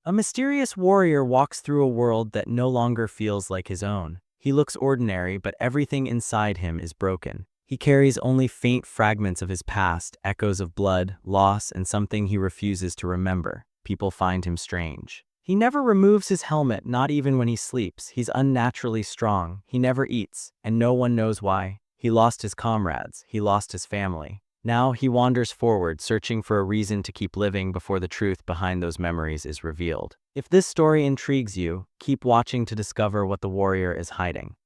A mysterious warrior walks through a world that no longer feels like his own. He looks ordinary, but everything inside him is broken. He carries only faint fragments of his past, echoes of blood, loss, and something he refuses to remember. People find him strange. He never removes his helmet, not even when he sleeps. He's unnaturally strong. He never eats, and no one knows why. He lost his comrades. He lost his family. Now he wanders forward, searching for a reason to keep living before the truth behind those memories is revealed. If this story intrigues you, keep watching to discover what the warrior is hiding.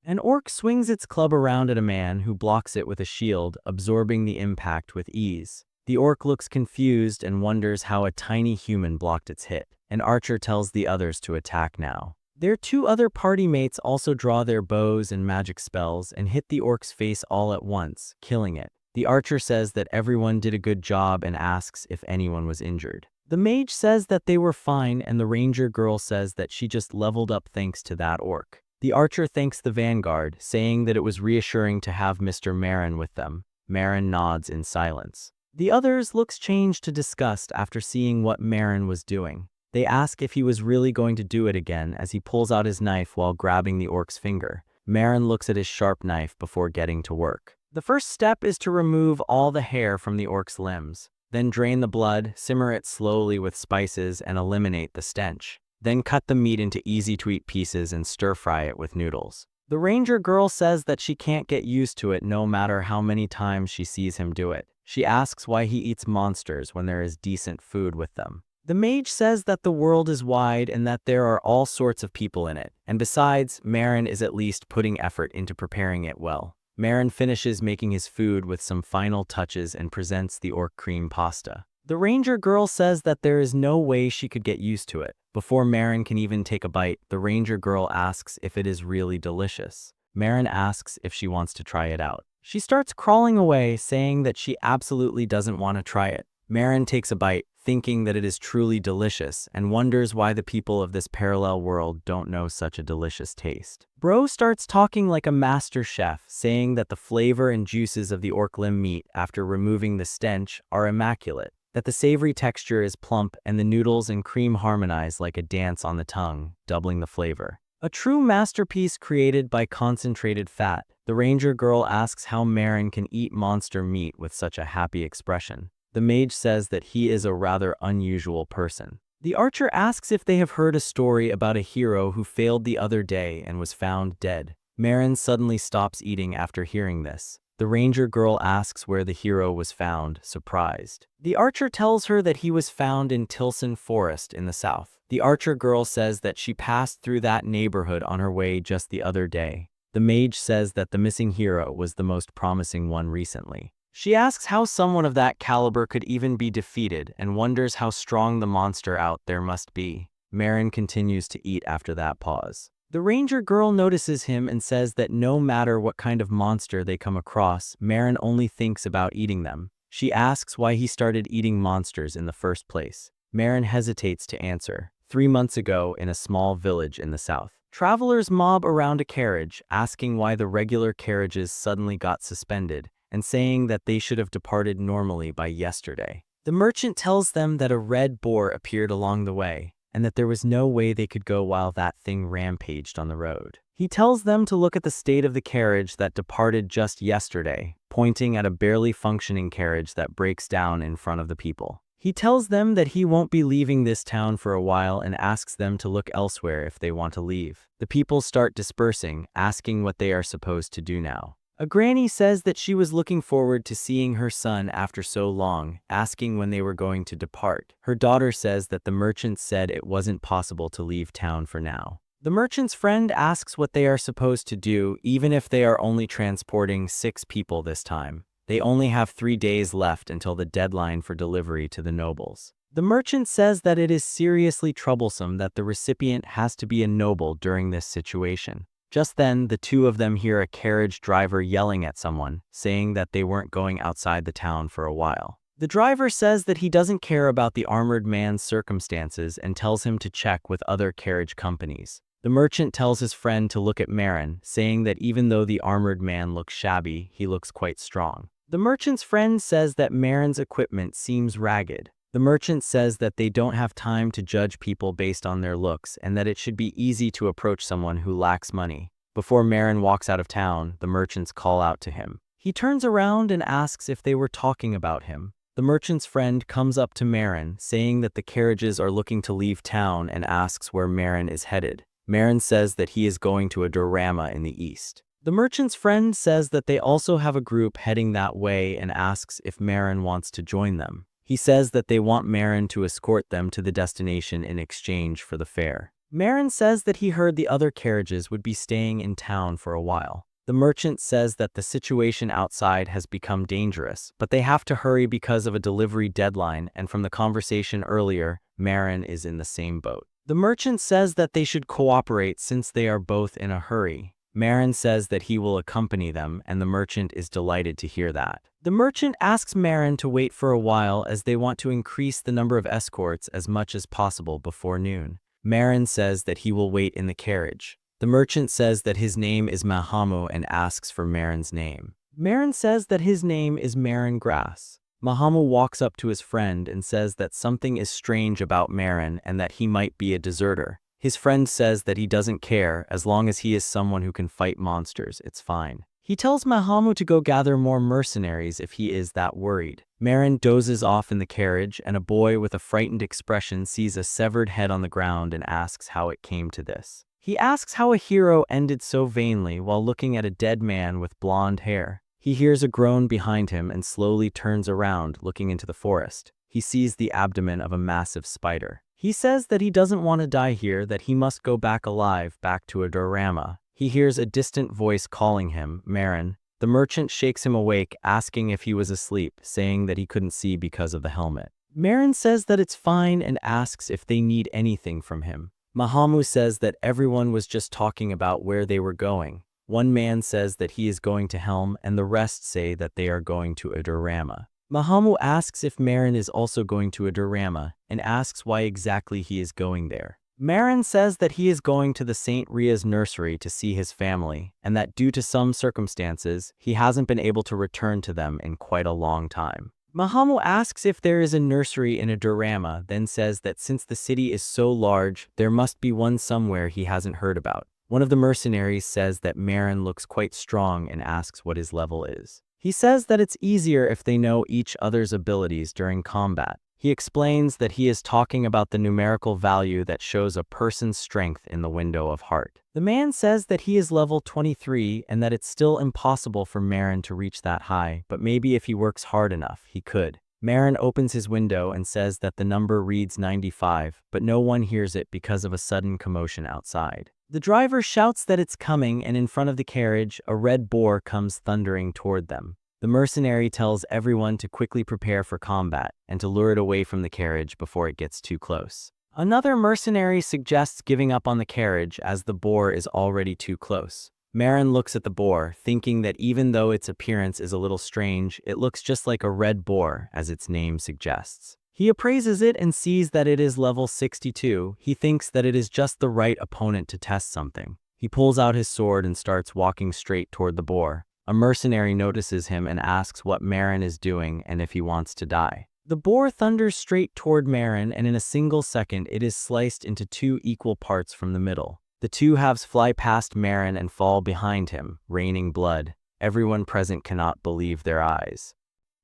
An orc swings its club around at a man who blocks it with a shield, absorbing the impact with ease. The orc looks confused and wonders how a tiny human blocked its hit. An archer tells the others to attack now. Their two other party mates also draw their bows and magic spells and hit the orc's face all at once, killing it. The archer says that everyone did a good job and asks if anyone was injured. The mage says that they were fine, and the ranger girl says that she just leveled up thanks to that orc. The archer thanks the vanguard, saying that it was reassuring to have Mr. Marin with them. Marin nods in silence. The others looks changed to disgust after seeing what Marin was doing. They ask if he was really going to do it again as he pulls out his knife while grabbing the orc's finger. Marin looks at his sharp knife before getting to work. The first step is to remove all the hair from the orc's limbs. Then drain the blood, simmer it slowly with spices, and eliminate the stench. Then cut the meat into easy-to-eat pieces and stir-fry it with noodles. The ranger girl says that she can't get used to it no matter how many times she sees him do it. She asks why he eats monsters when there is decent food with them. The mage says that the world is wide and that there are all sorts of people in it. And besides, Marin is at least putting effort into preparing it well. Marin finishes making his food with some final touches and presents the orc cream pasta. The ranger girl says that there is no way she could get used to it. Before Marin can even take a bite, the ranger girl asks if it is really delicious. Marin asks if she wants to try it out. She starts crawling away, saying that she absolutely doesn't want to try it. Marin takes a bite, thinking that it is truly delicious, and wonders why the people of this parallel world don't know such a delicious taste. Bro starts talking like a master chef, saying that the flavor and juices of the orc limb meat after removing the stench are immaculate, that the savory texture is plump and the noodles and cream harmonize like a dance on the tongue, doubling the flavor. A true masterpiece created by concentrated fat. The ranger girl asks how Marin can eat monster meat with such a happy expression. The mage says that he is a rather unusual person. The archer asks if they have heard a story about a hero who failed the other day and was found dead. Marin suddenly stops eating after hearing this. The ranger girl asks where the hero was found, surprised. The archer tells her that he was found in Tilson Forest in the south. The archer girl says that she passed through that neighborhood on her way just the other day. The mage says that the missing hero was the most promising one recently. She asks how someone of that caliber could even be defeated and wonders how strong the monster out there must be. Marin continues to eat after that pause. The ranger girl notices him and says that no matter what kind of monster they come across, Marin only thinks about eating them. She asks why he started eating monsters in the first place. Marin hesitates to answer. 3 months ago, in a small village in the south, travelers mob around a carriage, asking why the regular carriages suddenly got suspended, and saying that they should have departed normally by yesterday. The merchant tells them that a red boar appeared along the way, and that there was no way they could go while that thing rampaged on the road. He tells them to look at the state of the carriage that departed just yesterday, pointing at a barely functioning carriage that breaks down in front of the people. He tells them that he won't be leaving this town for a while and asks them to look elsewhere if they want to leave. The people start dispersing, asking what they are supposed to do now. A granny says that she was looking forward to seeing her son after so long, asking when they were going to depart. Her daughter says that the merchant said it wasn't possible to leave town for now. The merchant's friend asks what they are supposed to do, even if they are only transporting 6 people this time. They only have 3 days left until the deadline for delivery to the nobles. The merchant says that it is seriously troublesome that the recipient has to be a noble during this situation. Just then, the two of them hear a carriage driver yelling at someone, saying that they weren't going outside the town for a while. The driver says that he doesn't care about the armored man's circumstances and tells him to check with other carriage companies. The merchant tells his friend to look at Marin, saying that even though the armored man looks shabby, he looks quite strong. The merchant's friend says that Marin's equipment seems ragged. The merchant says that they don't have time to judge people based on their looks and that it should be easy to approach someone who lacks money. Before Marin walks out of town, the merchants call out to him. He turns around and asks if they were talking about him. The merchant's friend comes up to Marin, saying that the carriages are looking to leave town and asks where Marin is headed. Marin says that he is going to a diorama in the east. The merchant's friend says that they also have a group heading that way and asks if Marin wants to join them. He says that they want Marin to escort them to the destination in exchange for the fare. Marin says that he heard the other carriages would be staying in town for a while. The merchant says that the situation outside has become dangerous, but they have to hurry because of a delivery deadline, and from the conversation earlier, Marin is in the same boat. The merchant says that they should cooperate since they are both in a hurry. Marin says that he will accompany them, and the merchant is delighted to hear that. The merchant asks Marin to wait for a while as they want to increase the number of escorts as much as possible before noon. Marin says that he will wait in the carriage. The merchant says that his name is Mahamu and asks for Marin's name. Marin says that his name is Marin Grass. Mahamu walks up to his friend and says that something is strange about Marin and that he might be a deserter. His friend says that he doesn't care, as long as he is someone who can fight monsters, it's fine. He tells Mahamu to go gather more mercenaries if he is that worried. Marin dozes off in the carriage, and a boy with a frightened expression sees a severed head on the ground and asks how it came to this. He asks how a hero ended so vainly while looking at a dead man with blonde hair. He hears a groan behind him and slowly turns around, looking into the forest. He sees the abdomen of a massive spider. He says that he doesn't want to die here, that he must go back alive, back to a diorama. He hears a distant voice calling him, Marin. The merchant shakes him awake, asking if he was asleep, saying that he couldn't see because of the helmet. Marin says that it's fine and asks if they need anything from him. Mahamu says that everyone was just talking about where they were going. One man says that he is going to Helm, and the rest say that they are going to a diorama. Mahamu asks if Marin is also going to a diorama, and asks why exactly he is going there. Marin says that he is going to the St. Ria's nursery to see his family, and that due to some circumstances, he hasn't been able to return to them in quite a long time. Mahamu asks if there is a nursery in a diorama, then says that since the city is so large, there must be one somewhere he hasn't heard about. One of the mercenaries says that Marin looks quite strong and asks what his level is. He says that it's easier if they know each other's abilities during combat. He explains that he is talking about the numerical value that shows a person's strength in the window of heart. The man says that he is level 23 and that it's still impossible for Marin to reach that high, but maybe if he works hard enough, he could. Marin opens his window and says that the number reads 95, but no one hears it because of a sudden commotion outside. The driver shouts that it's coming, and in front of the carriage, a red boar comes thundering toward them. The mercenary tells everyone to quickly prepare for combat and to lure it away from the carriage before it gets too close. Another mercenary suggests giving up on the carriage as the boar is already too close. Marin looks at the boar, thinking that even though its appearance is a little strange, it looks just like a red boar, as its name suggests. He appraises it and sees that it is level 62. He thinks that it is just the right opponent to test something. He pulls out his sword and starts walking straight toward the boar. A mercenary notices him and asks what Marin is doing and if he wants to die. The boar thunders straight toward Marin, and in a single second it is sliced into 2 equal parts from the middle. The 2 halves fly past Marin and fall behind him, raining blood. Everyone present cannot believe their eyes.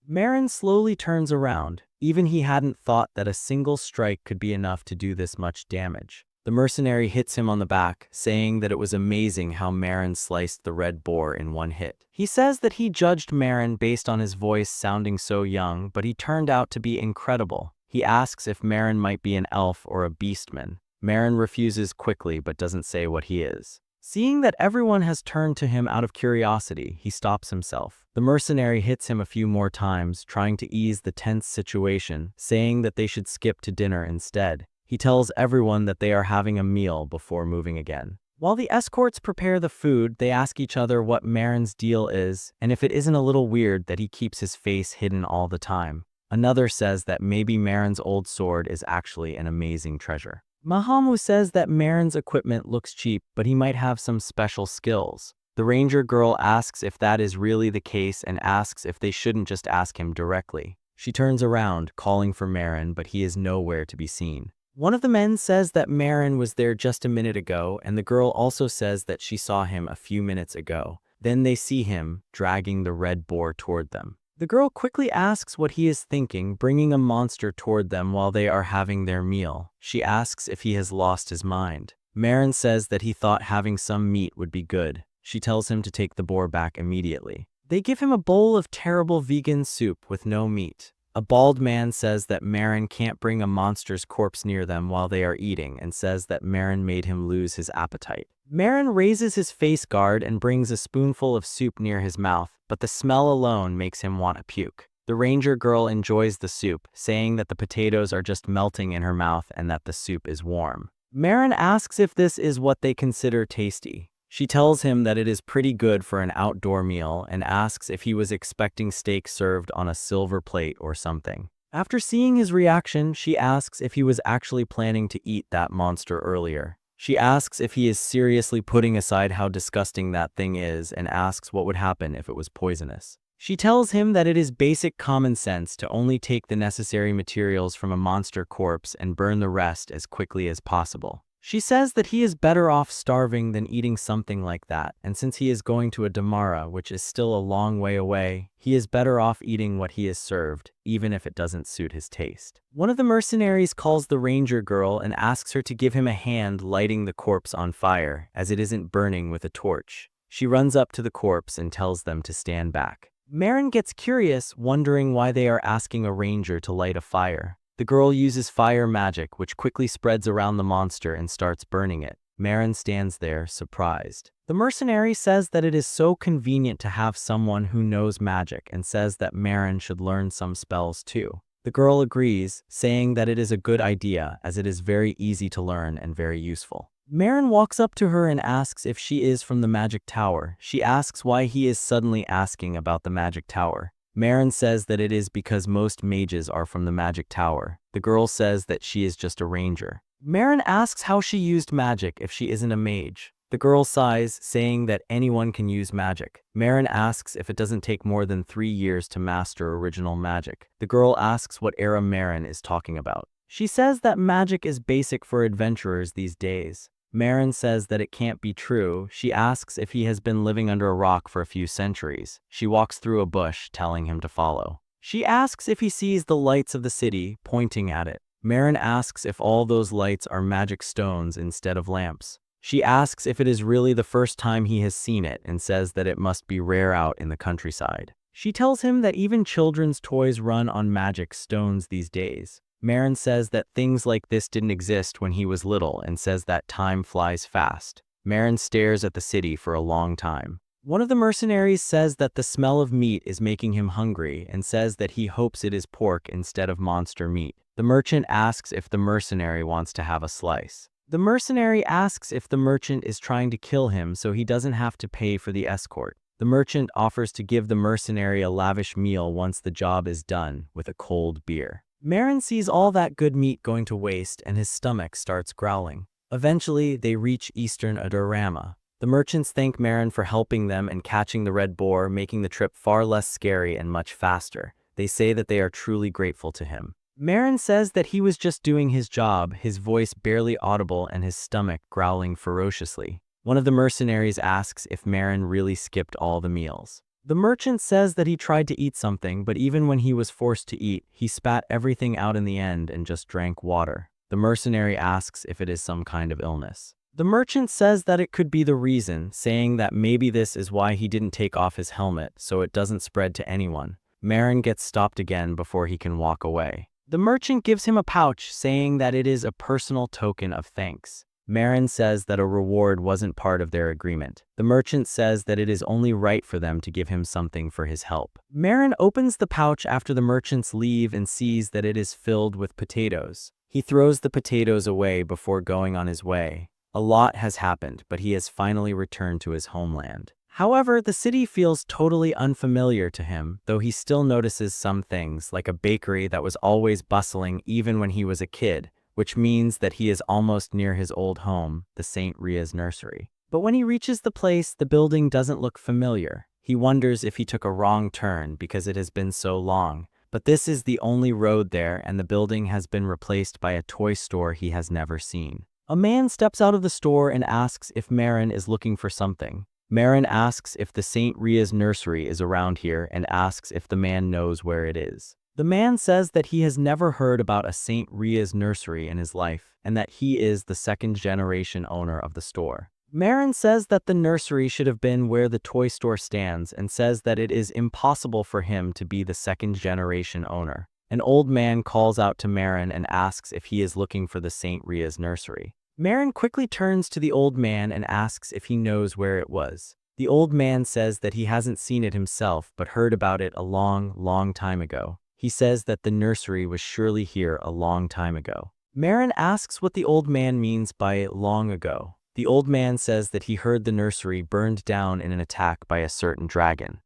Marin slowly turns around. Even he hadn't thought that a single strike could be enough to do this much damage. The mercenary hits him on the back, saying that it was amazing how Marin sliced the red boar in one hit. He says that he judged Marin based on his voice sounding so young, but he turned out to be incredible. He asks if Marin might be an elf or a beastman. Marin refuses quickly but doesn't say what he is. Seeing that everyone has turned to him out of curiosity, he stops himself. The mercenary hits him a few more times, trying to ease the tense situation, saying that they should skip to dinner instead. He tells everyone that they are having a meal before moving again. While the escorts prepare the food, they ask each other what Marin's deal is, and if it isn't a little weird that he keeps his face hidden all the time. Another says that maybe Marin's old sword is actually an amazing treasure. Mahamu says that Marin's equipment looks cheap, but he might have some special skills. The ranger girl asks if that is really the case and asks if they shouldn't just ask him directly. She turns around, calling for Marin, but he is nowhere to be seen. One of the men says that Marin was there just a minute ago, and the girl also says that she saw him a few minutes ago. Then they see him, dragging the red boar toward them. The girl quickly asks what he is thinking, bringing a monster toward them while they are having their meal. She asks if he has lost his mind. Marin says that he thought having some meat would be good. She tells him to take the boar back immediately. They give him a bowl of terrible vegan soup with no meat. A bald man says that Marin can't bring a monster's corpse near them while they are eating and says that Marin made him lose his appetite. Marin raises his face guard and brings a spoonful of soup near his mouth, but the smell alone makes him want to puke. The ranger girl enjoys the soup, saying that the potatoes are just melting in her mouth and that the soup is warm. Marin asks if this is what they consider tasty. She tells him that it is pretty good for an outdoor meal and asks if he was expecting steak served on a silver plate or something. After seeing his reaction, she asks if he was actually planning to eat that monster earlier. She asks if he is seriously putting aside how disgusting that thing is and asks what would happen if it was poisonous. She tells him that it is basic common sense to only take the necessary materials from a monster corpse and burn the rest as quickly as possible. She says that he is better off starving than eating something like that, and since he is going to a Damara, which is still a long way away, he is better off eating what he is served, even if it doesn't suit his taste. One of the mercenaries calls the ranger girl and asks her to give him a hand lighting the corpse on fire, as it isn't burning with a torch. She runs up to the corpse and tells them to stand back. Marin gets curious, wondering why they are asking a ranger to light a fire. The girl uses fire magic, which quickly spreads around the monster and starts burning it. Marin stands there, surprised. The mercenary says that it is so convenient to have someone who knows magic and says that Marin should learn some spells too. The girl agrees, saying that it is a good idea as it is very easy to learn and very useful. Marin walks up to her and asks if she is from the magic tower. She asks why he is suddenly asking about the magic tower. Marin says that it is because most mages are from the magic tower. The girl says that she is just a ranger. Marin asks how she used magic if she isn't a mage. The girl sighs, saying that anyone can use magic. Marin asks if it doesn't take more than 3 years to master original magic. The girl asks what era Marin is talking about. She says that magic is basic for adventurers these days. Marin says that it can't be true. She asks if he has been living under a rock for a few centuries. She walks through a bush, telling him to follow. She asks if he sees the lights of the city, pointing at it. Marin asks if all those lights are magic stones instead of lamps. She asks if it is really the first time he has seen it and says that it must be rare out in the countryside. She tells him that even children's toys run on magic stones these days. Marin says that things like this didn't exist when he was little and says that time flies fast. Marin stares at the city for a long time. One of the mercenaries says that the smell of meat is making him hungry and says that he hopes it is pork instead of monster meat. The merchant asks if the mercenary wants to have a slice. The mercenary asks if the merchant is trying to kill him so he doesn't have to pay for the escort. The merchant offers to give the mercenary a lavish meal once the job is done, with a cold beer. Marin sees all that good meat going to waste and his stomach starts growling. Eventually, they reach eastern Adorama. The merchants thank Marin for helping them and catching the red boar, making the trip far less scary and much faster. They say that they are truly grateful to him. Marin says that he was just doing his job, his voice barely audible and his stomach growling ferociously. One of the mercenaries asks if Marin really skipped all the meals. The merchant says that he tried to eat something, but even when he was forced to eat, he spat everything out in the end and just drank water. The mercenary asks if it is some kind of illness. The merchant says that it could be the reason, saying that maybe this is why he didn't take off his helmet, so it doesn't spread to anyone. Marin gets stopped again before he can walk away. The merchant gives him a pouch, saying that it is a personal token of thanks. Marin says that a reward wasn't part of their agreement. The merchant says that it is only right for them to give him something for his help. Marin opens the pouch after the merchants leave and sees that it is filled with potatoes. He throws the potatoes away before going on his way. A lot has happened, but he has finally returned to his homeland. However, the city feels totally unfamiliar to him, though he still notices some things, like a bakery that was always bustling even when he was a kid, which means that he is almost near his old home, the St. Ria's nursery. But when he reaches the place, the building doesn't look familiar. He wonders if he took a wrong turn because it has been so long. but this is the only road there and the building has been replaced by a toy store he has never seen. A man steps out of the store and asks if Marin is looking for something. Marin asks if the St. Ria's nursery is around here and asks if the man knows where it is. The man says that he has never heard about a St. Ria's nursery in his life and that he is the second-generation owner of the store. Marin says that the nursery should have been where the toy store stands and says that it is impossible for him to be the second-generation owner. An old man calls out to Marin and asks if he is looking for the St. Ria's nursery. Marin quickly turns to the old man and asks if he knows where it was. The old man says that he hasn't seen it himself but heard about it a long time ago. He says that the nursery was surely here a long time ago. Marin asks what the old man means by long ago. The old man says that he heard the nursery burned down in an attack by a certain dragon.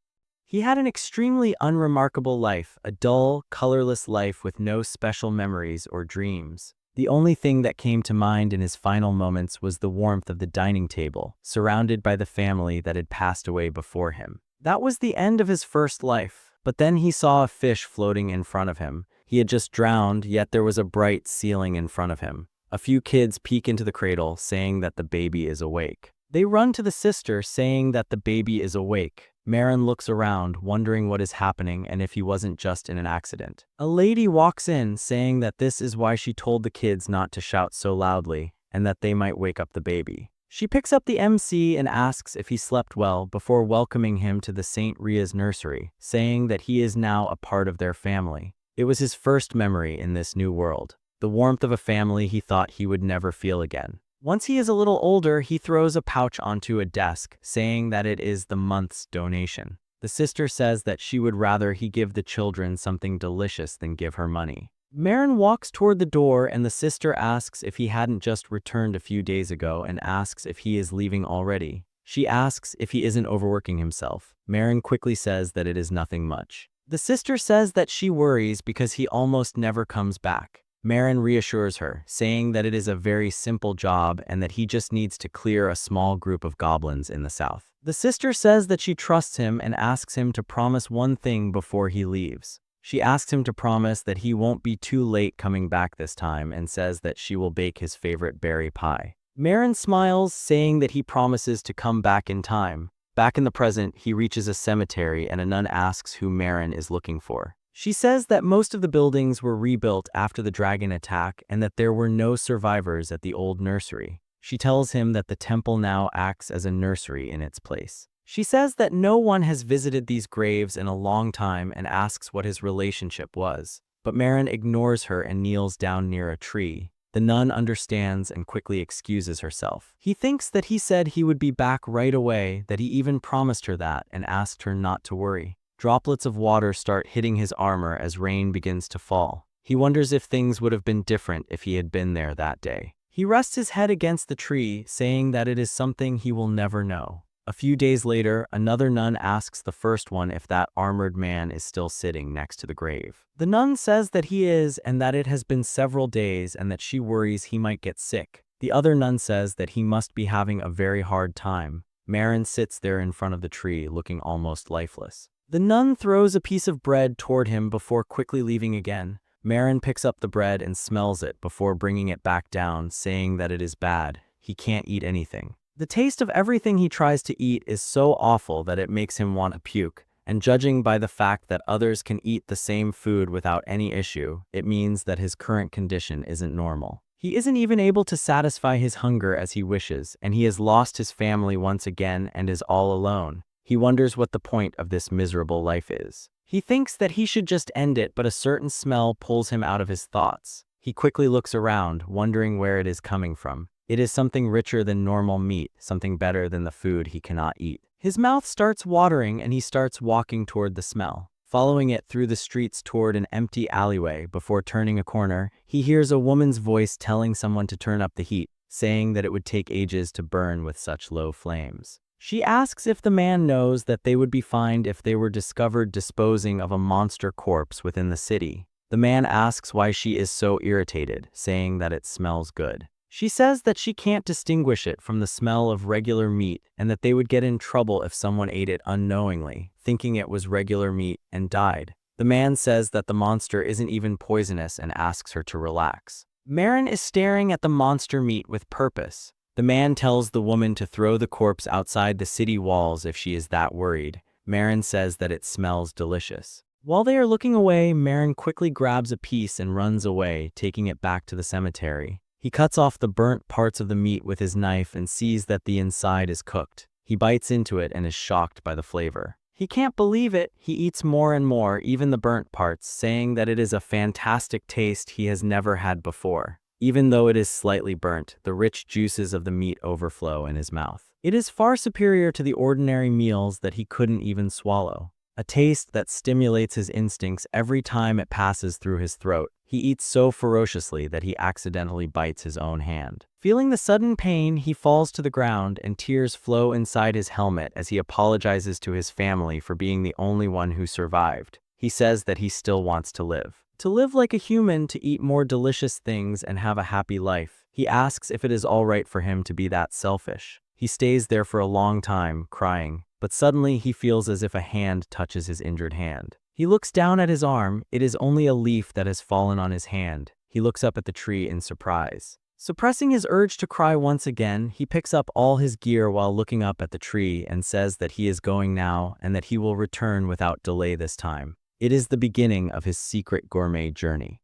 He had an extremely unremarkable life, a dull, colorless life with no special memories or dreams. The only thing that came to mind in his final moments was the warmth of the dining table, surrounded by the family that had passed away before him. That was the end of his first life, but then he saw a fish floating in front of him. He had just drowned, yet there was a bright ceiling in front of him. A few kids peek into the cradle, saying that the baby is awake. They run to the sister, saying that the baby is awake. Marin looks around, wondering what is happening and if he wasn't just in an accident. A lady walks in, saying that this is why she told the kids not to shout so loudly, and that they might wake up the baby. She picks up the MC and asks if he slept well before welcoming him to the St. Ria's nursery, saying that he is now a part of their family. It was his first memory in this new world. The warmth of a family he thought he would never feel again. Once he is a little older, he throws a pouch onto a desk, saying that it is the month's donation. The sister says that she would rather he give the children something delicious than give her money. Marin walks toward the door and the sister asks if he hadn't just returned a few days ago and asks if he is leaving already. She asks if he isn't overworking himself. Marin quickly says that it is nothing much. The sister says that she worries because he almost never comes back. Marin reassures her, saying that it is a very simple job and that he just needs to clear a small group of goblins in the south. The sister says that she trusts him and asks him to promise one thing before he leaves. She asks him to promise that he won't be too late coming back this time and says that she will bake his favorite berry pie. Marin smiles, saying that he promises to come back in time. Back in the present, he reaches a cemetery and a nun asks who Marin is looking for. She says that most of the buildings were rebuilt after the dragon attack and that there were no survivors at the old nursery. She tells him that the temple now acts as a nursery in its place. She says that no one has visited these graves in a long time and asks what his relationship was. But Marin ignores her and kneels down near a tree. The nun understands and quickly excuses herself. He thinks that he said he would be back right away, that he even promised her that and asked her not to worry. Droplets of water start hitting his armor as rain begins to fall. He wonders if things would have been different if he had been there that day. He rests his head against the tree, saying that it is something he will never know. A few days later, another nun asks the first one if that armored man is still sitting next to the grave. The nun says that he is and that it has been several days and that she worries he might get sick. The other nun says that he must be having a very hard time. Marin sits there in front of the tree, looking almost lifeless. The nun throws a piece of bread toward him before quickly leaving again. Marin picks up the bread and smells it before bringing it back down, saying that it is bad. He can't eat anything. The taste of everything he tries to eat is so awful that it makes him want to puke, and judging by the fact that others can eat the same food without any issue, it means that his current condition isn't normal. He isn't even able to satisfy his hunger as he wishes, and he has lost his family once again and is all alone. He wonders what the point of this miserable life is. He thinks that he should just end it, but a certain smell pulls him out of his thoughts. He quickly looks around, wondering where it is coming from. It is something richer than normal meat, something better than the food he cannot eat. His mouth starts watering and he starts walking toward the smell. Following it through the streets toward an empty alleyway, before turning a corner, he hears a woman's voice telling someone to turn up the heat, saying that it would take ages to burn with such low flames. She asks if the man knows that they would be fined if they were discovered disposing of a monster corpse within the city. The man asks why she is so irritated, saying that it smells good. She says that she can't distinguish it from the smell of regular meat and that they would get in trouble if someone ate it unknowingly, thinking it was regular meat, and died. The man says that the monster isn't even poisonous and asks her to relax. Marin is staring at the monster meat with purpose. The man tells the woman to throw the corpse outside the city walls if she is that worried. Marin says that it smells delicious. While they are looking away, Marin quickly grabs a piece and runs away, taking it back to the cemetery. He cuts off the burnt parts of the meat with his knife and sees that the inside is cooked. He bites into it and is shocked by the flavor. He can't believe it. He eats more and more, even the burnt parts, saying that it is a fantastic taste he has never had before. Even though it is slightly burnt, the rich juices of the meat overflow in his mouth. It is far superior to the ordinary meals that he couldn't even swallow. A taste that stimulates his instincts every time it passes through his throat. He eats so ferociously that he accidentally bites his own hand. Feeling the sudden pain, he falls to the ground and tears flow inside his helmet as he apologizes to his family for being the only one who survived. He says that he still wants to live. To live like a human, to eat more delicious things and have a happy life. He asks if it is all right for him to be that selfish. He stays there for a long time, crying, but suddenly he feels as if a hand touches his injured hand. He looks down at his arm. It is only a leaf that has fallen on his hand. He looks up at the tree in surprise. Suppressing his urge to cry once again, he picks up all his gear while looking up at the tree and says that he is going now and that he will return without delay this time. It is the beginning of his secret gourmet journey.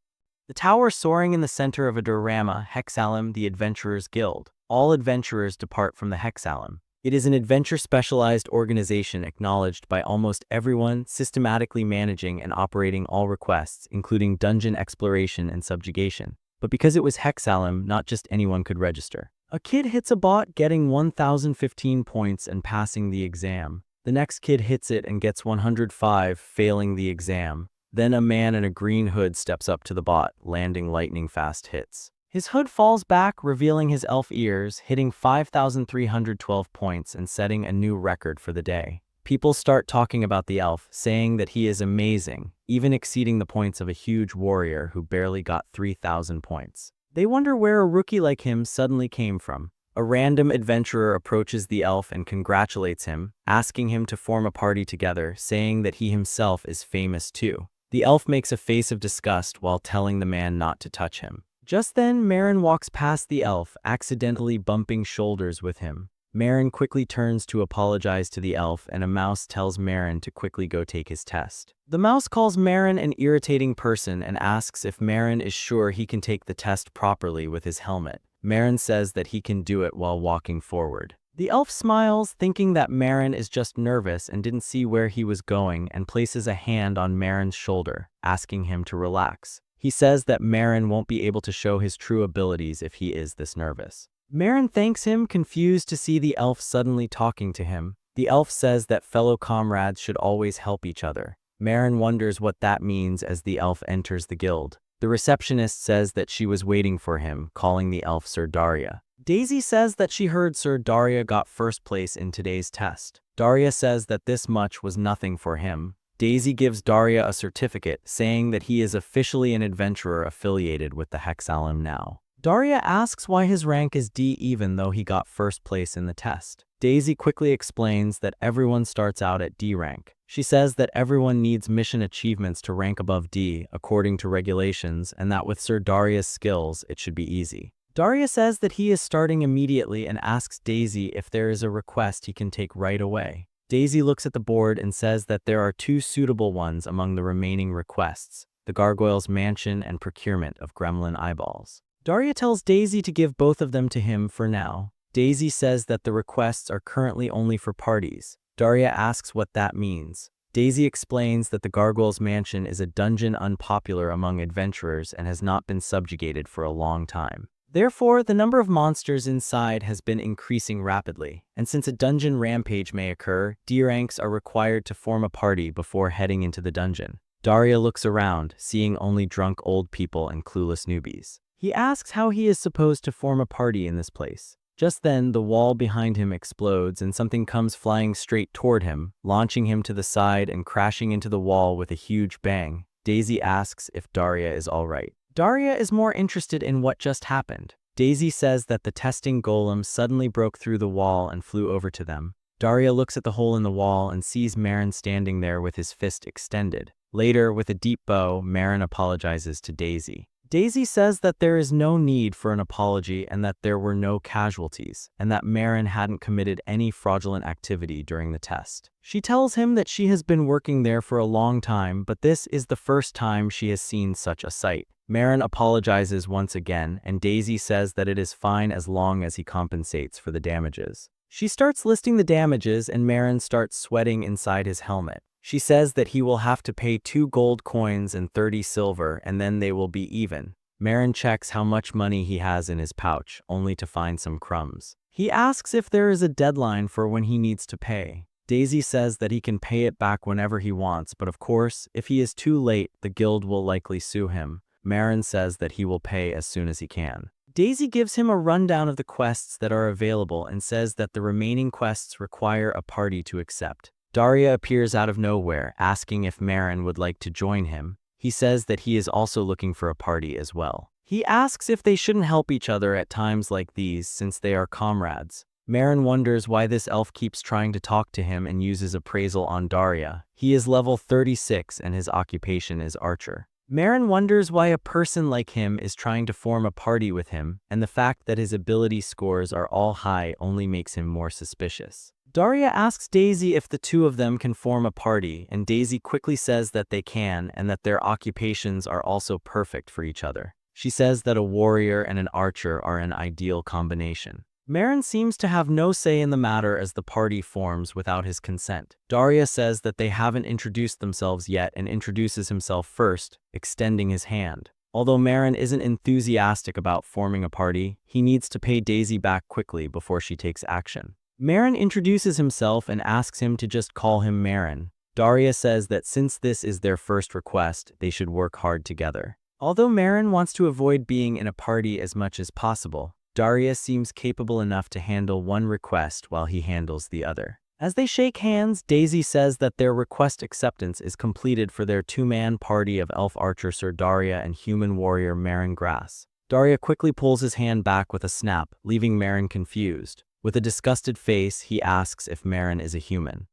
The tower soaring in the center of a diorama, Hexalum, the Adventurers Guild. All adventurers depart from the Hexalum. It is an adventure-specialized organization acknowledged by almost everyone, systematically managing and operating all requests, including dungeon exploration and subjugation. But because it was Hexalum, not just anyone could register. A kid hits a bot, getting 1,015 points and passing the exam. The next kid hits it and gets 105, failing the exam. Then a man in a green hood steps up to the bot, landing lightning-fast hits. His hood falls back, revealing his elf ears, hitting 5,312 points and setting a new record for the day. People start talking about the elf, saying that he is amazing, even exceeding the points of a huge warrior who barely got 3,000 points. They wonder where a rookie like him suddenly came from. A random adventurer approaches the elf and congratulates him, asking him to form a party together, saying that he himself is famous too. The elf makes a face of disgust while telling the man not to touch him. Just then, Marin walks past the elf, accidentally bumping shoulders with him. Marin quickly turns to apologize to the elf, and a mouse tells Marin to quickly go take his test. The mouse calls Marin an irritating person and asks if Marin is sure he can take the test properly with his helmet. Marin says that he can do it while walking forward. The elf smiles, thinking that Marin is just nervous and didn't see where he was going, and places a hand on Marin's shoulder, asking him to relax. He says that Marin won't be able to show his true abilities if he is this nervous. Marin thanks him, confused to see the elf suddenly talking to him. The elf says that fellow comrades should always help each other. Marin wonders what that means as the elf enters the guild. The receptionist says that she was waiting for him, calling the elf Sir Daria. Daisy says that she heard Sir Daria got first place in today's test. Daria says that this much was nothing for him. Daisy gives Daria a certificate, saying that he is officially an adventurer affiliated with the Hexalum now. Daria asks why his rank is D even though he got first place in the test. Daisy quickly explains that everyone starts out at D rank. She says that everyone needs mission achievements to rank above D, according to regulations, and that with Sir Daria's skills, it should be easy. Daria says that he is starting immediately and asks Daisy if there is a request he can take right away. Daisy looks at the board and says that there are 2 suitable ones among the remaining requests, the Gargoyle's Mansion and procurement of Gremlin Eyeballs. Daria tells Daisy to give both of them to him for now. Daisy says that the requests are currently only for parties. Daria asks what that means. Daisy explains that the Gargoyle's Mansion is a dungeon unpopular among adventurers and has not been subjugated for a long time. Therefore, the number of monsters inside has been increasing rapidly, and since a dungeon rampage may occur, D ranks are required to form a party before heading into the dungeon. Daria looks around, seeing only drunk old people and clueless newbies. He asks how he is supposed to form a party in this place. Just then, the wall behind him explodes and something comes flying straight toward him, launching him to the side and crashing into the wall with a huge bang. Daisy asks if Daria is all right. Daria is more interested in what just happened. Daisy says that the testing golem suddenly broke through the wall and flew over to them. Daria looks at the hole in the wall and sees Marin standing there with his fist extended. Later, with a deep bow, Marin apologizes to Daisy. Daisy says that there is no need for an apology and that there were no casualties, and that Marin hadn't committed any fraudulent activity during the test. She tells him that she has been working there for a long time, but this is the first time she has seen such a sight. Marin apologizes once again, and Daisy says that it is fine as long as he compensates for the damages. She starts listing the damages, and Marin starts sweating inside his helmet. She says that he will have to pay 2 gold coins and 30 silver, and then they will be even. Marin checks how much money he has in his pouch, only to find some crumbs. He asks if there is a deadline for when he needs to pay. Daisy says that he can pay it back whenever he wants, but of course, if he is too late, the guild will likely sue him. Marin says that he will pay as soon as he can. Daisy gives him a rundown of the quests that are available and says that the remaining quests require a party to accept. Daria appears out of nowhere, asking if Marin would like to join him. He says that he is also looking for a party as well. He asks if they shouldn't help each other at times like these since they are comrades. Marin wonders why this elf keeps trying to talk to him and uses appraisal on Daria. He is level 36 and his occupation is archer. Marin wonders why a person like him is trying to form a party with him, and the fact that his ability scores are all high only makes him more suspicious. Daria asks Daisy if the two of them can form a party, and Daisy quickly says that they can and that their occupations are also perfect for each other. She says that a warrior and an archer are an ideal combination. Marin seems to have no say in the matter as the party forms without his consent. Daria says that they haven't introduced themselves yet and introduces himself first, extending his hand. Although Marin isn't enthusiastic about forming a party, he needs to pay Daisy back quickly before she takes action. Marin introduces himself and asks him to just call him Marin. Daria says that since this is their first request, they should work hard together. Although Marin wants to avoid being in a party as much as possible, Daria seems capable enough to handle one request while he handles the other. As they shake hands, Daisy says that their request acceptance is completed for their 2-man party of elf archer Sir Daria and human warrior Marin Grass. Daria quickly pulls his hand back with a snap, leaving Marin confused. With a disgusted face, he asks if Marin is a human.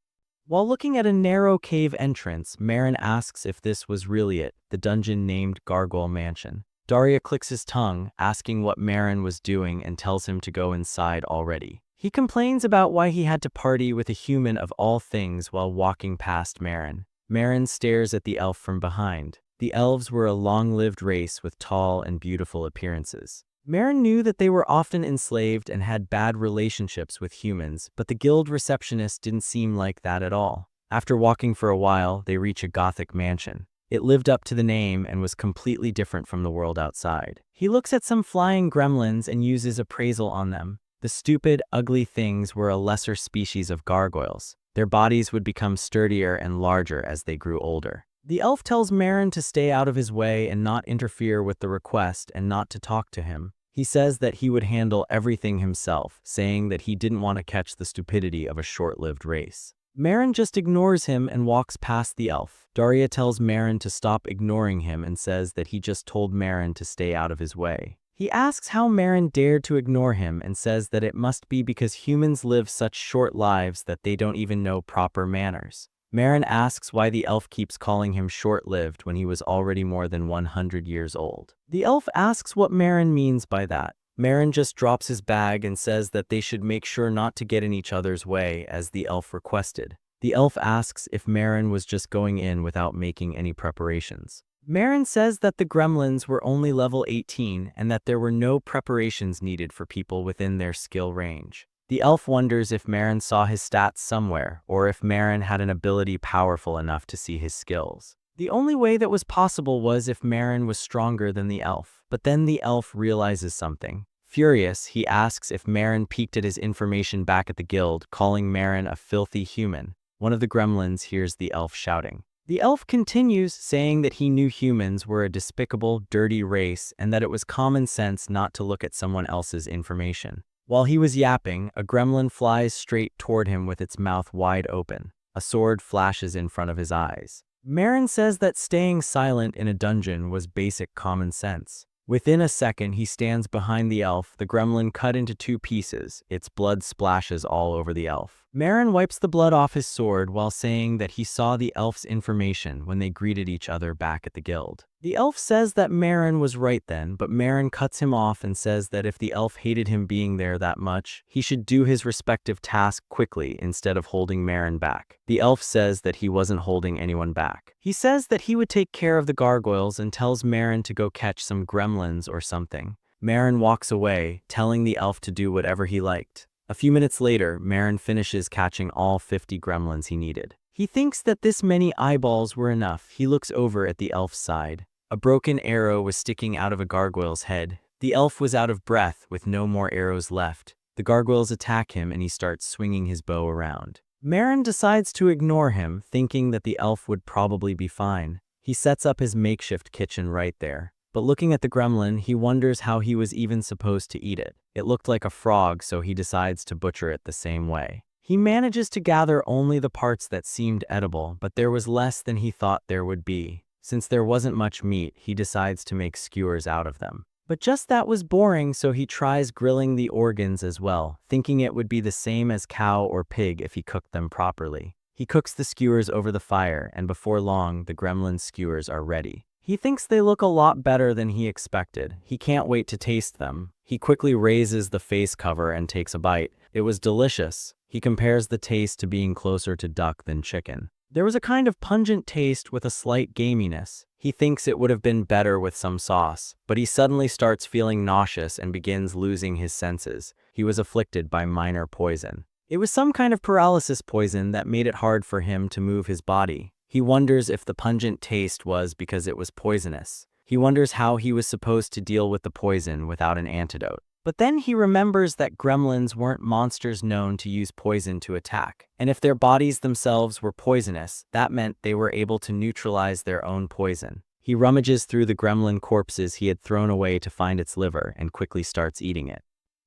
While looking at a narrow cave entrance, Marin asks if this was really it, the dungeon named Gargoyle Mansion. Daria clicks his tongue, asking what Marin was doing and tells him to go inside already. He complains about why he had to party with a human of all things while walking past Marin. Marin stares at the elf from behind. The elves were a long-lived race with tall and beautiful appearances. Marin knew that they were often enslaved and had bad relationships with humans, but the guild receptionist didn't seem like that at all. After walking for a while, they reach a Gothic mansion. It lived up to the name and was completely different from the world outside. He looks at some flying gremlins and uses appraisal on them. The stupid, ugly things were a lesser species of gargoyles. Their bodies would become sturdier and larger as they grew older. The elf tells Marin to stay out of his way and not interfere with the request and not to talk to him. He says that he would handle everything himself, saying that he didn't want to catch the stupidity of a short-lived race. Marin just ignores him and walks past the elf. Daria tells Marin to stop ignoring him and says that he just told Marin to stay out of his way. He asks how Marin dared to ignore him and says that it must be because humans live such short lives that they don't even know proper manners. Marin asks why the elf keeps calling him short-lived when he was already more than 100 years old. The elf asks what Marin means by that. Marin just drops his bag and says that they should make sure not to get in each other's way, as the elf requested. The elf asks if Marin was just going in without making any preparations. Marin says that the gremlins were only level 18 and that there were no preparations needed for people within their skill range. The elf wonders if Marin saw his stats somewhere, or if Marin had an ability powerful enough to see his skills. The only way that was possible was if Marin was stronger than the elf, but then the elf realizes something. Furious, he asks if Marin peeked at his information back at the guild, calling Marin a filthy human. One of the gremlins hears the elf shouting. The elf continues, saying that he knew humans were a despicable, dirty race and that it was common sense not to look at someone else's information. While he was yapping, a gremlin flies straight toward him with its mouth wide open. A sword flashes in front of his eyes. Marin says that staying silent in a dungeon was basic common sense. Within a second, he stands behind the elf, the gremlin cut into 2 pieces. Its blood splashes all over the elf. Marin wipes the blood off his sword while saying that he saw the elf's information when they greeted each other back at the guild. The elf says that Marin was right then, but Marin cuts him off and says that if the elf hated him being there that much, he should do his respective task quickly instead of holding Marin back. The elf says that he wasn't holding anyone back. He says that he would take care of the gargoyles and tells Marin to go catch some gremlins or something. Marin walks away, telling the elf to do whatever he liked. A few minutes later, Marin finishes catching all 50 gremlins he needed. He thinks that this many eyeballs were enough. He looks over at the elf's side. A broken arrow was sticking out of a gargoyle's head. The elf was out of breath with no more arrows left. The gargoyles attack him and he starts swinging his bow around. Marin decides to ignore him, thinking that the elf would probably be fine. He sets up his makeshift kitchen right there. But looking at the gremlin, he wonders how he was even supposed to eat it. It looked like a frog, so he decides to butcher it the same way. He manages to gather only the parts that seemed edible, but there was less than he thought there would be. Since there wasn't much meat, he decides to make skewers out of them. But just that was boring, so he tries grilling the organs as well, thinking it would be the same as cow or pig if he cooked them properly. He cooks the skewers over the fire, and before long, the gremlin skewers are ready. He thinks they look a lot better than he expected. He can't wait to taste them. He quickly raises the face cover and takes a bite. It was delicious. He compares the taste to being closer to duck than chicken. There was a kind of pungent taste with a slight gaminess. He thinks it would have been better with some sauce, but he suddenly starts feeling nauseous and begins losing his senses. He was afflicted by minor poison. It was some kind of paralysis poison that made it hard for him to move his body. He wonders if the pungent taste was because it was poisonous. He wonders how he was supposed to deal with the poison without an antidote. But then he remembers that gremlins weren't monsters known to use poison to attack. And if their bodies themselves were poisonous, that meant they were able to neutralize their own poison. He rummages through the gremlin corpses he had thrown away to find its liver and quickly starts eating it.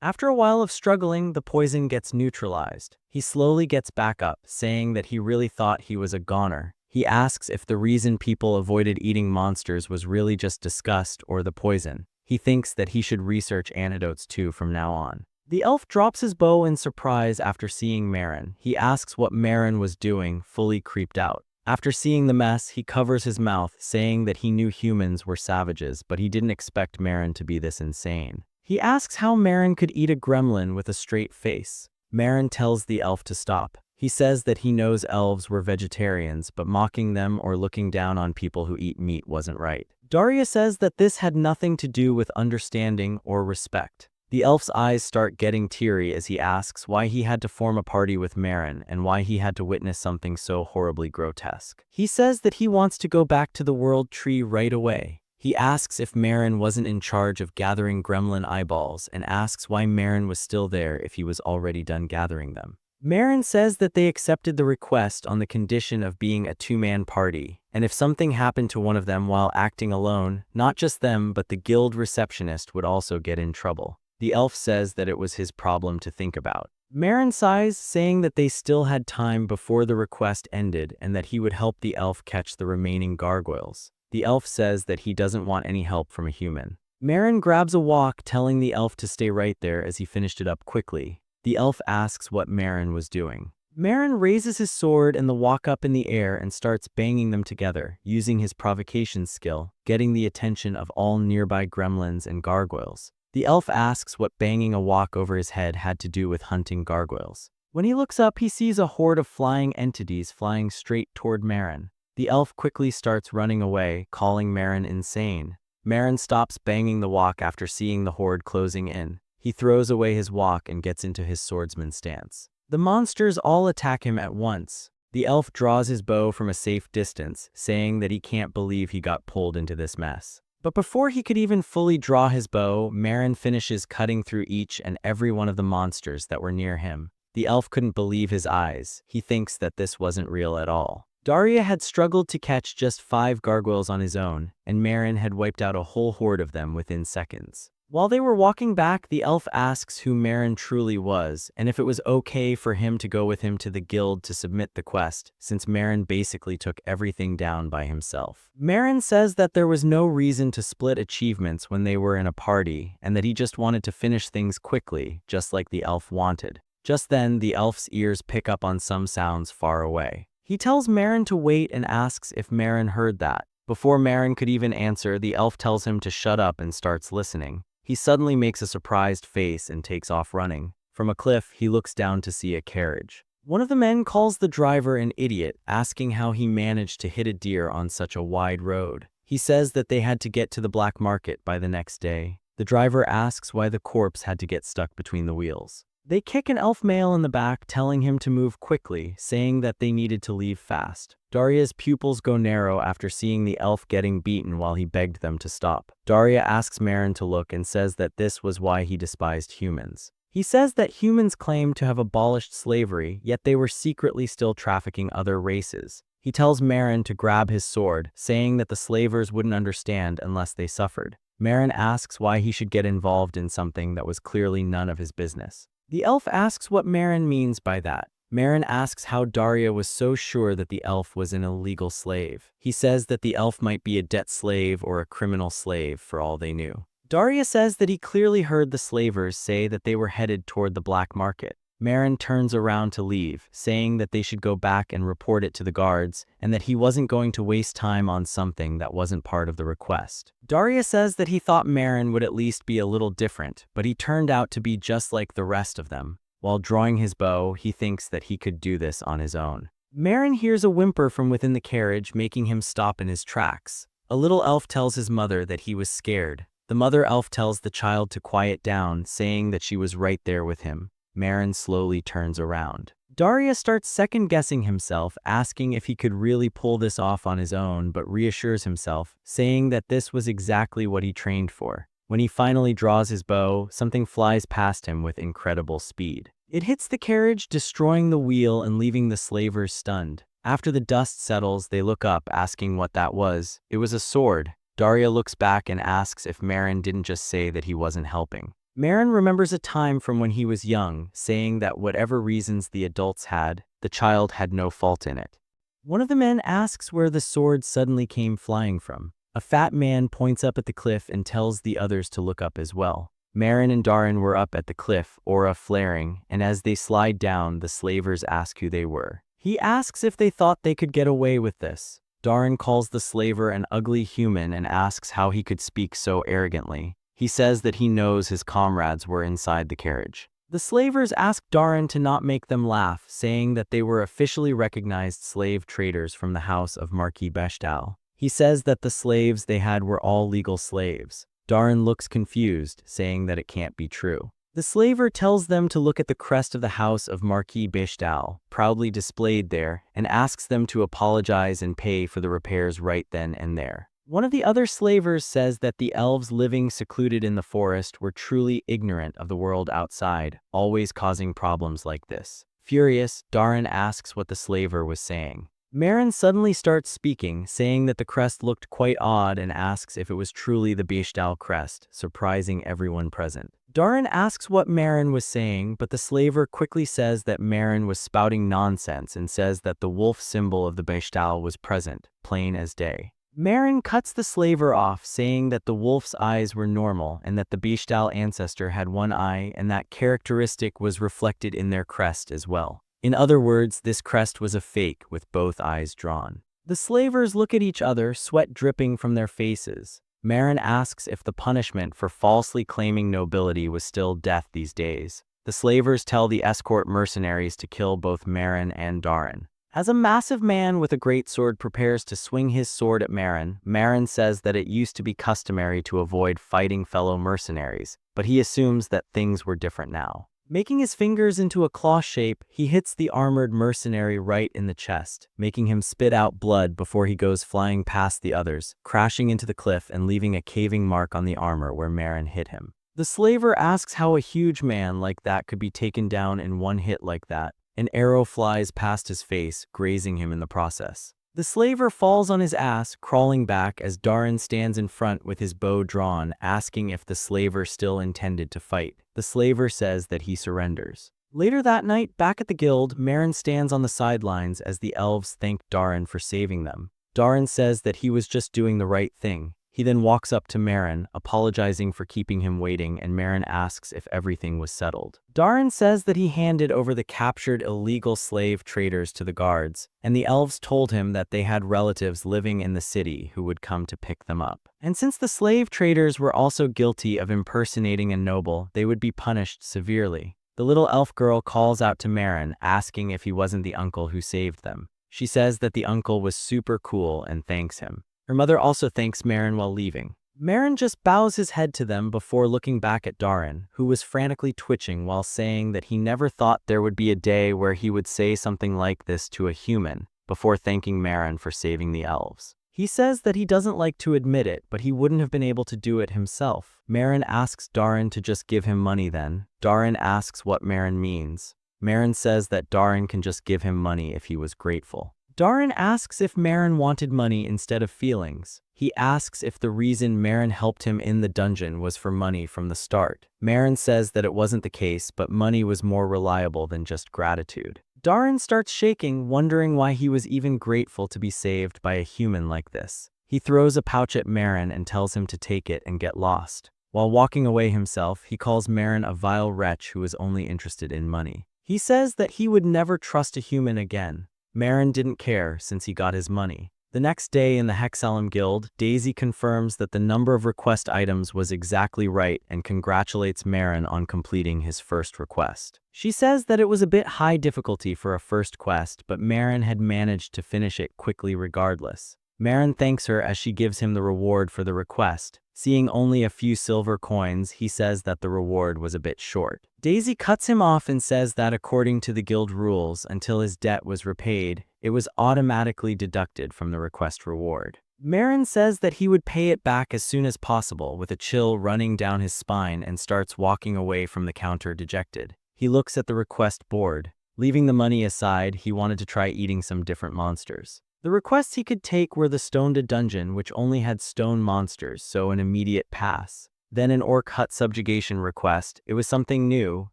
After a while of struggling, the poison gets neutralized. He slowly gets back up, saying that he really thought he was a goner. He asks if the reason people avoided eating monsters was really just disgust or the poison. He thinks that he should research antidotes too from now on. The elf drops his bow in surprise after seeing Marin. He asks what Marin was doing, fully creeped out. After seeing the mess, he covers his mouth, saying that he knew humans were savages, but he didn't expect Marin to be this insane. He asks how Marin could eat a gremlin with a straight face. Marin tells the elf to stop. He says that he knows elves were vegetarians, but mocking them or looking down on people who eat meat wasn't right. Daria says that this had nothing to do with understanding or respect. The elf's eyes start getting teary as he asks why he had to form a party with Marin and why he had to witness something so horribly grotesque. He says that he wants to go back to the world tree right away. He asks if Marin wasn't in charge of gathering gremlin eyeballs and asks why Marin was still there if he was already done gathering them. Marin says that they accepted the request on the condition of being a two-man party, and if something happened to one of them while acting alone, not just them but the guild receptionist would also get in trouble. The elf says that it was his problem to think about. Marin sighs, saying that they still had time before the request ended and that he would help the elf catch the remaining gargoyles. The elf says that he doesn't want any help from a human. Marin grabs a wok, telling the elf to stay right there as he finished it up quickly. The elf asks what Marin was doing. Marin raises his sword and the wok up in the air and starts banging them together, using his provocation skill, getting the attention of all nearby gremlins and gargoyles. The elf asks what banging a wok over his head had to do with hunting gargoyles. When he looks up, he sees a horde of flying entities flying straight toward Marin. The elf quickly starts running away, calling Marin insane. Marin stops banging the wok after seeing the horde closing in. He throws away his wok and gets into his swordsman stance. The monsters all attack him at once. The elf draws his bow from a safe distance, saying that he can't believe he got pulled into this mess. But before he could even fully draw his bow, Marin finishes cutting through each and every one of the monsters that were near him. The elf couldn't believe his eyes. He thinks that this wasn't real at all. Daria had struggled to catch just 5 gargoyles on his own, and Marin had wiped out a whole horde of them within seconds. While they were walking back, the elf asks who Marin truly was, and if it was okay for him to go with him to the guild to submit the quest, since Marin basically took everything down by himself. Marin says that there was no reason to split achievements when they were in a party, and that he just wanted to finish things quickly, just like the elf wanted. Just then, the elf's ears pick up on some sounds far away. He tells Marin to wait and asks if Marin heard that. Before Marin could even answer, the elf tells him to shut up and starts listening. He suddenly makes a surprised face and takes off running. From a cliff, he looks down to see a carriage. One of the men calls the driver an idiot, asking how he managed to hit a deer on such a wide road. He says that they had to get to the black market by the next day. The driver asks why the corpse had to get stuck between the wheels. They kick an elf male in the back, telling him to move quickly, saying that they needed to leave fast. Daria's pupils go narrow after seeing the elf getting beaten while he begged them to stop. Daria asks Marin to look and says that this was why he despised humans. He says that humans claimed to have abolished slavery, yet they were secretly still trafficking other races. He tells Marin to grab his sword, saying that the slavers wouldn't understand unless they suffered. Marin asks why he should get involved in something that was clearly none of his business. The elf asks what Marin means by that. Marin asks how Daria was so sure that the elf was an illegal slave. He says that the elf might be a debt slave or a criminal slave for all they knew. Daria says that he clearly heard the slavers say that they were headed toward the black market. Marin turns around to leave, saying that they should go back and report it to the guards, and that he wasn't going to waste time on something that wasn't part of the request. Daria says that he thought Marin would at least be a little different, but he turned out to be just like the rest of them. While drawing his bow, he thinks that he could do this on his own. Marin hears a whimper from within the carriage, making him stop in his tracks. A little elf tells his mother that he was scared. The mother elf tells the child to quiet down, saying that she was right there with him. Marin slowly turns around. Daria starts second-guessing himself, asking if he could really pull this off on his own, but reassures himself, saying that this was exactly what he trained for. When he finally draws his bow, something flies past him with incredible speed. It hits the carriage, destroying the wheel and leaving the slavers stunned. After the dust settles, they look up, asking what that was. It was a sword. Daria looks back and asks if Marin didn't just say that he wasn't helping. Marin remembers a time from when he was young, saying that whatever reasons the adults had, the child had no fault in it. One of the men asks where the sword suddenly came flying from. A fat man points up at the cliff and tells the others to look up as well. Marin and Darin were up at the cliff, aura flaring, and as they slide down, the slavers ask who they were. He asks if they thought they could get away with this. Darin calls the slaver an ugly human and asks how he could speak so arrogantly. He says that he knows his comrades were inside the carriage. The slavers ask Darin to not make them laugh, saying that they were officially recognized slave traders from the house of Marquis Bechtal. He says that the slaves they had were all legal slaves. Darin looks confused, saying that it can't be true. The slaver tells them to look at the crest of the house of Marquis Bechtal, proudly displayed there, and asks them to apologize and pay for the repairs right then and there. One of the other slavers says that the elves living secluded in the forest were truly ignorant of the world outside, always causing problems like this. Furious, Darin asks what the slaver was saying. Marin suddenly starts speaking, saying that the crest looked quite odd and asks if it was truly the Bechtal crest, surprising everyone present. Darin asks what Marin was saying, but the slaver quickly says that Marin was spouting nonsense and says that the wolf symbol of the Bechtal was present, plain as day. Marin cuts the slaver off, saying that the wolf's eyes were normal and that the Bechtal ancestor had one eye and that characteristic was reflected in their crest as well. In other words, this crest was a fake with both eyes drawn. The slavers look at each other, sweat dripping from their faces. Marin asks if the punishment for falsely claiming nobility was still death these days. The slavers tell the escort mercenaries to kill both Marin and Darin. As a massive man with a great sword prepares to swing his sword at Marin, Marin says that it used to be customary to avoid fighting fellow mercenaries, but he assumes that things were different now. Making his fingers into a claw shape, he hits the armored mercenary right in the chest, making him spit out blood before he goes flying past the others, crashing into the cliff and leaving a caving mark on the armor where Marin hit him. The slaver asks how a huge man like that could be taken down in one hit like that. An arrow flies past his face, grazing him in the process. The slaver falls on his ass, crawling back as Darin stands in front with his bow drawn, asking if the slaver still intended to fight. The slaver says that he surrenders. Later that night, back at the guild, Marin stands on the sidelines as the elves thank Darin for saving them. Darin says that he was just doing the right thing. He then walks up to Marin, apologizing for keeping him waiting, and Marin asks if everything was settled. Darin says that he handed over the captured illegal slave traders to the guards, and the elves told him that they had relatives living in the city who would come to pick them up. And since the slave traders were also guilty of impersonating a noble, they would be punished severely. The little elf girl calls out to Marin, asking if he wasn't the uncle who saved them. She says that the uncle was super cool and thanks him. Her mother also thanks Marin while leaving. Marin just bows his head to them before looking back at Darin, who was frantically twitching while saying that he never thought there would be a day where he would say something like this to a human, before thanking Marin for saving the elves. He says that he doesn't like to admit it, but he wouldn't have been able to do it himself. Marin asks Darin to just give him money then. Darin asks what Marin means. Marin says that Darin can just give him money if he was grateful. Darin asks if Marin wanted money instead of feelings. He asks if the reason Marin helped him in the dungeon was for money from the start. Marin says that it wasn't the case, but money was more reliable than just gratitude. Darin starts shaking, wondering why he was even grateful to be saved by a human like this. He throws a pouch at Marin and tells him to take it and get lost. While walking away himself, he calls Marin a vile wretch who is only interested in money. He says that he would never trust a human again. Marin didn't care since he got his money. The next day in the Hexalum Guild, Daisy confirms that the number of request items was exactly right and congratulates Marin on completing his first request. She says that it was a bit high difficulty for a first quest, but Marin had managed to finish it quickly regardless. Marin thanks her as she gives him the reward for the request. Seeing only a few silver coins, he says that the reward was a bit short. Daisy cuts him off and says that according to the guild rules, until his debt was repaid, it was automatically deducted from the request reward. Marin says that he would pay it back as soon as possible, with a chill running down his spine, and starts walking away from the counter dejected. He looks at the request board. Leaving the money aside, he wanted to try eating some different monsters. The requests he could take were the Stoned Dungeon, which only had stone monsters, so an immediate pass. Then an orc hut subjugation request. It was something new.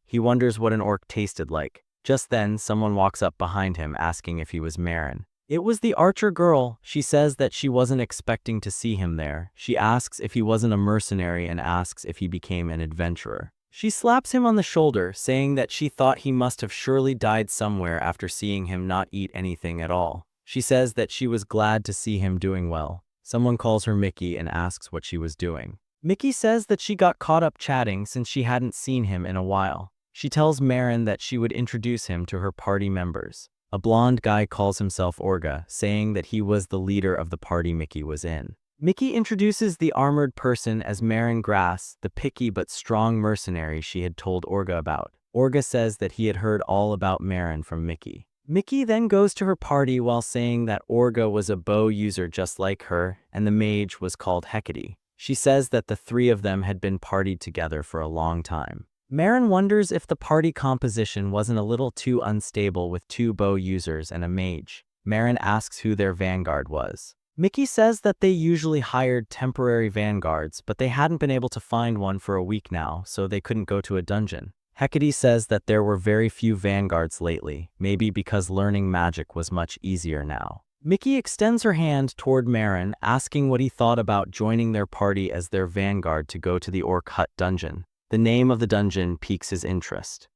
He wonders what an orc tasted like. Just then, someone walks up behind him asking if he was Marin. It was the archer girl. She says that she wasn't expecting to see him there. She asks if he wasn't a mercenary and asks if he became an adventurer. She slaps him on the shoulder, saying that she thought he must have surely died somewhere after seeing him not eat anything at all. She says that she was glad to see him doing well. Someone calls her Mickey and asks what she was doing. Mickey says that she got caught up chatting since she hadn't seen him in a while. She tells Marin that she would introduce him to her party members. A blonde guy calls himself Orga, saying that he was the leader of the party Mickey was in. Mickey introduces the armored person as Marin Grass, the picky but strong mercenary she had told Orga about. Orga says that he had heard all about Marin from Mickey. Mickey then goes to her party while saying that Orga was a bow user just like her, and the mage was called Hecate. She says that the three of them had been partied together for a long time. Marin wonders if the party composition wasn't a little too unstable with two bow users and a mage. Marin asks who their vanguard was. Mickey says that they usually hired temporary vanguards, but they hadn't been able to find one for a week now, so they couldn't go to a dungeon. Hecate says that there were very few vanguards lately, maybe because learning magic was much easier now. Mickey extends her hand toward Marin, asking what he thought about joining their party as their vanguard to go to the Orc Hut dungeon. The name of the dungeon piques his interest.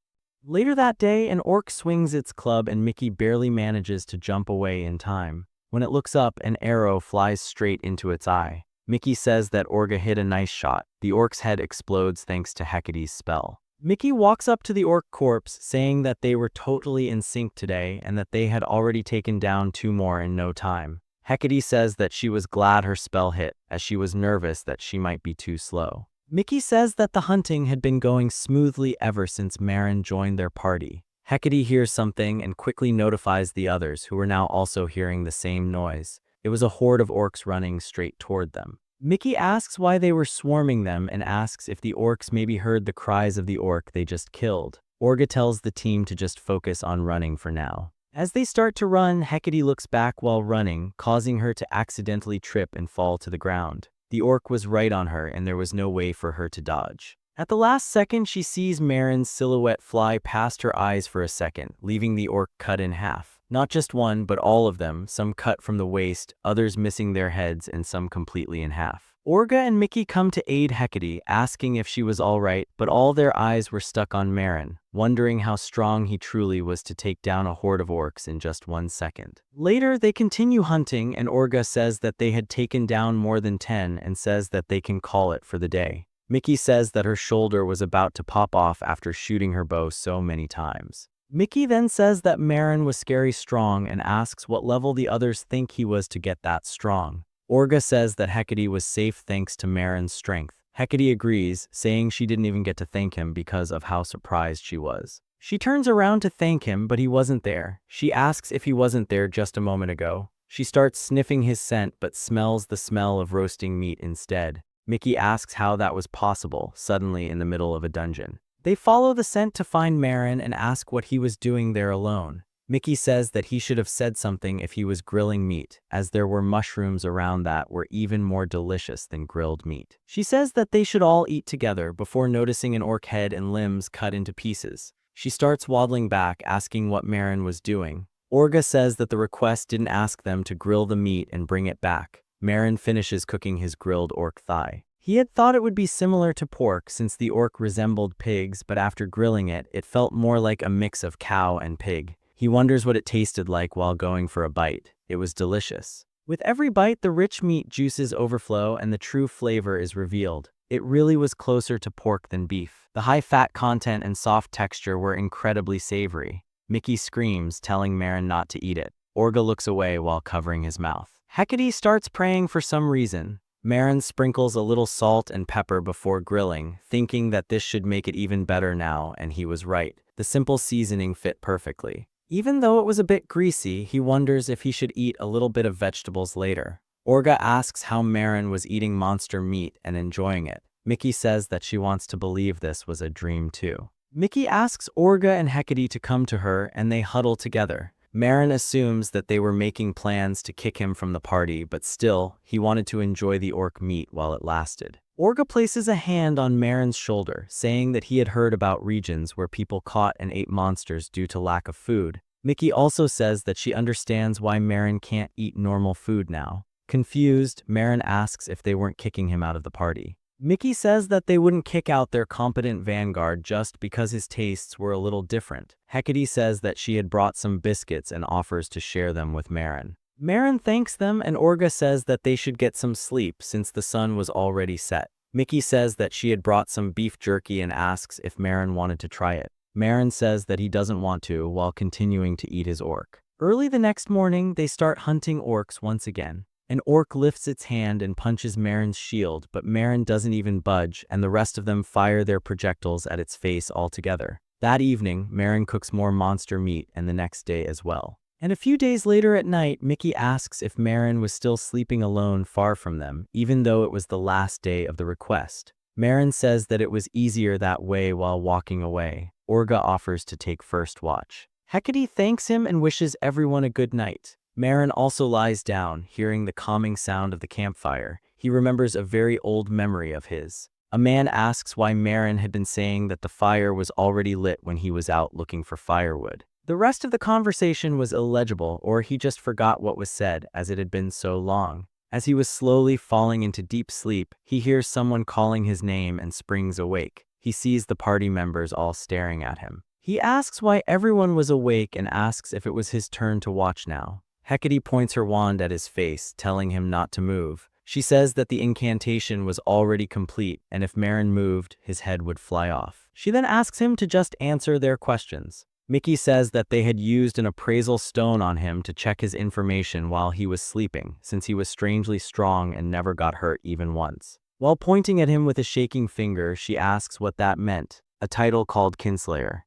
Later that day, an orc swings its club and Mickey barely manages to jump away in time. When it looks up, an arrow flies straight into its eye. Mickey says that Orga hit a nice shot. The orc's head explodes thanks to Hecate's spell. Mickey walks up to the orc corpse, saying that they were totally in sync today and that they had already taken down two more in no time. Hecate says that she was glad her spell hit, as she was nervous that she might be too slow. Mickey says that the hunting had been going smoothly ever since Marin joined their party. Hecate hears something and quickly notifies the others, who were now also hearing the same noise. It was a horde of orcs running straight toward them. Mickey asks why they were swarming them and asks if the orcs maybe heard the cries of the orc they just killed. Orga tells the team to just focus on running for now. As they start to run, Hecate looks back while running, causing her to accidentally trip and fall to the ground. The orc was right on her and there was no way for her to dodge. At the last second, she sees Marin's silhouette fly past her eyes for a second, leaving the orc cut in half. Not just one, but all of them, some cut from the waist, others missing their heads, and some completely in half. Orga and Mickey come to aid Hecate, asking if she was alright, but all their eyes were stuck on Marin, wondering how strong he truly was to take down a horde of orcs in just 1 second. Later, they continue hunting, and Orga says that they had taken down more than 10 and says that they can call it for the day. Mickey says that her shoulder was about to pop off after shooting her bow so many times. Mickey then says that Marin was scary strong and asks what level the others think he was to get that strong. Orga says that Hecate was safe thanks to Marin's strength. Hecate agrees, saying she didn't even get to thank him because of how surprised she was. She turns around to thank him, but he wasn't there. She asks if he wasn't there just a moment ago. She starts sniffing his scent but smells the smell of roasting meat instead. Mickey asks how that was possible, suddenly in the middle of a dungeon. They follow the scent to find Marin and ask what he was doing there alone. Mickey says that he should have said something if he was grilling meat, as there were mushrooms around that were even more delicious than grilled meat. She says that they should all eat together before noticing an orc head and limbs cut into pieces. She starts waddling back, asking what Marin was doing. Orga says that the request didn't ask them to grill the meat and bring it back. Marin finishes cooking his grilled orc thigh. He had thought it would be similar to pork since the orc resembled pigs, but after grilling it, it felt more like a mix of cow and pig. He wonders what it tasted like while going for a bite. It was delicious. With every bite, the rich meat juices overflow and the true flavor is revealed. It really was closer to pork than beef. The high fat content and soft texture were incredibly savory. Mickey screams, telling Marin not to eat it. Orga looks away while covering his mouth. Hecate starts praying for some reason. Marin sprinkles a little salt and pepper before grilling, thinking that this should make it even better now, and he was right. The simple seasoning fit perfectly. Even though it was a bit greasy, he wonders if he should eat a little bit of vegetables later. Orga asks how Marin was eating monster meat and enjoying it. Mickey says that she wants to believe this was a dream too. Mickey asks Orga and Hecate to come to her, and they huddle together. Marin assumes that they were making plans to kick him from the party, but still, he wanted to enjoy the orc meat while it lasted. Orga places a hand on Marin's shoulder, saying that he had heard about regions where people caught and ate monsters due to lack of food. Mickey also says that she understands why Marin can't eat normal food now. Confused, Marin asks if they weren't kicking him out of the party. Mickey says that they wouldn't kick out their competent vanguard just because his tastes were a little different. Hecate says that she had brought some biscuits and offers to share them with Marin. Marin thanks them, and Orga says that they should get some sleep since the sun was already set. Mickey says that she had brought some beef jerky and asks if Marin wanted to try it. Marin says that he doesn't want to while continuing to eat his orc. Early the next morning, they start hunting orcs once again. An orc lifts its hand and punches Marin's shield, but Marin doesn't even budge, and the rest of them fire their projectiles at its face altogether. That evening, Marin cooks more monster meat, and the next day as well. And a few days later at night, Mickey asks if Marin was still sleeping alone far from them, even though it was the last day of the request. Marin says that it was easier that way while walking away. Orga offers to take first watch. Hecate thanks him and wishes everyone a good night. Marin also lies down, hearing the calming sound of the campfire. He remembers a very old memory of his. A man asks why Marin had been saying that the fire was already lit when he was out looking for firewood. The rest of the conversation was illegible, or he just forgot what was said as it had been so long. As he was slowly falling into deep sleep, he hears someone calling his name and springs awake. He sees the party members all staring at him. He asks why everyone was awake and asks if it was his turn to watch now. Hecate points her wand at his face, telling him not to move. She says that the incantation was already complete, and if Marin moved, his head would fly off. She then asks him to just answer their questions. Mickey says that they had used an appraisal stone on him to check his information while he was sleeping, since he was strangely strong and never got hurt even once. While pointing at him with a shaking finger, she asks what that meant, a title called Kinslayer.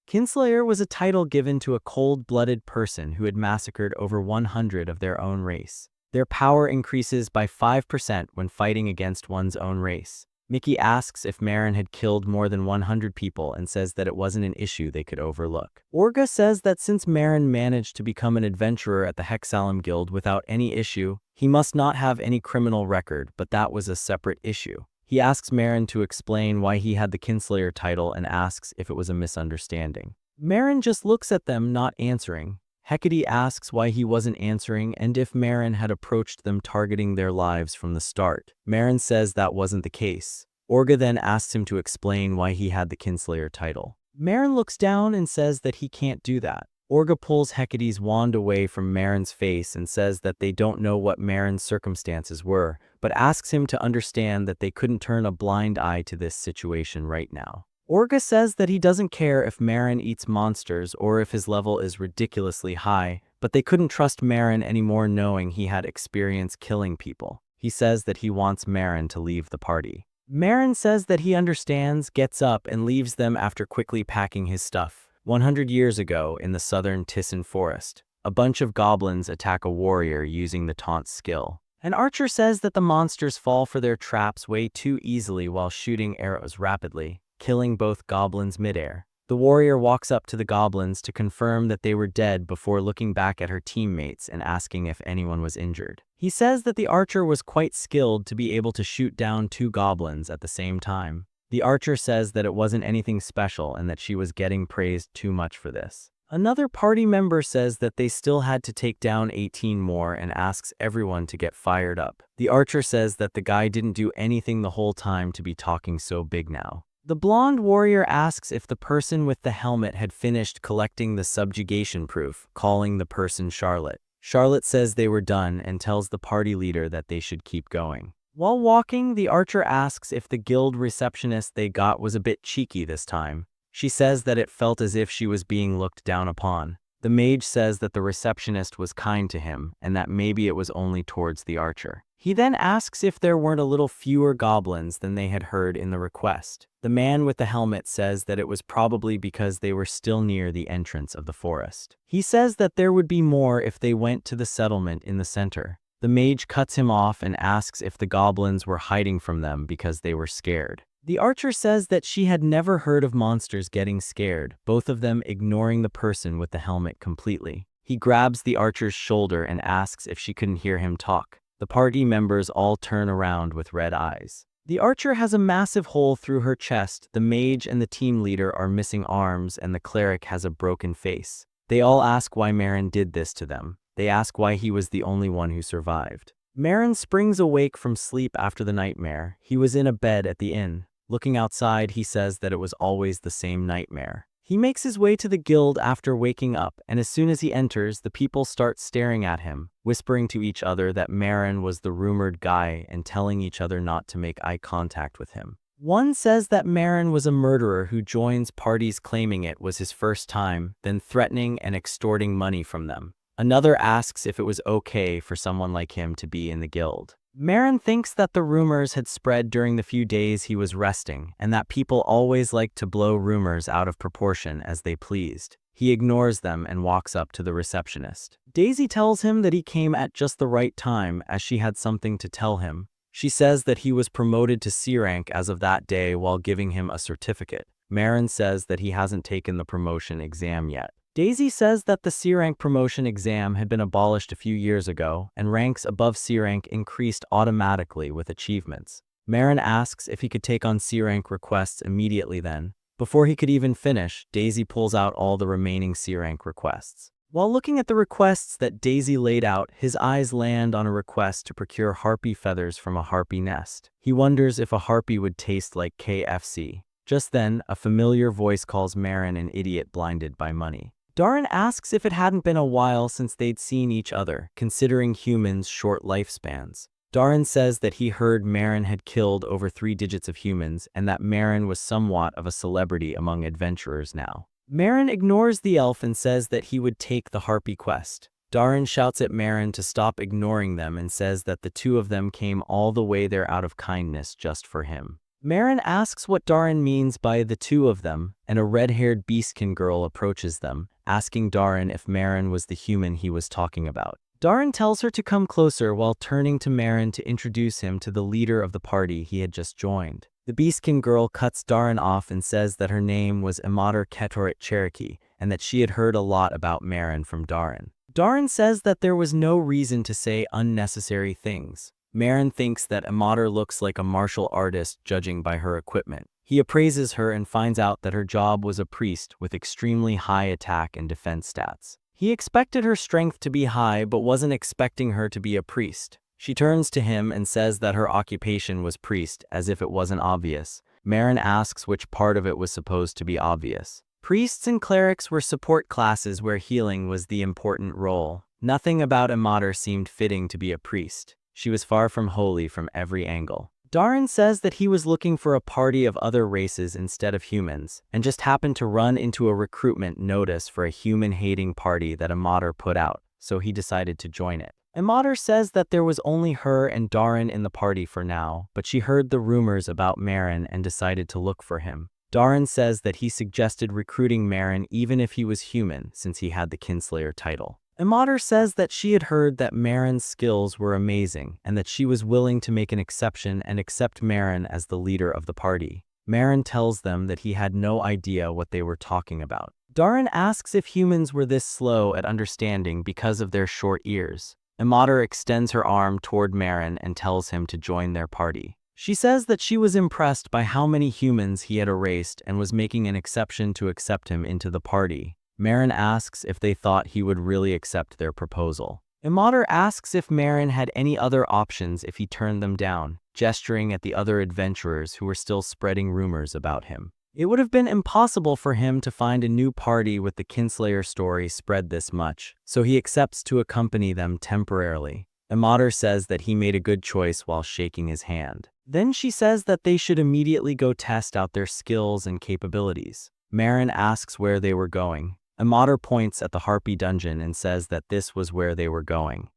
Kinslayer was a title given to a cold-blooded person who had massacred over 100 of their own race. Their power increases by 5% when fighting against one's own race. Mickey asks if Marin had killed more than 100 people and says that it wasn't an issue they could overlook. Orga says that since Marin managed to become an adventurer at the Hexalum Guild without any issue, he must not have any criminal record, but that was a separate issue. He asks Marin to explain why he had the Kinslayer title and asks if it was a misunderstanding. Marin just looks at them, not answering. Hecate asks why he wasn't answering and if Marin had approached them targeting their lives from the start. Marin says that wasn't the case. Orga then asks him to explain why he had the Kinslayer title. Marin looks down and says that he can't do that. Orga pulls Hecate's wand away from Marin's face and says that they don't know what Marin's circumstances were, but asks him to understand that they couldn't turn a blind eye to this situation right now. Orga says that he doesn't care if Marin eats monsters or if his level is ridiculously high, but they couldn't trust Marin anymore knowing he had experience killing people. He says that he wants Marin to leave the party. Marin says that he understands, gets up, and leaves them after quickly packing his stuff. 100 years ago, in the southern Tisan forest, a bunch of goblins attack a warrior using the taunt skill. An archer says that the monsters fall for their traps way too easily while shooting arrows rapidly, killing both goblins midair. The warrior walks up to the goblins to confirm that they were dead before looking back at her teammates and asking if anyone was injured. He says that the archer was quite skilled to be able to shoot down 2 goblins at the same time. The archer says that it wasn't anything special and that she was getting praised too much for this. Another party member says that they still had to take down 18 more and asks everyone to get fired up. The archer says that the guy didn't do anything the whole time to be talking so big now. The blonde warrior asks if the person with the helmet had finished collecting the subjugation proof, calling the person Charlotte. Charlotte says they were done and tells the party leader that they should keep going. While walking, the archer asks if the guild receptionist they got was a bit cheeky this time. She says that it felt as if she was being looked down upon. The mage says that the receptionist was kind to him and that maybe it was only towards the archer. He then asks if there weren't a little fewer goblins than they had heard in the request. The man with the helmet says that it was probably because they were still near the entrance of the forest. He says that there would be more if they went to the settlement in the center. The mage cuts him off and asks if the goblins were hiding from them because they were scared. The archer says that she had never heard of monsters getting scared, both of them ignoring the person with the helmet completely. He grabs the archer's shoulder and asks if she couldn't hear him talk. The party members all turn around with red eyes. The archer has a massive hole through her chest, the mage and the team leader are missing arms, and the cleric has a broken face. They all ask why Marin did this to them. They ask why he was the only one who survived. Marin springs awake from sleep after the nightmare. He was in a bed at the inn. Looking outside, he says that it was always the same nightmare. He makes his way to the guild after waking up, and as soon as he enters, the people start staring at him, whispering to each other that Marin was the rumored guy and telling each other not to make eye contact with him. One says that Marin was a murderer who joins parties claiming it was his first time, then threatening and extorting money from them. Another asks if it was okay for someone like him to be in the guild. Marin thinks that the rumors had spread during the few days he was resting, and that people always liked to blow rumors out of proportion as they pleased. He ignores them and walks up to the receptionist. Daisy tells him that he came at just the right time as she had something to tell him. She says that he was promoted to C rank as of that day while giving him a certificate. Marin says that he hasn't taken the promotion exam yet. Daisy says that the C rank promotion exam had been abolished a few years ago, and ranks above C rank increased automatically with achievements. Marin asks if he could take on C rank requests immediately then. Before he could even finish, Daisy pulls out all the remaining C rank requests. While looking at the requests that Daisy laid out, his eyes land on a request to procure harpy feathers from a harpy nest. He wonders if a harpy would taste like KFC. Just then, a familiar voice calls Marin an idiot blinded by money. Darren asks if it hadn't been a while since they'd seen each other, considering humans' short lifespans. Darren says that he heard Marin had killed over 3 digits of humans and that Marin was somewhat of a celebrity among adventurers now. Marin ignores the elf and says that he would take the harpy quest. Darren shouts at Marin to stop ignoring them and says that the two of them came all the way there out of kindness just for him. Marin asks what Darren means by the two of them, and a red-haired beastkin girl approaches them, asking Darren if Marin was the human he was talking about. Darren tells her to come closer while turning to Marin to introduce him to the leader of the party he had just joined. The beastkin girl cuts Darren off and says that her name was Imater Ketorit Cherokee, and that she had heard a lot about Marin from Darren. Darren says that there was no reason to say unnecessary things. Marin thinks that Imater looks like a martial artist judging by her equipment. He appraises her and finds out that her job was a priest with extremely high attack and defense stats. He expected her strength to be high but wasn't expecting her to be a priest. She turns to him and says that her occupation was priest, as if it wasn't obvious. Marin asks which part of it was supposed to be obvious. Priests and clerics were support classes where healing was the important role. Nothing about Amater seemed fitting to be a priest. She was far from holy from every angle. Darren says that he was looking for a party of other races instead of humans, and just happened to run into a recruitment notice for a human-hating party that Amater put out, so he decided to join it. Amater says that there was only her and Darren in the party for now, but she heard the rumors about Marin and decided to look for him. Darren says that he suggested recruiting Marin even if he was human, since he had the Kinslayer title. Amater says that she had heard that Marin's skills were amazing and that she was willing to make an exception and accept Marin as the leader of the party. Marin tells them that he had no idea what they were talking about. Darren asks if humans were this slow at understanding because of their short ears. Amater extends her arm toward Marin and tells him to join their party. She says that she was impressed by how many humans he had erased and was making an exception to accept him into the party. Marin asks if they thought he would really accept their proposal. Amater asks if Marin had any other options if he turned them down, gesturing at the other adventurers who were still spreading rumors about him. It would have been impossible for him to find a new party with the Kinslayer story spread this much, so he accepts to accompany them temporarily. Amater says that he made a good choice while shaking his hand. Then she says that they should immediately go test out their skills and capabilities. Marin asks where they were going. Amater points at the Harpy dungeon and says that this was where they were going.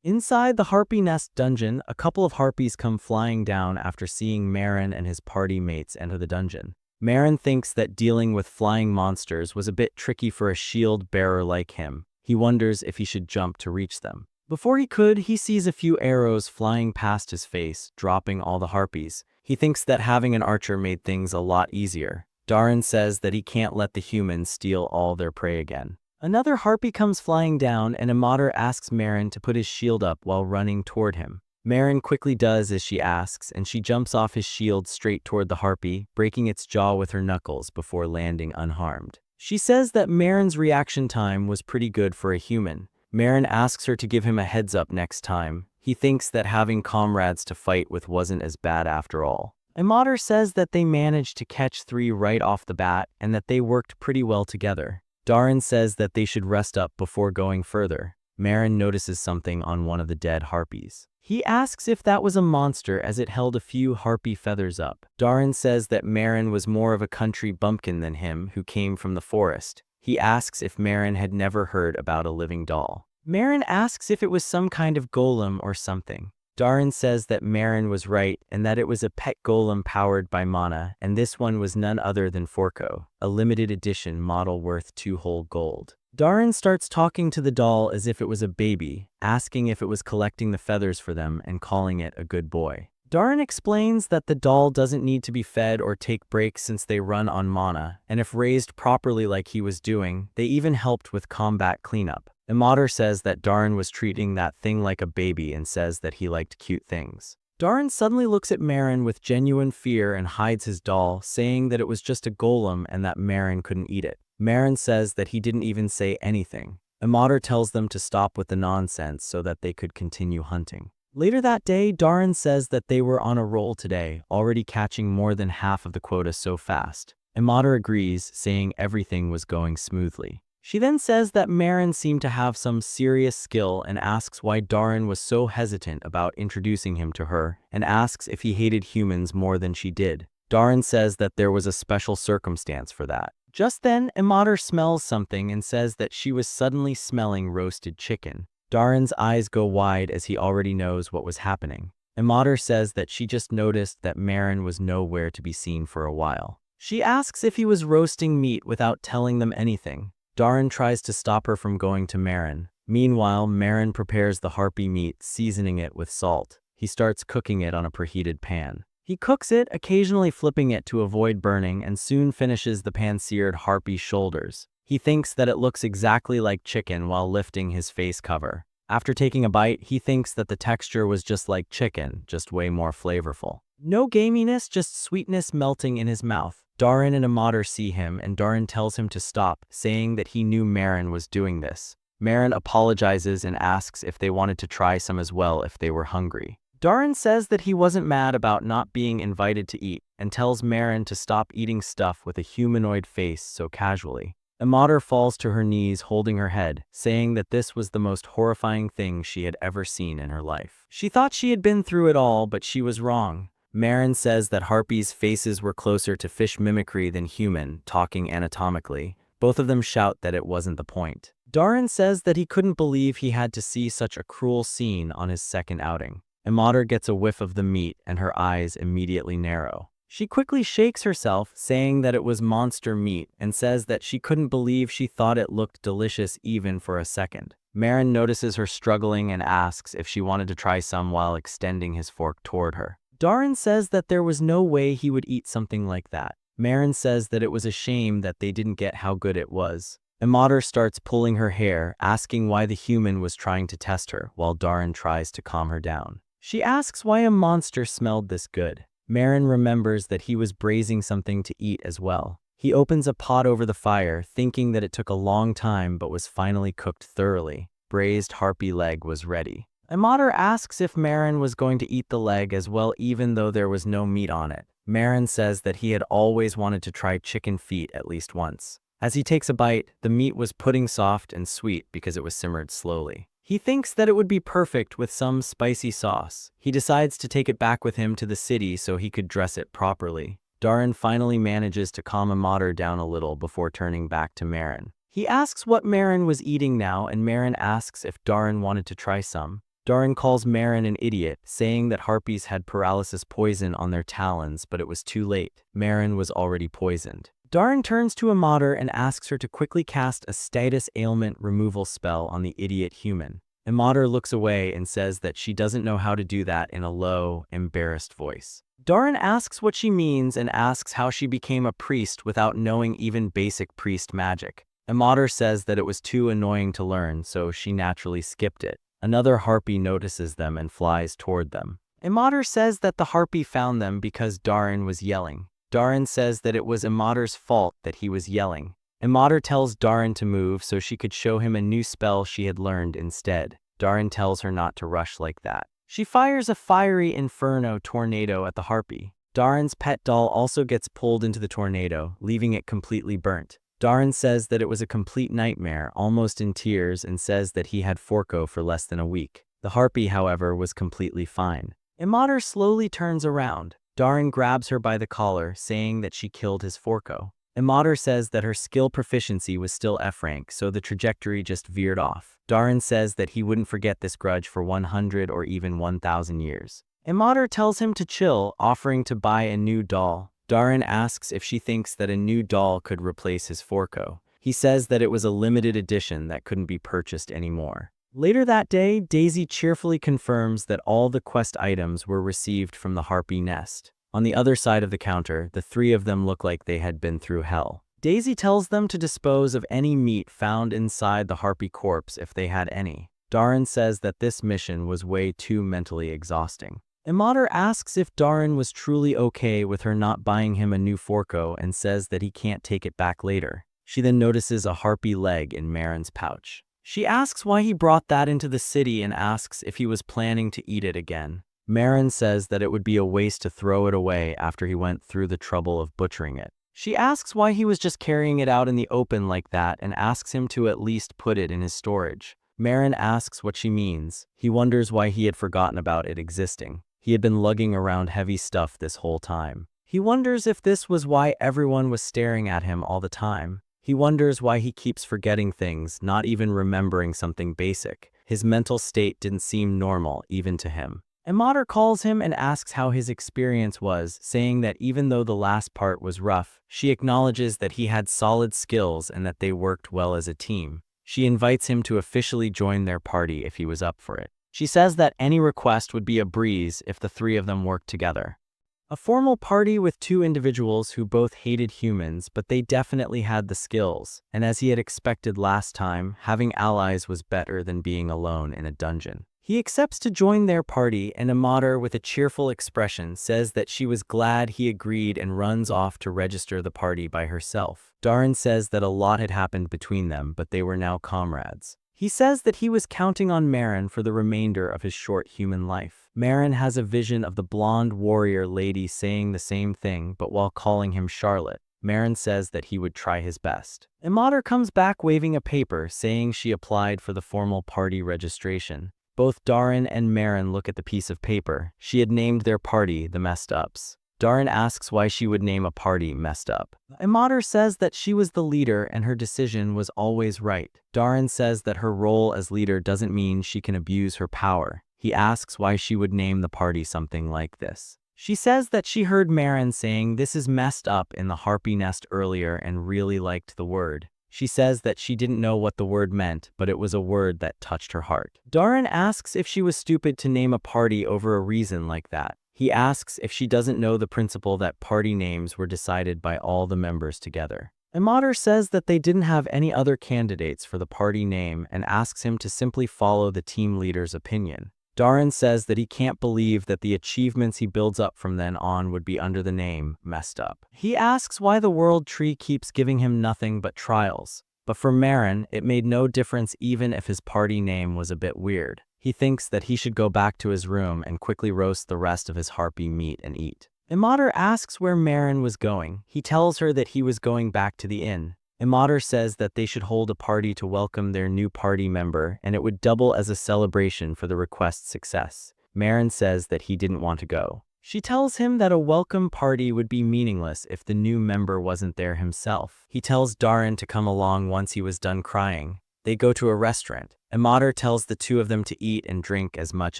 Inside the Harpy Nest dungeon, a couple of harpies come flying down after seeing Marin and his party mates enter the dungeon. Marin thinks that dealing with flying monsters was a bit tricky for a shield bearer like him. He wonders if he should jump to reach them. Before he could, he sees a few arrows flying past his face, dropping all the harpies. He thinks that having an archer made things a lot easier. Darren says that he can't let the humans steal all their prey again. Another harpy comes flying down and Amater asks Marin to put his shield up while running toward him. Marin quickly does as she asks, and she jumps off his shield straight toward the harpy, breaking its jaw with her knuckles before landing unharmed. She says that Marin's reaction time was pretty good for a human. Marin asks her to give him a heads up next time. He thinks that having comrades to fight with wasn't as bad after all. Amater says that they managed to catch 3 right off the bat and that they worked pretty well together. Darren says that they should rest up before going further. Marin notices something on one of the dead harpies. He asks if that was a monster as it held a few harpy feathers up. Darren says that Marin was more of a country bumpkin than him who came from the forest. He asks if Marin had never heard about a living doll. Marin asks if it was some kind of golem or something. Darren says that Marin was right and that it was a pet golem powered by mana, and this one was none other than Forco, a limited edition model worth 2 whole gold. Darren starts talking to the doll as if it was a baby, asking if it was collecting the feathers for them and calling it a good boy. Darren explains that the doll doesn't need to be fed or take breaks since they run on mana, and if raised properly like he was doing, they even helped with combat cleanup. Amater says that Darren was treating that thing like a baby and says that he liked cute things. Darren suddenly looks at Marin with genuine fear and hides his doll, saying that it was just a golem and that Marin couldn't eat it. Marin says that he didn't even say anything. Amater tells them to stop with the nonsense so that they could continue hunting. Later that day, Darren says that they were on a roll today, already catching more than half of the quota so fast. Amater agrees, saying everything was going smoothly. She then says that Marin seemed to have some serious skill and asks why Darren was so hesitant about introducing him to her, and asks if he hated humans more than she did. Darren says that there was a special circumstance for that. Just then, Amater smells something and says that she was suddenly smelling roasted chicken. Darren's eyes go wide as he already knows what was happening. Amater says that she just noticed that Marin was nowhere to be seen for a while. She asks if he was roasting meat without telling them anything. Darren tries to stop her from going to Marin. Meanwhile, Marin prepares the harpy meat, seasoning it with salt. He starts cooking it on a preheated pan. He cooks it, occasionally flipping it to avoid burning, and soon finishes the pan-seared harpy's shoulders. He thinks that it looks exactly like chicken while lifting his face cover. After taking a bite, he thinks that the texture was just like chicken, just way more flavorful. No gaminess, just sweetness melting in his mouth. Darren and Amater see him, and Darren tells him to stop, saying that he knew Marin was doing this. Marin apologizes and asks if they wanted to try some as well if they were hungry. Darin says that he wasn't mad about not being invited to eat and tells Marin to stop eating stuff with a humanoid face so casually. Imader falls to her knees holding her head, saying that this was the most horrifying thing she had ever seen in her life. She thought she had been through it all, but she was wrong. Marin says that harpies' faces were closer to fish mimicry than human, talking anatomically. Both of them shout that it wasn't the point. Darin says that he couldn't believe he had to see such a cruel scene on his second outing. Imader gets a whiff of the meat and her eyes immediately narrow. She quickly shakes herself, saying that it was monster meat, and says that she couldn't believe she thought it looked delicious even for a second. Marin notices her struggling and asks if she wanted to try some while extending his fork toward her. Darin says that there was no way he would eat something like that. Marin says that it was a shame that they didn't get how good it was. Imader starts pulling her hair, asking why the human was trying to test her, while Darin tries to calm her down. She asks why a monster smelled this good. Marin remembers that he was braising something to eat as well. He opens a pot over the fire, thinking that it took a long time but was finally cooked thoroughly. Braised harpy leg was ready. Imader asks if Marin was going to eat the leg as well even though there was no meat on it. Marin says that he had always wanted to try chicken feet at least once. As he takes a bite, the meat was pudding soft and sweet because it was simmered slowly. He thinks that it would be perfect with some spicy sauce. He decides to take it back with him to the city so he could dress it properly. Darin finally manages to calm Imader down a little before turning back to Marin. He asks what Marin was eating now, and Marin asks if Darin wanted to try some. Darin calls Marin an idiot, saying that harpies had paralysis poison on their talons, but it was too late. Marin was already poisoned. Darin turns to Imader and asks her to quickly cast a status ailment removal spell on the idiot human. Imader looks away and says that she doesn't know how to do that in a low, embarrassed voice. Darin asks what she means and asks how she became a priest without knowing even basic priest magic. Imader says that it was too annoying to learn, so she naturally skipped it. Another harpy notices them and flies toward them. Imader says that the harpy found them because Darin was yelling. Darin says that it was Imader's fault that he was yelling. Imader tells Darin to move so she could show him a new spell she had learned instead. Darin tells her not to rush like that. She fires a fiery inferno tornado at the harpy. Darin's pet doll also gets pulled into the tornado, leaving it completely burnt. Darin says that it was a complete nightmare, almost in tears, and says that he had Forco for less than a week. The harpy, however, was completely fine. Imader slowly turns around. Darin grabs her by the collar, saying that she killed his Forco. Imader says that her skill proficiency was still F rank, so the trajectory just veered off. Darin says that he wouldn't forget this grudge for 100 or even 1,000 years. Imader tells him to chill, offering to buy a new doll. Darin asks if she thinks that a new doll could replace his Forco. He says that it was a limited edition that couldn't be purchased anymore. Later that day, Daisy cheerfully confirms that all the quest items were received from the harpy nest. On the other side of the counter, the three of them look like they had been through hell. Daisy tells them to dispose of any meat found inside the harpy corpse if they had any. Darin says that this mission was way too mentally exhausting. Imader asks if Darin was truly okay with her not buying him a new Forco and says that he can't take it back later. She then notices a harpy leg in Marin's pouch. She asks why he brought that into the city and asks if he was planning to eat it again. Marin says that it would be a waste to throw it away after he went through the trouble of butchering it. She asks why he was just carrying it out in the open like that and asks him to at least put it in his storage. Marin asks what she means. He wonders why he had forgotten about it existing. He had been lugging around heavy stuff this whole time. He wonders if this was why everyone was staring at him all the time. He wonders why he keeps forgetting things, not even remembering something basic. His mental state didn't seem normal, even to him. Imader calls him and asks how his experience was, saying that even though the last part was rough, she acknowledges that he had solid skills and that they worked well as a team. She invites him to officially join their party if he was up for it. She says that any request would be a breeze if the three of them worked together. A formal party with two individuals who both hated humans, but they definitely had the skills. And as he had expected last time, having allies was better than being alone in a dungeon. He accepts to join their party, and Imader, with a cheerful expression, says that she was glad he agreed and runs off to register the party by herself. Darin says that a lot had happened between them, but they were now comrades. He says that he was counting on Marin for the remainder of his short human life. Marin has a vision of the blonde warrior lady saying the same thing, but while calling him Charlotte. Marin says that he would try his best. Imader comes back waving a paper saying she applied for the formal party registration. Both Darin and Marin look at the piece of paper. She had named their party the Messed Ups. Darin asks why she would name a party Messed Up. Imader says that she was the leader and her decision was always right. Darin says that her role as leader doesn't mean she can abuse her power. He asks why she would name the party something like this. She says that she heard Marin saying this is messed up in the harpy nest earlier and really liked the word. She says that she didn't know what the word meant, but it was a word that touched her heart. Darin asks if she was stupid to name a party over a reason like that. He asks if she doesn't know the principle that party names were decided by all the members together. Imader says that they didn't have any other candidates for the party name and asks him to simply follow the team leader's opinion. Darin says that he can't believe that the achievements he builds up from then on would be under the name Messed Up. He asks why the world tree keeps giving him nothing but trials. But for Marin, it made no difference even if his party name was a bit weird. He thinks that he should go back to his room and quickly roast the rest of his harpy meat and eat. Imader asks where Marin was going. He tells her that he was going back to the inn. Imader says that they should hold a party to welcome their new party member, and it would double as a celebration for the request's success. Marin says that he didn't want to go. She tells him that a welcome party would be meaningless if the new member wasn't there himself. He tells Darin to come along once he was done crying. They go to a restaurant. Imader tells the two of them to eat and drink as much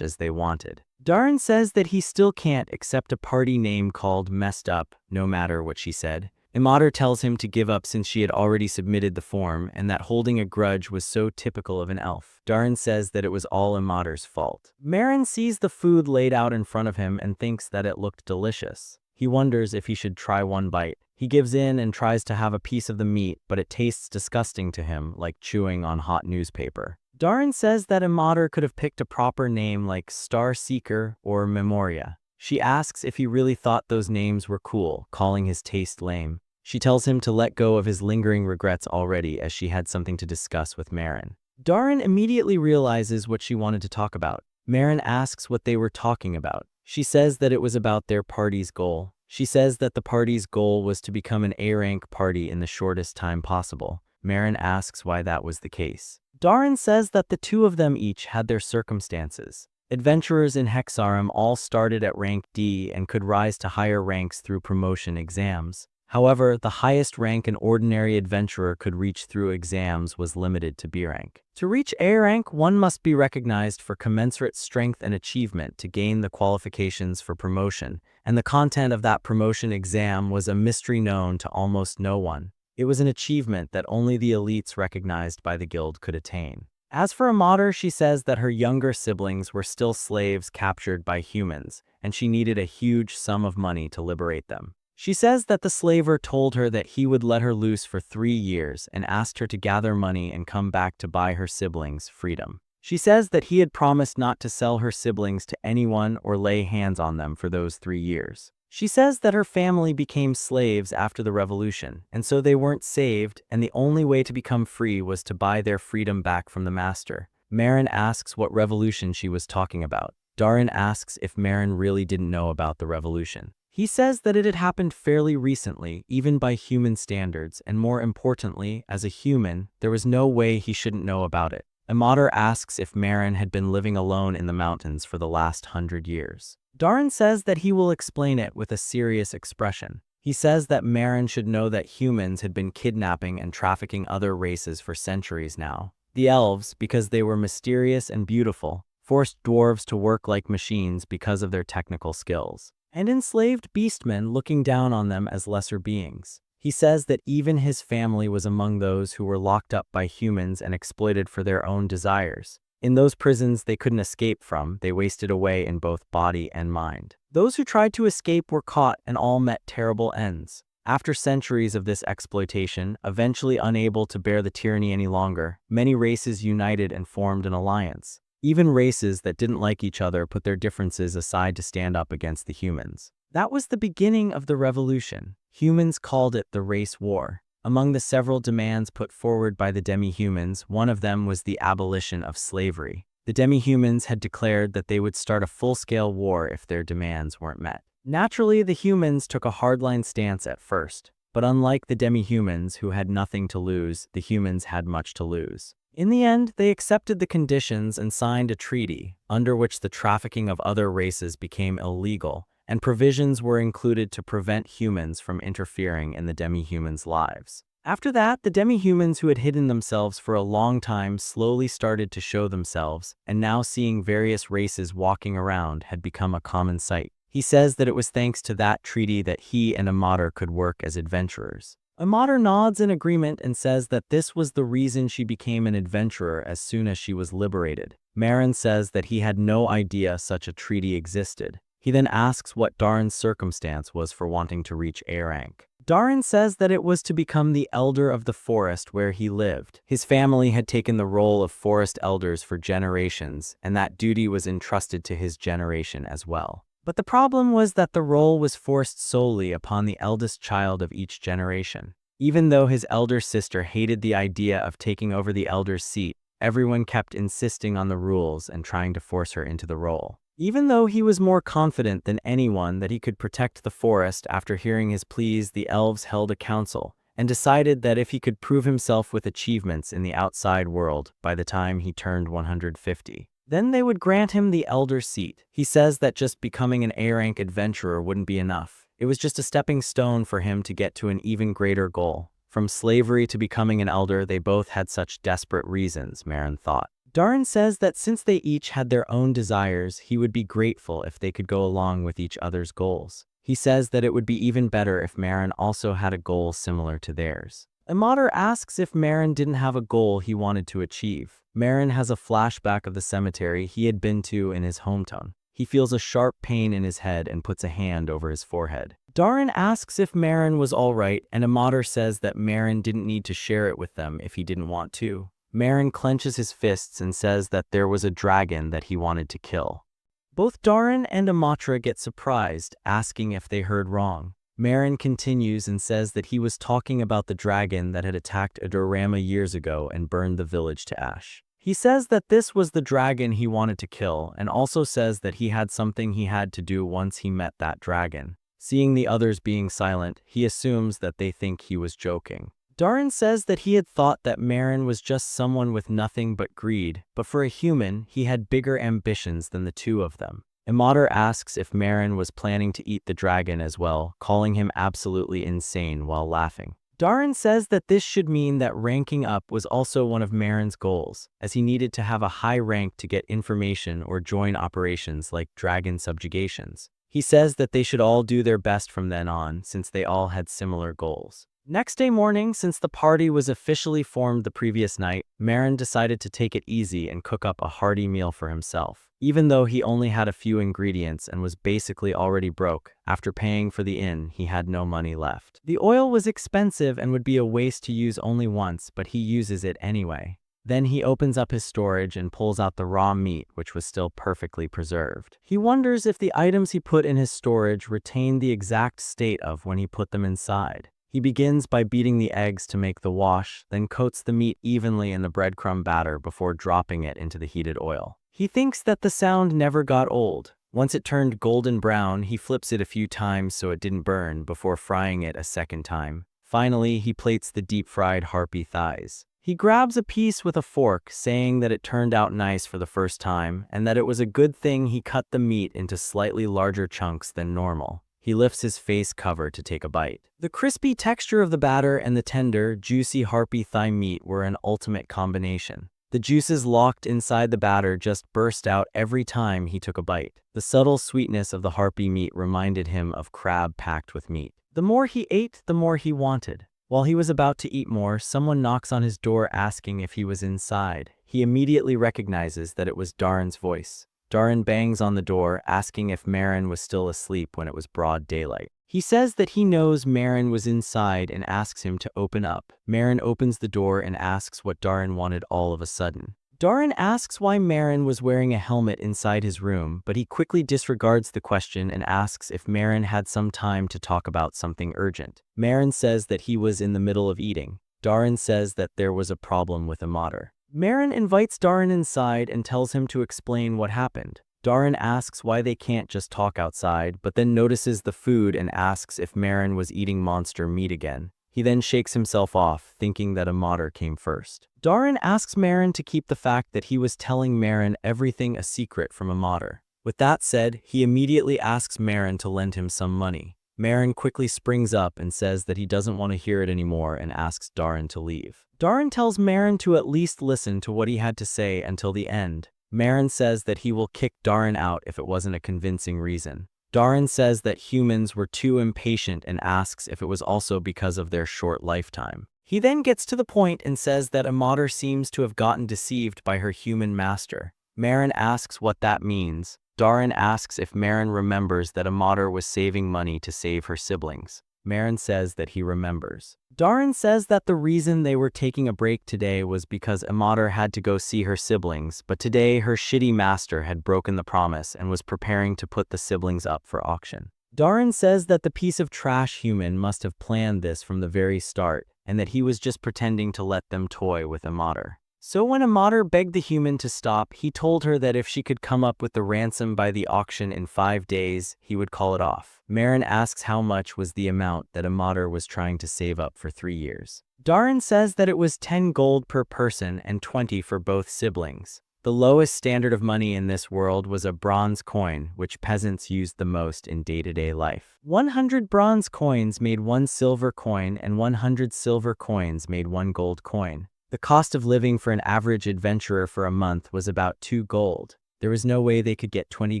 as they wanted. Darin says that he still can't accept a party name called Messed Up, no matter what she said. Imader tells him to give up since she had already submitted the form and that holding a grudge was so typical of an elf. Darin says that it was all Imader's fault. Marin sees the food laid out in front of him and thinks that it looked delicious. He wonders if he should try one bite. He gives in and tries to have a piece of the meat, but it tastes disgusting to him, like chewing on hot newspaper. Darin says that Imader could have picked a proper name like Star Seeker or Memoria. She asks if he really thought those names were cool, calling his taste lame. She tells him to let go of his lingering regrets already as she had something to discuss with Marin. Darin immediately realizes what she wanted to talk about. Marin asks what they were talking about. She says that it was about their party's goal. She says that the party's goal was to become an A-rank party in the shortest time possible. Marin asks why that was the case. Darin says that the two of them each had their circumstances. Adventurers in Hexarum all started at rank D and could rise to higher ranks through promotion exams. However, the highest rank an ordinary adventurer could reach through exams was limited to B rank. To reach A rank, one must be recognized for commensurate strength and achievement to gain the qualifications for promotion, and the content of that promotion exam was a mystery known to almost no one. It was an achievement that only the elites recognized by the guild could attain. As for Imader, she says that her younger siblings were still slaves captured by humans, and she needed a huge sum of money to liberate them. She says that the slaver told her that he would let her loose for 3 years and asked her to gather money and come back to buy her siblings freedom. She says that he had promised not to sell her siblings to anyone or lay hands on them for those 3 years. She says that her family became slaves after the revolution, and so they weren't saved, and the only way to become free was to buy their freedom back from the master. Marin asks what revolution she was talking about. Darin asks if Marin really didn't know about the revolution. He says that it had happened fairly recently, even by human standards, and more importantly, as a human, there was no way he shouldn't know about it. Imader asks if Marin had been living alone in the mountains for the last 100 years. Darin says that he will explain it with a serious expression. He says that Marin should know that humans had been kidnapping and trafficking other races for centuries now. The elves, because they were mysterious and beautiful, forced dwarves to work like machines because of their technical skills, and enslaved beastmen looking down on them as lesser beings. He says that even his family was among those who were locked up by humans and exploited for their own desires. In those prisons they couldn't escape from, they wasted away in both body and mind. Those who tried to escape were caught and all met terrible ends. After centuries of this exploitation, eventually unable to bear the tyranny any longer, many races united and formed an alliance. Even races that didn't like each other put their differences aside to stand up against the humans. That was the beginning of the revolution. Humans called it the race war. Among the several demands put forward by the demi-humans, one of them was the abolition of slavery. The demi-humans had declared that they would start a full-scale war if their demands weren't met. Naturally, the humans took a hardline stance at first, but unlike the demi-humans who had nothing to lose, the humans had much to lose. In the end, they accepted the conditions and signed a treaty, under which the trafficking of other races became illegal, and provisions were included to prevent humans from interfering in the demi-humans' lives. After that, the demi-humans who had hidden themselves for a long time slowly started to show themselves, and now seeing various races walking around had become a common sight. He says that it was thanks to that treaty that he and Amater could work as adventurers. Amater nods in agreement and says that this was the reason she became an adventurer as soon as she was liberated. Marin says that he had no idea such a treaty existed. He then asks what Darin's circumstance was for wanting to reach A rank. Darin says that it was to become the elder of the forest where he lived. His family had taken the role of forest elders for generations, and that duty was entrusted to his generation as well. But the problem was that the role was forced solely upon the eldest child of each generation. Even though his elder sister hated the idea of taking over the elder's seat, everyone kept insisting on the rules and trying to force her into the role. Even though he was more confident than anyone that he could protect the forest, after hearing his pleas, the elves held a council and decided that if he could prove himself with achievements in the outside world by the time he turned 150, then they would grant him the elder seat. He says that just becoming an A-rank adventurer wouldn't be enough. It was just a stepping stone for him to get to an even greater goal. From slavery to becoming an elder, they both had such desperate reasons, Marin thought. Darin says that since they each had their own desires, he would be grateful if they could go along with each other's goals. He says that it would be even better if Marin also had a goal similar to theirs. Amater asks if Marin didn't have a goal he wanted to achieve. Marin has a flashback of the cemetery he had been to in his hometown. He feels a sharp pain in his head and puts a hand over his forehead. Darin asks if Marin was alright, and Amater says that Marin didn't need to share it with them if he didn't want to. Marin clenches his fists and says that there was a dragon that he wanted to kill. Both Darin and Amater get surprised, asking if they heard wrong. Marin continues and says that he was talking about the dragon that had attacked Adorama years ago and burned the village to ash. He says that this was the dragon he wanted to kill, and also says that he had something he had to do once he met that dragon. Seeing the others being silent, he assumes that they think he was joking. Darin says that he had thought that Marin was just someone with nothing but greed, but for a human, he had bigger ambitions than the two of them. Amater asks if Marin was planning to eat the dragon as well, calling him absolutely insane while laughing. Darin says that this should mean that ranking up was also one of Marin's goals, as he needed to have a high rank to get information or join operations like dragon subjugations. He says that they should all do their best from then on, since they all had similar goals. Next day morning, since the party was officially formed the previous night, Marin decided to take it easy and cook up a hearty meal for himself. Even though he only had a few ingredients and was basically already broke, after paying for the inn, he had no money left. The oil was expensive and would be a waste to use only once, but he uses it anyway. Then he opens up his storage and pulls out the raw meat, which was still perfectly preserved. He wonders if the items he put in his storage retained the exact state of when he put them inside. He begins by beating the eggs to make the wash, then coats the meat evenly in the breadcrumb batter before dropping it into the heated oil. He thinks that the sound never got old. Once it turned golden brown, he flips it a few times so it didn't burn before frying it a second time. Finally, he plates the deep-fried harpy thighs. He grabs a piece with a fork, saying that it turned out nice for the first time and that it was a good thing he cut the meat into slightly larger chunks than normal. He lifts his face cover to take a bite. The crispy texture of the batter and the tender, juicy harpy thigh meat were an ultimate combination. The juices locked inside the batter just burst out every time he took a bite. The subtle sweetness of the harpy meat reminded him of crab packed with meat. The more he ate, the more he wanted. While he was about to eat more, someone knocks on his door asking if he was inside. He immediately recognizes that it was Darin's voice. Darin bangs on the door, asking if Marin was still asleep when it was broad daylight. He says that he knows Marin was inside and asks him to open up. Marin opens the door and asks what Darin wanted all of a sudden. Darin asks why Marin was wearing a helmet inside his room, but he quickly disregards the question and asks if Marin had some time to talk about something urgent. Marin says that he was in the middle of eating. Darin says that there was a problem with a modder. Marin invites Darin inside and tells him to explain what happened. Darin asks why they can't just talk outside, but then notices the food and asks if Marin was eating monster meat again. He then shakes himself off, thinking that a modder came first. Darin asks Marin to keep the fact that he was telling Marin everything a secret from a modder. With that said, he immediately asks Marin to lend him some money. Marin quickly springs up and says that he doesn't want to hear it anymore and asks Darin to leave. Darin tells Marin to at least listen to what he had to say until the end. Marin says that he will kick Darin out if it wasn't a convincing reason. Darin says that humans were too impatient and asks if it was also because of their short lifetime. He then gets to the point and says that a modder seems to have gotten deceived by her human master. Marin asks what that means. Darin asks if Marin remembers that a modder was saving money to save her siblings. Marin says that he remembers. Darin says that the reason they were taking a break today was because a modder had to go see her siblings, but today her shitty master had broken the promise and was preparing to put the siblings up for auction. Darin says that the piece of trash human must have planned this from the very start, and that he was just pretending to let them toy with a modder. So when a modder begged the human to stop, he told her that if she could come up with the ransom by the auction in 5 days, he would call it off. Marin asks how much was the amount that a modder was trying to save up for 3 years. Darin says that it was 10 gold per person and 20 for both siblings. The lowest standard of money in this world was a bronze coin, which peasants used the most in day-to-day life. 100 bronze coins made 1 silver coin, and 100 silver coins made 1 gold coin. The cost of living for an average adventurer for a month was about 2 gold. There was no way they could get 20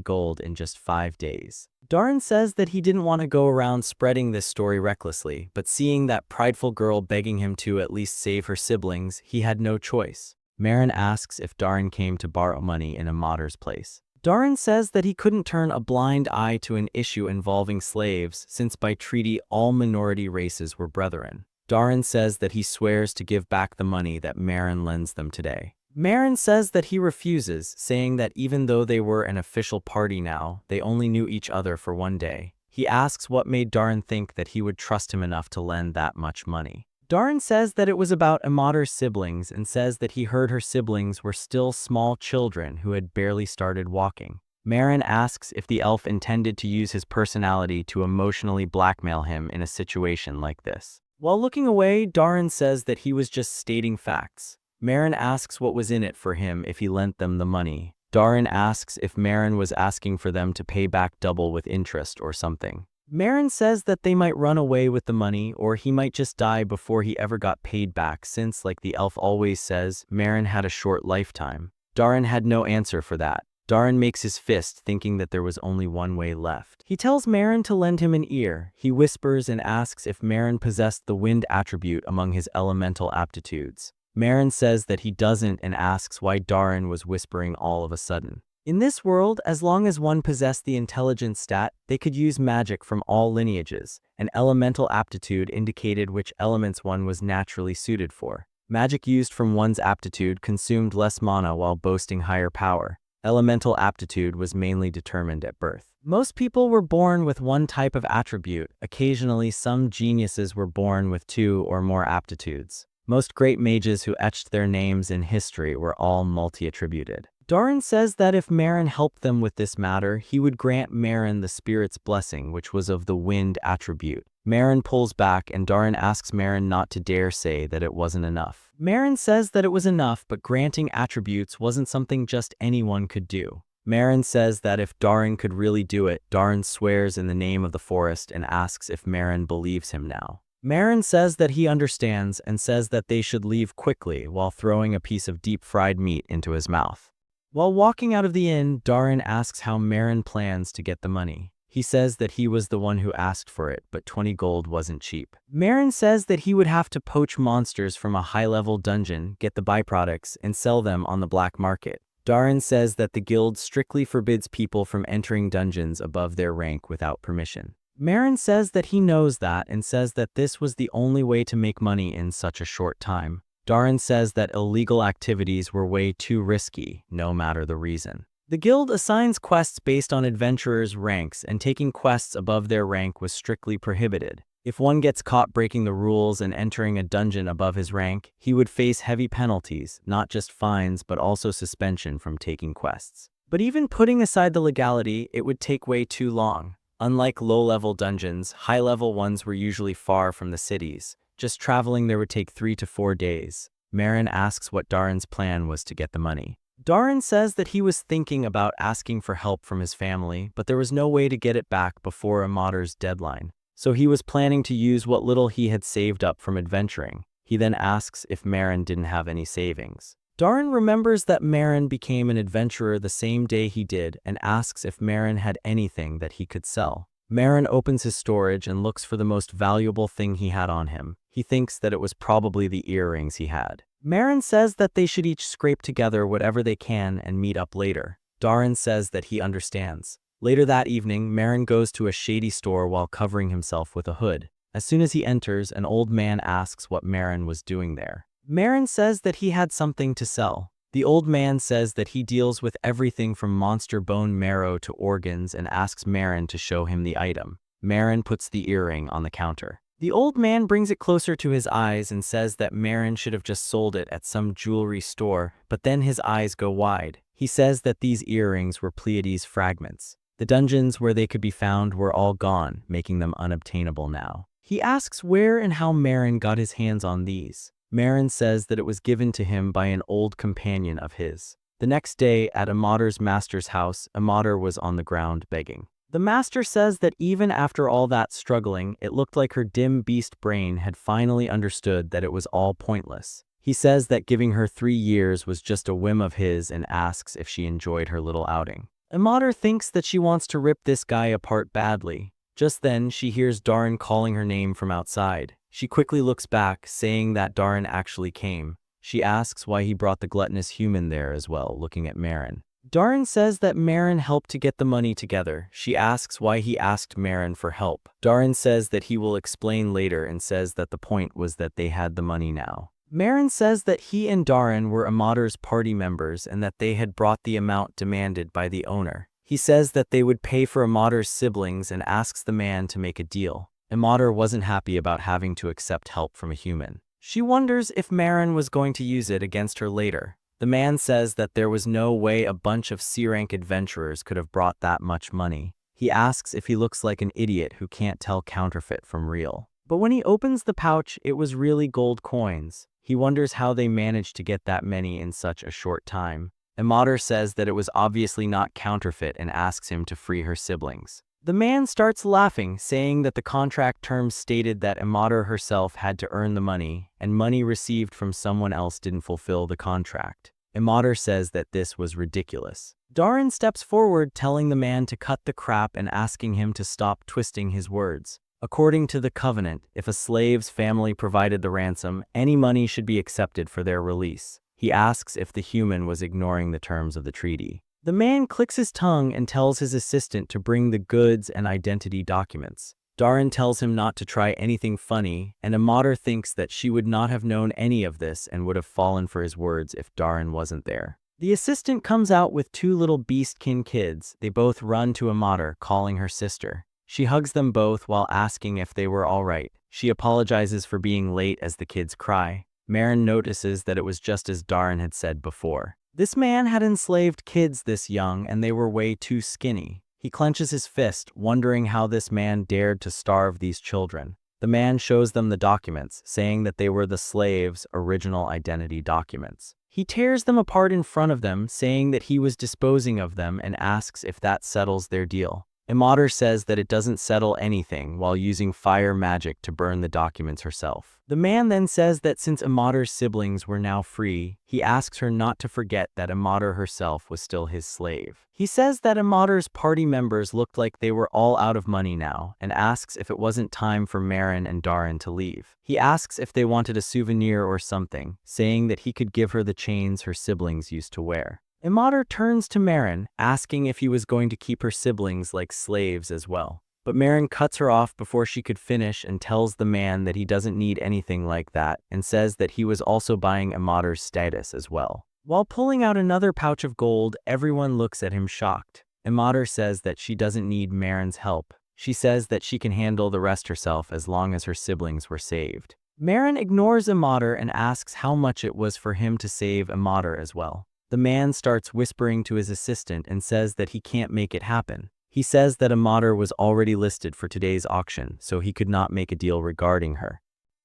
gold in just 5 days. Darin says that he didn't want to go around spreading this story recklessly, but seeing that prideful girl begging him to at least save her siblings, he had no choice. Marin asks if Darin came to borrow money in a modder's place. Darin says that he couldn't turn a blind eye to an issue involving slaves, since by treaty all minority races were brethren. Darin says that he swears to give back the money that Marin lends them today. Marin says that he refuses, saying that even though they were an official party now, they only knew each other for 1 day. He asks what made Darin think that he would trust him enough to lend that much money. Darin says that it was about Amater's siblings and says that he heard her siblings were still small children who had barely started walking. Marin asks if the elf intended to use his personality to emotionally blackmail him in a situation like this. While looking away, Darin says that he was just stating facts. Marin asks what was in it for him if he lent them the money. Darin asks if Marin was asking for them to pay back double with interest or something. Marin says that they might run away with the money, or he might just die before he ever got paid back since, like the elf always says, Marin had a short lifetime. Darin had no answer for that. Darin makes his fist, thinking that there was only one way left. He tells Marin to lend him an ear. He whispers and asks if Marin possessed the wind attribute among his elemental aptitudes. Marin says that he doesn't and asks why Darin was whispering all of a sudden. In this world, as long as one possessed the intelligence stat, they could use magic from all lineages. An elemental aptitude indicated which elements one was naturally suited for. Magic used from one's aptitude consumed less mana while boasting higher power. Elemental aptitude was mainly determined at birth. Most people were born with one type of attribute. Occasionally, some geniuses were born with 2 or more aptitudes. Most great mages who etched their names in history were all multi-attributed. Darin says that if Marin helped them with this matter, he would grant Marin the spirit's blessing, which was of the wind attribute. Marin pulls back and Darin asks Marin not to dare say that it wasn't enough. Marin says that it was enough, but granting attributes wasn't something just anyone could do. Marin says that if Darin could really do it, Darin swears in the name of the forest and asks if Marin believes him now. Marin says that he understands and says that they should leave quickly while throwing a piece of deep-fried meat into his mouth. While walking out of the inn, Darin asks how Marin plans to get the money. He says that he was the one who asked for it, but 20 gold wasn't cheap. Marin says that he would have to poach monsters from a high-level dungeon, get the byproducts, and sell them on the black market. Darin says that the guild strictly forbids people from entering dungeons above their rank without permission. Marin says that he knows that and says that this was the only way to make money in such a short time. Darin says that illegal activities were way too risky, no matter the reason. The guild assigns quests based on adventurers' ranks, and taking quests above their rank was strictly prohibited. If one gets caught breaking the rules and entering a dungeon above his rank, he would face heavy penalties, not just fines but also suspension from taking quests. But even putting aside the legality, it would take way too long. Unlike low-level dungeons, high-level ones were usually far from the cities. Just traveling there would take 3 to 4 days. Marin asks what Darin's plan was to get the money. Darin says that he was thinking about asking for help from his family, but there was no way to get it back before Amater's deadline. So he was planning to use what little he had saved up from adventuring. He then asks if Marin didn't have any savings. Darin remembers that Marin became an adventurer the same day he did and asks if Marin had anything that he could sell. Marin opens his storage and looks for the most valuable thing he had on him. He thinks that it was probably the earrings he had. Marin says that they should each scrape together whatever they can and meet up later. Darin says that he understands. Later that evening, Marin goes to a shady store while covering himself with a hood. As soon as he enters, an old man asks what Marin was doing there. Marin says that he had something to sell. The old man says that he deals with everything from monster bone marrow to organs and asks Marin to show him the item. Marin puts the earring on the counter. The old man brings it closer to his eyes and says that Marin should have just sold it at some jewelry store, but then his eyes go wide. He says that these earrings were Pleiades fragments. The dungeons where they could be found were all gone, making them unobtainable now. He asks where and how Marin got his hands on these. Marin says that it was given to him by an old companion of his. The next day, at Amater's master's house, Amater was on the ground begging. The master says that even after all that struggling, it looked like her dim beast brain had finally understood that it was all pointless. He says that giving her 3 years was just a whim of his and asks if she enjoyed her little outing. Amater thinks that she wants to rip this guy apart badly. Just then, she hears Darin calling her name from outside. She quickly looks back, saying that Darin actually came. She asks why he brought the gluttonous human there as well, looking at Marin. Darin says that Marin helped to get the money together. She asks why he asked Marin for help. Darin says that he will explain later and says that the point was that they had the money now. Marin says that he and Darin were Amater's party members and that they had brought the amount demanded by the owner. He says that they would pay for Amater's siblings and asks the man to make a deal. Amater wasn't happy about having to accept help from a human. She wonders if Marin was going to use it against her later. The man says that there was no way a bunch of C-rank adventurers could have brought that much money. He asks if he looks like an idiot who can't tell counterfeit from real. But when he opens the pouch, it was really gold coins. He wonders how they managed to get that many in such a short time. Amater says that it was obviously not counterfeit and asks him to free her siblings. The man starts laughing, saying that the contract terms stated that Amater herself had to earn the money, and money received from someone else didn't fulfill the contract. Amater says that this was ridiculous. Darin steps forward, telling the man to cut the crap and asking him to stop twisting his words. According to the covenant, if a slave's family provided the ransom, any money should be accepted for their release. He asks if the human was ignoring the terms of the treaty. The man clicks his tongue and tells his assistant to bring the goods and identity documents. Darin tells him not to try anything funny, and Amater thinks that she would not have known any of this and would have fallen for his words if Darin wasn't there. The assistant comes out with 2 little beastkin kids. They both run to Amater, calling her sister. She hugs them both while asking if they were all right. She apologizes for being late as the kids cry. Marin notices that it was just as Darin had said before. This man had enslaved kids this young and they were way too skinny. He clenches his fist, wondering how this man dared to starve these children. The man shows them the documents, saying that they were the slaves' original identity documents. He tears them apart in front of them, saying that he was disposing of them and asks if that settles their deal. Amater says that it doesn't settle anything while using fire magic to burn the documents herself. The man then says that since Amater's siblings were now free, he asks her not to forget that Amater herself was still his slave. He says that Amater's party members looked like they were all out of money now and asks if it wasn't time for Marin and Darin to leave. He asks if they wanted a souvenir or something, saying that he could give her the chains her siblings used to wear. Amater turns to Marin, asking if he was going to keep her siblings like slaves as well. But Marin cuts her off before she could finish and tells the man that he doesn't need anything like that and says that he was also buying Amater's status as well. While pulling out another pouch of gold, everyone looks at him shocked. Amater says that she doesn't need Marin's help. She says that she can handle the rest herself as long as her siblings were saved. Marin ignores Amater and asks how much it was for him to save Amater as well. The man starts whispering to his assistant and says that he can't make it happen. He says that Amater was already listed for today's auction, so he could not make a deal regarding her.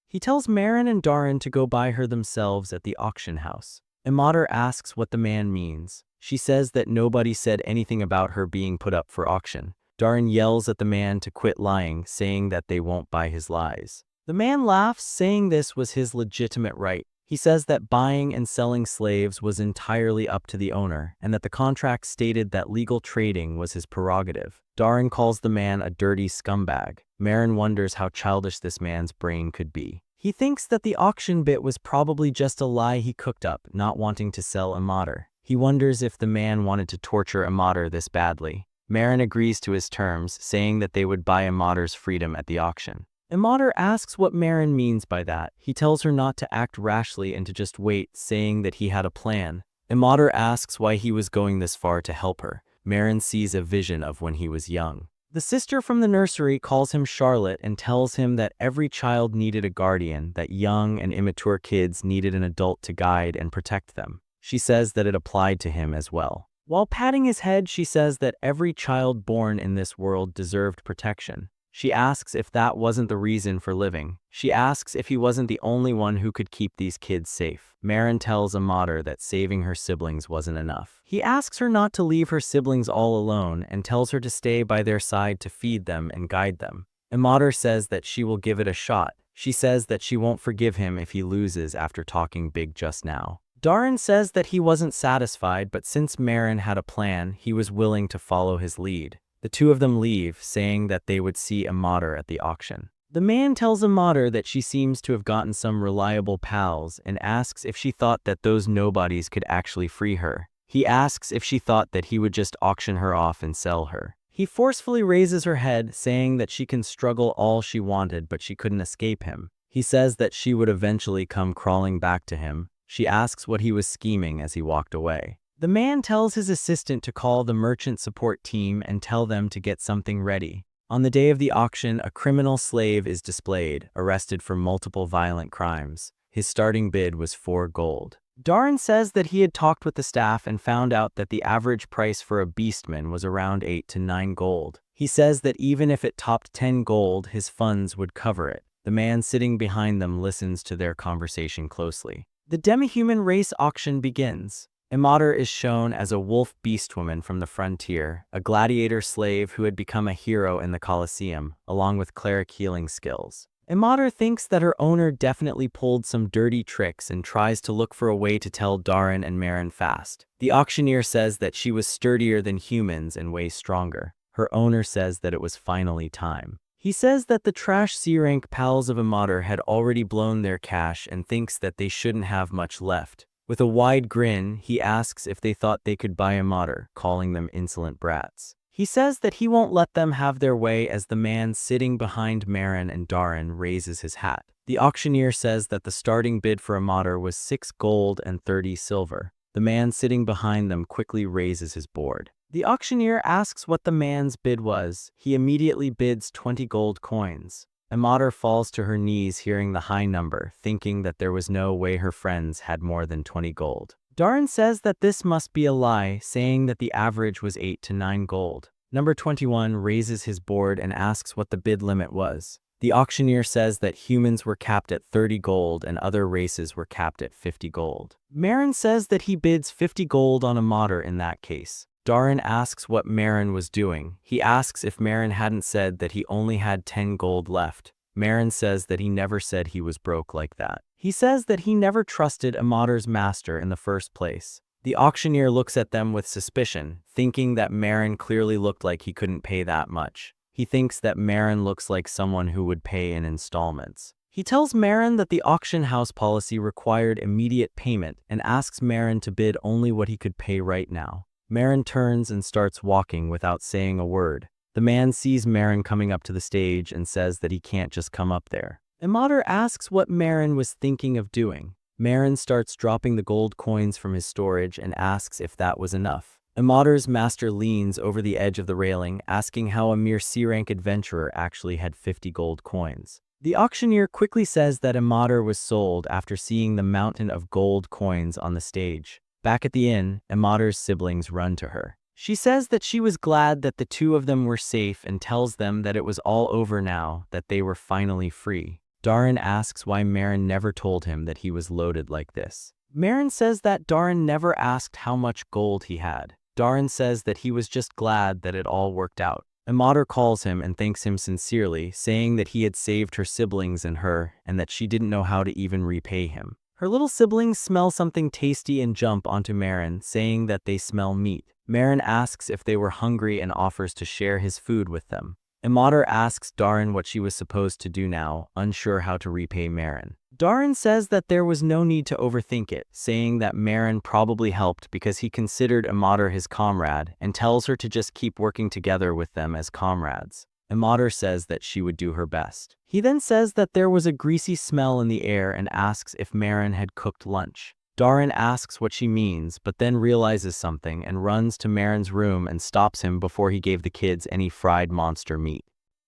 He tells Marin and Darin to go buy her themselves at the auction house. Amater asks what the man means. She says that nobody said anything about her being put up for auction. Darin yells at the man to quit lying, saying that they won't buy his lies. The man laughs, saying this was his legitimate right. He says that buying and selling slaves was entirely up to the owner, and that the contract stated that legal trading was his prerogative. Darin calls the man a dirty scumbag. Marin wonders how childish this man's brain could be. He thinks that the auction bit was probably just a lie he cooked up, not wanting to sell Amater. He wonders if the man wanted to torture Amater this badly. Marin agrees to his terms, saying that they would buy Amater's freedom at the auction. Amater asks what Marin means by that. He tells her not to act rashly and to just wait, saying that he had a plan. Amater asks why he was going this far to help her. Marin sees a vision of when he was young. The sister from the nursery calls him Charlotte and tells him that every child needed a guardian, that young and immature kids needed an adult to guide and protect them. She says that it applied to him as well. While patting his head, she says that every child born in this world deserved protection. She asks if that wasn't the reason for living. She asks if he wasn't the only one who could keep these kids safe. Marin tells Amater that saving her siblings wasn't enough. He asks her not to leave her siblings all alone and tells her to stay by their side to feed them and guide them. Amater says that she will give it a shot. She says that she won't forgive him if he loses after talking big just now. Darin says that he wasn't satisfied, but since Marin had a plan, he was willing to follow his lead. The two of them leave, saying that they would see Amater at the auction. The man tells Amater that she seems to have gotten some reliable pals and asks if she thought that those nobodies could actually free her. He asks if she thought that he would just auction her off and sell her. He forcefully raises her head, saying that she can struggle all she wanted, but she couldn't escape him. He says that she would eventually come crawling back to him. She asks what he was scheming as he walked away. The man tells his assistant to call the merchant support team and tell them to get something ready. On the day of the auction, a criminal slave is displayed, arrested for multiple violent crimes. His starting bid was 4 gold. Darin says that he had talked with the staff and found out that the average price for a beastman was around 8 to 9 gold. He says that even if it topped 10 gold, his funds would cover it. The man sitting behind them listens to their conversation closely. The demi-human race auction begins. Amater is shown as a wolf beastwoman from the frontier, a gladiator slave who had become a hero in the Colosseum, along with cleric healing skills. Amater thinks that her owner definitely pulled some dirty tricks and tries to look for a way to tell Darin and Marin fast. The auctioneer says that she was sturdier than humans and way stronger. Her owner says that it was finally time. He says that the trash C-rank pals of Amater had already blown their cash and thinks that they shouldn't have much left. With a wide grin, he asks if they thought they could buy Amater, calling them insolent brats. He says that he won't let them have their way as the man sitting behind Marin and Darin raises his hat. The auctioneer says that the starting bid for Amater was 6 gold and 30 silver. The man sitting behind them quickly raises his board. The auctioneer asks what the man's bid was. He immediately bids 20 gold coins. Amater falls to her knees hearing the high number, thinking that there was no way her friends had more than 20 gold. Darin says that this must be a lie, saying that the average was 8 to 9 gold. Number 21 raises his board and asks what the bid limit was. The auctioneer says that humans were capped at 30 gold and other races were capped at 50 gold. Marin says that he bids 50 gold on Amater in that case. Darin asks what Marin was doing. He asks if Marin hadn't said that he only had 10 gold left. Marin says that he never said he was broke like that. He says that he never trusted Amater's master in the first place. The auctioneer looks at them with suspicion, thinking that Marin clearly looked like he couldn't pay that much. He thinks that Marin looks like someone who would pay in installments. He tells Marin that the auction house policy required immediate payment and asks Marin to bid only what he could pay right now. Marin turns and starts walking without saying a word. The man sees Marin coming up to the stage and says that he can't just come up there. Imader asks what Marin was thinking of doing. Marin starts dropping the gold coins from his storage and asks if that was enough. Imader's master leans over the edge of the railing, asking how a mere C-rank adventurer actually had 50 gold coins. The auctioneer quickly says that Imader was sold after seeing the mountain of gold coins on the stage. Back at the inn, Imader's siblings run to her. She says that she was glad that the two of them were safe and tells them that it was all over now, that they were finally free. Darin asks why Marin never told him that he was loaded like this. Marin says that Darin never asked how much gold he had. Darin says that he was just glad that it all worked out. Imader calls him and thanks him sincerely, saying that he had saved her siblings and her, and that she didn't know how to even repay him. Her little siblings smell something tasty and jump onto Marin, saying that they smell meat. Marin asks if they were hungry and offers to share his food with them. Imader asks Darin what she was supposed to do now, unsure how to repay Marin. Darin says that there was no need to overthink it, saying that Marin probably helped because he considered Imader his comrade, and tells her to just keep working together with them as comrades. Imader says that she would do her best. He then says that there was a greasy smell in the air and asks if Marin had cooked lunch. Darin asks what she means, but then realizes something and runs to Marin's room and stops him before he gave the kids any fried monster meat.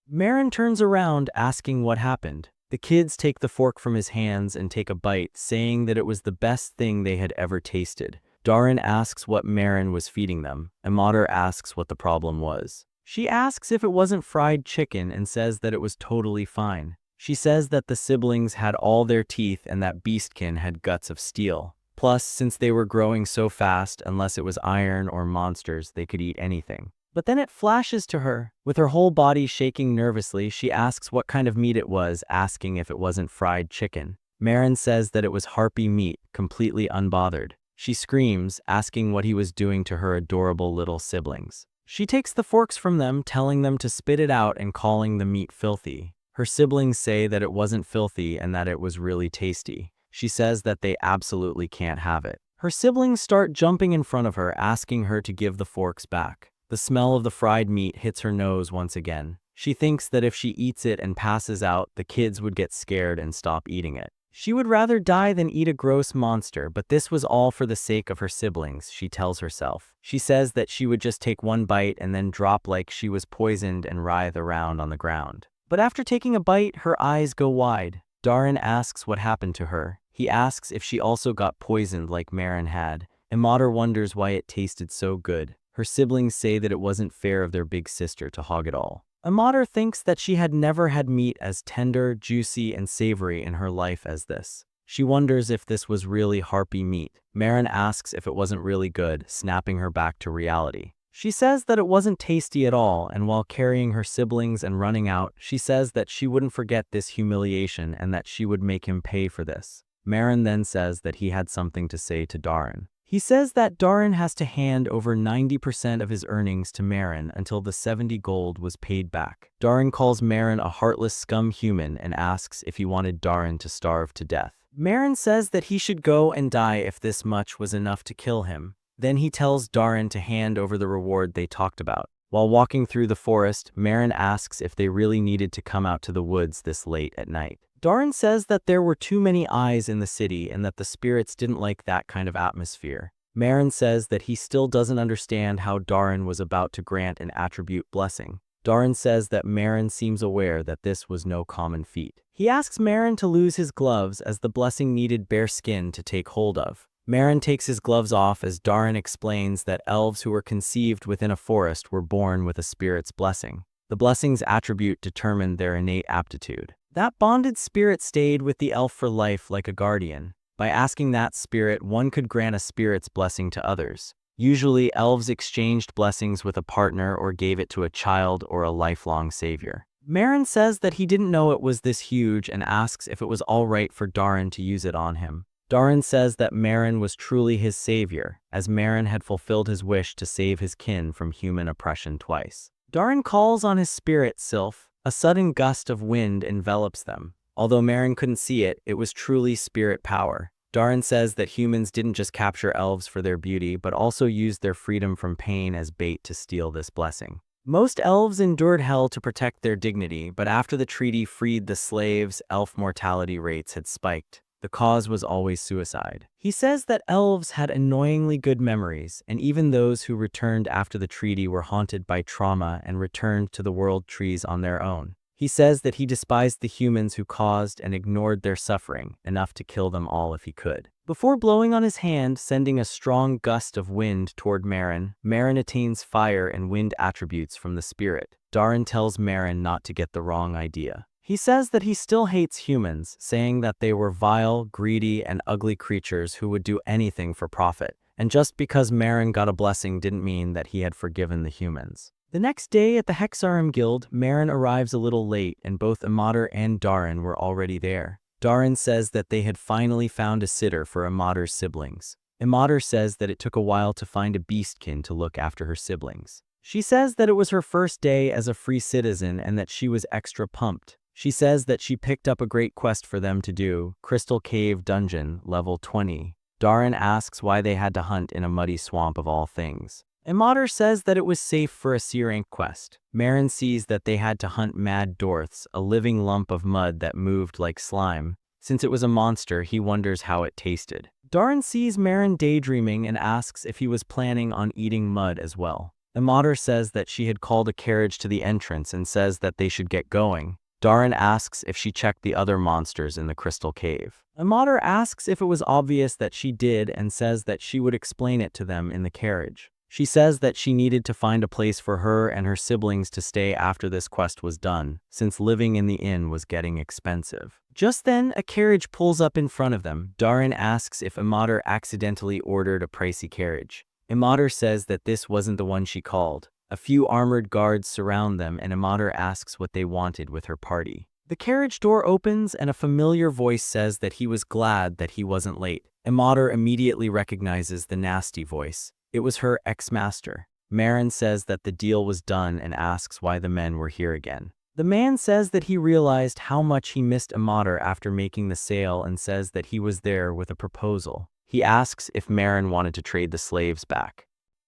Marin turns around asking what happened. The kids take the fork from his hands and take a bite, saying that it was the best thing they had ever tasted. Darin asks what Marin was feeding them. Imader asks what the problem was. She asks if it wasn't fried chicken and says that it was totally fine. She says that the siblings had all their teeth and that Beastkin had guts of steel. Plus, since they were growing so fast, unless it was iron or monsters, they could eat anything. But then it flashes to her. With her whole body shaking nervously, she asks what kind of meat it was, asking if it wasn't fried chicken. Marin says that it was harpy meat, completely unbothered. She screams, asking what he was doing to her adorable little siblings. She takes the forks from them, telling them to spit it out and calling the meat filthy. Her siblings say that it wasn't filthy and that it was really tasty. She says that they absolutely can't have it. Her siblings start jumping in front of her, asking her to give the forks back. The smell of the fried meat hits her nose once again. She thinks that if she eats it and passes out, the kids would get scared and stop eating it. She would rather die than eat a gross monster, but this was all for the sake of her siblings, she tells herself. She says that she would just take one bite and then drop like she was poisoned and writhe around on the ground. But after taking a bite, her eyes go wide. Darin asks what happened to her. He asks if she also got poisoned like Marin had. Imader wonders why it tasted so good. Her siblings say that it wasn't fair of their big sister to hog it all. Imader thinks that she had never had meat as tender, juicy, and savory in her life as this. She wonders if this was really harpy meat. Marin asks if it wasn't really good, snapping her back to reality. She says that it wasn't tasty at all, and while carrying her siblings and running out, she says that she wouldn't forget this humiliation and that she would make him pay for this. Marin then says that he had something to say to Darin. He says that Darin has to hand over 90% of his earnings to Marin until the 70 gold was paid back. Darin calls Marin a heartless scum human and asks if he wanted Darin to starve to death. Marin says that he should go and die if this much was enough to kill him. Then he tells Darin to hand over the reward they talked about. While walking through the forest, Marin asks if they really needed to come out to the woods this late at night. Darin says that there were too many eyes in the city and that the spirits didn't like that kind of atmosphere. Marin says that he still doesn't understand how Darin was about to grant an attribute blessing. Darin says that Marin seems aware that this was no common feat. He asks Marin to lose his gloves as the blessing needed bare skin to take hold of. Marin takes his gloves off as Darin explains that elves who were conceived within a forest were born with a spirit's blessing. The blessing's attribute determined their innate aptitude. That bonded spirit stayed with the elf for life like a guardian. By asking that spirit, one could grant a spirit's blessing to others. Usually, elves exchanged blessings with a partner or gave it to a child or a lifelong savior. Marin says that he didn't know it was this huge and asks if it was all right for Darin to use it on him. Darin says that Marin was truly his savior, as Marin had fulfilled his wish to save his kin from human oppression twice. Darin calls on his spirit Sylph. A sudden gust of wind envelops them. Although Marin couldn't see it, it was truly spirit power. Darin says that humans didn't just capture elves for their beauty, but also used their freedom from pain as bait to steal this blessing. Most elves endured hell to protect their dignity, but after the treaty freed the slaves, elf mortality rates had spiked. The cause was always suicide. He says that elves had annoyingly good memories, and even those who returned after the treaty were haunted by trauma and returned to the world trees on their own. He says that he despised the humans who caused and ignored their suffering, enough to kill them all if he could. Before blowing on his hand, sending a strong gust of wind toward Maren, Maren attains fire and wind attributes from the spirit. Darin tells Maren not to get the wrong idea. He says that he still hates humans, saying that they were vile, greedy, and ugly creatures who would do anything for profit. And just because Maren got a blessing didn't mean that he had forgiven the humans. The next day at the Hexarim Guild, Maren arrives a little late and both Amadr and Darin were already there. Darin says that they had finally found a sitter for Amadr's siblings. Amadr says that it took a while to find a beastkin to look after her siblings. She says that it was her first day as a free citizen and that she was extra pumped. She says that she picked up a great quest for them to do, Crystal Cave Dungeon, level 20. Darin asks why they had to hunt in a muddy swamp of all things. Amadr says that it was safe for a C-rank quest. Maren sees that they had to hunt Mad Dorths, a living lump of mud that moved like slime. Since it was a monster, he wonders how it tasted. Darin sees Maren daydreaming and asks if he was planning on eating mud as well. Amadr says that she had called a carriage to the entrance and says that they should get going. Darin asks if she checked the other monsters in the Crystal Cave. Amadr asks if it was obvious that she did and says that she would explain it to them in the carriage. She says that she needed to find a place for her and her siblings to stay after this quest was done, since living in the inn was getting expensive. Just then, a carriage pulls up in front of them. Darin asks if Amadr accidentally ordered a pricey carriage. Amadr says that this wasn't the one she called. A few armored guards surround them and Amadr asks what they wanted with her party. The carriage door opens and a familiar voice says that he was glad that he wasn't late. Amadr immediately recognizes the nasty voice. It was her ex-master. Maren says that the deal was done and asks why the men were here again. The man says that he realized how much he missed Amadr after making the sale and says that he was there with a proposal. He asks if Maren wanted to trade the slaves back.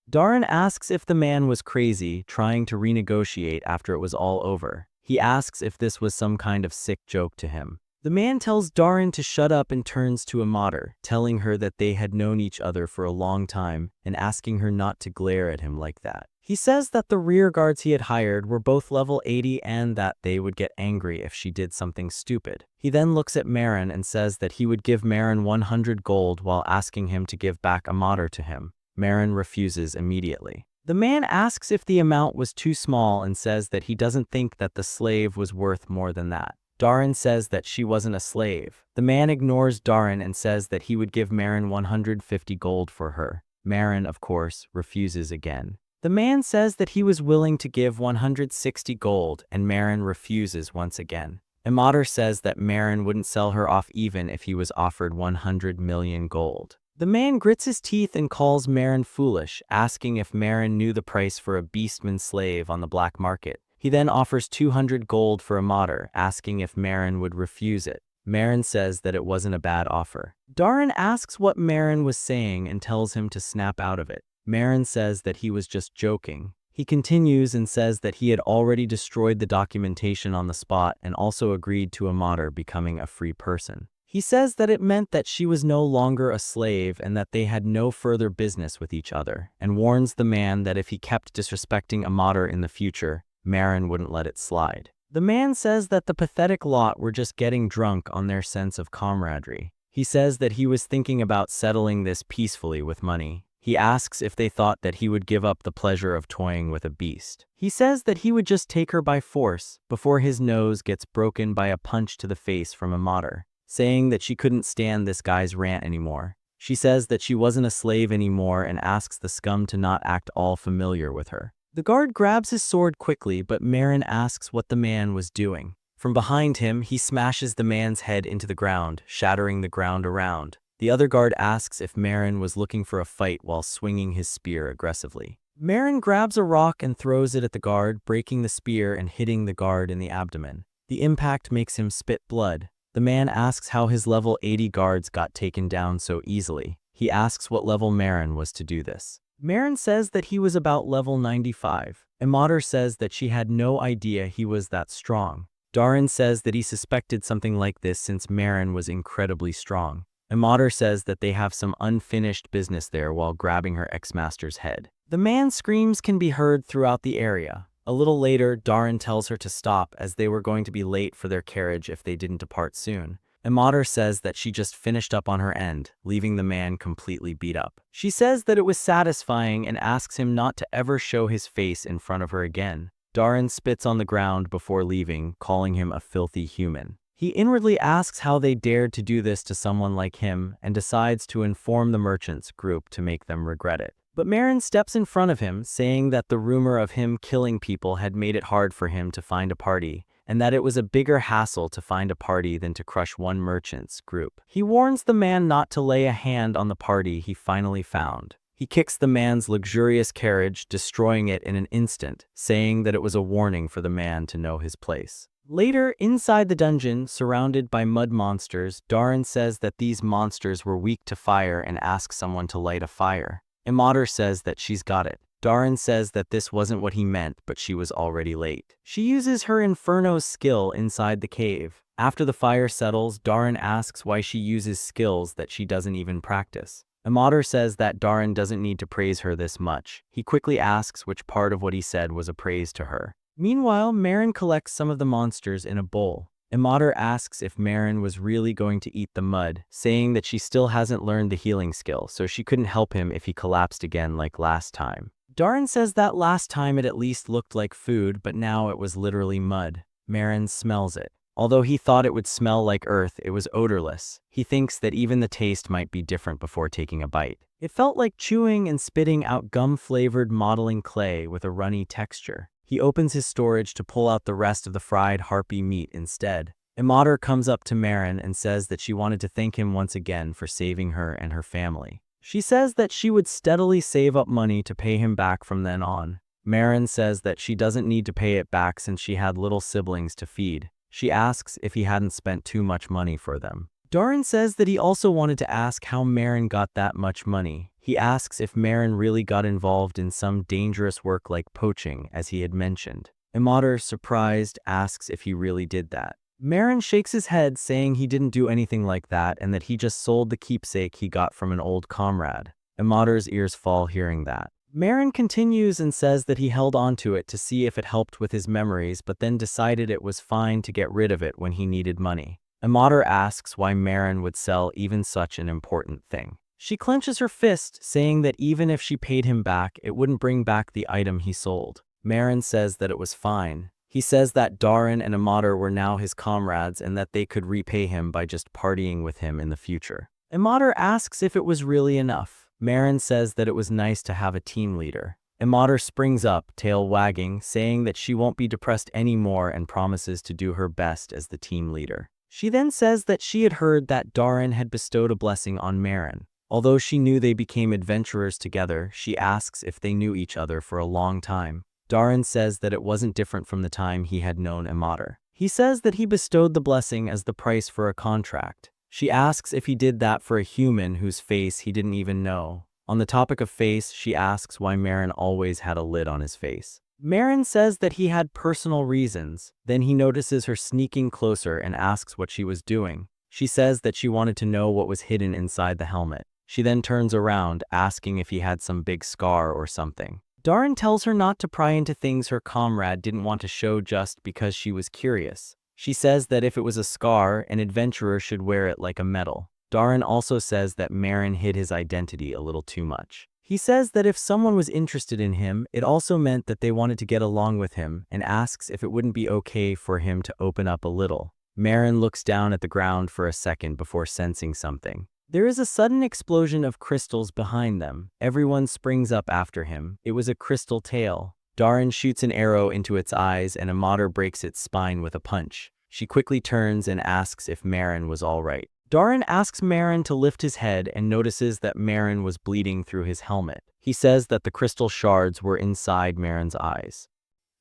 Darin asks if the man was crazy, trying to renegotiate after it was all over. He asks if this was some kind of sick joke to him. The man tells Darin to shut up and turns to Amadr, telling her that they had known each other for a long time and asking her not to glare at him like that. He says that the rear guards he had hired were both level 80 and that they would get angry if she did something stupid. He then looks at Maren and says that he would give Maren 100 gold while asking him to give back Amadr to him. Maren refuses immediately. The man asks if the amount was too small and says that he doesn't think that the slave was worth more than that. Darin says that she wasn't a slave. The man ignores Darin and says that he would give Maren 150 gold for her. Maren, of course, refuses again. The man says that he was willing to give 160 gold and Maren refuses once again. Amadr says that Maren wouldn't sell her off even if he was offered 100 million gold. The man grits his teeth and calls Maren foolish, asking if Maren knew the price for a beastman slave on the black market. He then offers 200 gold for Amadr, asking if Maren would refuse it. Maren says that it wasn't a bad offer. Darin asks what Maren was saying and tells him to snap out of it. Maren says that he was just joking. He continues and says that he had already destroyed the documentation on the spot and also agreed to Amadr becoming a free person. He says that it meant that she was no longer a slave and that they had no further business with each other, and warns the man that if he kept disrespecting Amadr in the future, Maren wouldn't let it slide. The man says that the pathetic lot were just getting drunk on their sense of camaraderie. He says that he was thinking about settling this peacefully with money. He asks if they thought that he would give up the pleasure of toying with a beast. He says that he would just take her by force before his nose gets broken by a punch to the face from Amadr, saying that she couldn't stand this guy's rant anymore. She says that she wasn't a slave anymore and asks the scum to not act all familiar with her. The guard grabs his sword quickly, but Maren asks what the man was doing. From behind him, he smashes the man's head into the ground, shattering the ground around. The other guard asks if Maren was looking for a fight while swinging his spear aggressively. Maren grabs a rock and throws it at the guard, breaking the spear and hitting the guard in the abdomen. The impact makes him spit blood. The man asks how his level 80 guards got taken down so easily. He asks what level Maren was to do this. Marin says that he was about level 95. Imader says that she had no idea he was that strong. Darin says that he suspected something like this since Marin was incredibly strong. Imader says that they have some unfinished business there while grabbing her ex-master's head. The man's screams can be heard throughout the area. A little later, Darin tells her to stop as they were going to be late for their carriage if they didn't depart soon. Imader says that she just finished up on her end, leaving the man completely beat up. She says that it was satisfying and asks him not to ever show his face in front of her again. Darin spits on the ground before leaving, calling him a filthy human. He inwardly asks how they dared to do this to someone like him and decides to inform the merchants group to make them regret it. But Marin steps in front of him, saying that the rumor of him killing people had made it hard for him to find a party, and that it was a bigger hassle to find a party than to crush one merchant's group. He warns the man not to lay a hand on the party he finally found. He kicks the man's luxurious carriage, destroying it in an instant, saying that it was a warning for the man to know his place. Later, inside the dungeon, surrounded by mud monsters, Darin says that these monsters were weak to fire and asks someone to light a fire. Imader says that she's got it. Darin says that this wasn't what he meant, but she was already late. She uses her Inferno's skill inside the cave. After the fire settles, Darin asks why she uses skills that she doesn't even practice. Imader says that Darin doesn't need to praise her this much. He quickly asks which part of what he said was a praise to her. Meanwhile, Marin collects some of the monsters in a bowl. Imader asks if Marin was really going to eat the mud, saying that she still hasn't learned the healing skill, so she couldn't help him if he collapsed again like last time. Darin says that last time it at least looked like food, but now it was literally mud. Marin smells it. Although he thought it would smell like earth, it was odorless. He thinks that even the taste might be different before taking a bite. It felt like chewing and spitting out gum-flavored modeling clay with a runny texture. He opens his storage to pull out the rest of the fried harpy meat instead. Imader comes up to Marin and says that she wanted to thank him once again for saving her and her family. She says that she would steadily save up money to pay him back from then on. Marin says that she doesn't need to pay it back since she had little siblings to feed. She asks if he hadn't spent too much money for them. Darin says that he also wanted to ask how Marin got that much money. He asks if Marin really got involved in some dangerous work like poaching, as he had mentioned. Imader, surprised, asks if he really did that. Marin shakes his head, saying he didn't do anything like that and that he just sold the keepsake he got from an old comrade. Imader's ears fall hearing that. Marin continues and says that he held onto it to see if it helped with his memories, but then decided it was fine to get rid of it when he needed money. Imader asks why Marin would sell even such an important thing. She clenches her fist, saying that even if she paid him back, it wouldn't bring back the item he sold. Marin says that it was fine. He says that Darin and Imader were now his comrades and that they could repay him by just partying with him in the future. Imader asks if it was really enough. Marin says that it was nice to have a team leader. Imader springs up, tail wagging, saying that she won't be depressed anymore and promises to do her best as the team leader. She then says that she had heard that Darin had bestowed a blessing on Marin. Although she knew they became adventurers together, she asks if they knew each other for a long time. Darin says that it wasn't different from the time he had known Imader. He says that he bestowed the blessing as the price for a contract. She asks if he did that for a human whose face he didn't even know. On the topic of face, she asks why Marin always had a lid on his face. Marin says that he had personal reasons. Then he notices her sneaking closer and asks what she was doing. She says that she wanted to know what was hidden inside the helmet. She then turns around, asking if he had some big scar or something. Darin tells her not to pry into things her comrade didn't want to show just because she was curious. She says that if it was a scar, an adventurer should wear it like a medal. Darin also says that Marin hid his identity a little too much. He says that if someone was interested in him, it also meant that they wanted to get along with him, and asks if it wouldn't be okay for him to open up a little. Marin looks down at the ground for a second before sensing something. There is a sudden explosion of crystals behind them. Everyone springs up after him. It was a crystal tail. Darin shoots an arrow into its eyes and Imader breaks its spine with a punch. She quickly turns and asks if Marin was all right. Darin asks Marin to lift his head and notices that Marin was bleeding through his helmet. He says that the crystal shards were inside Marin's eyes.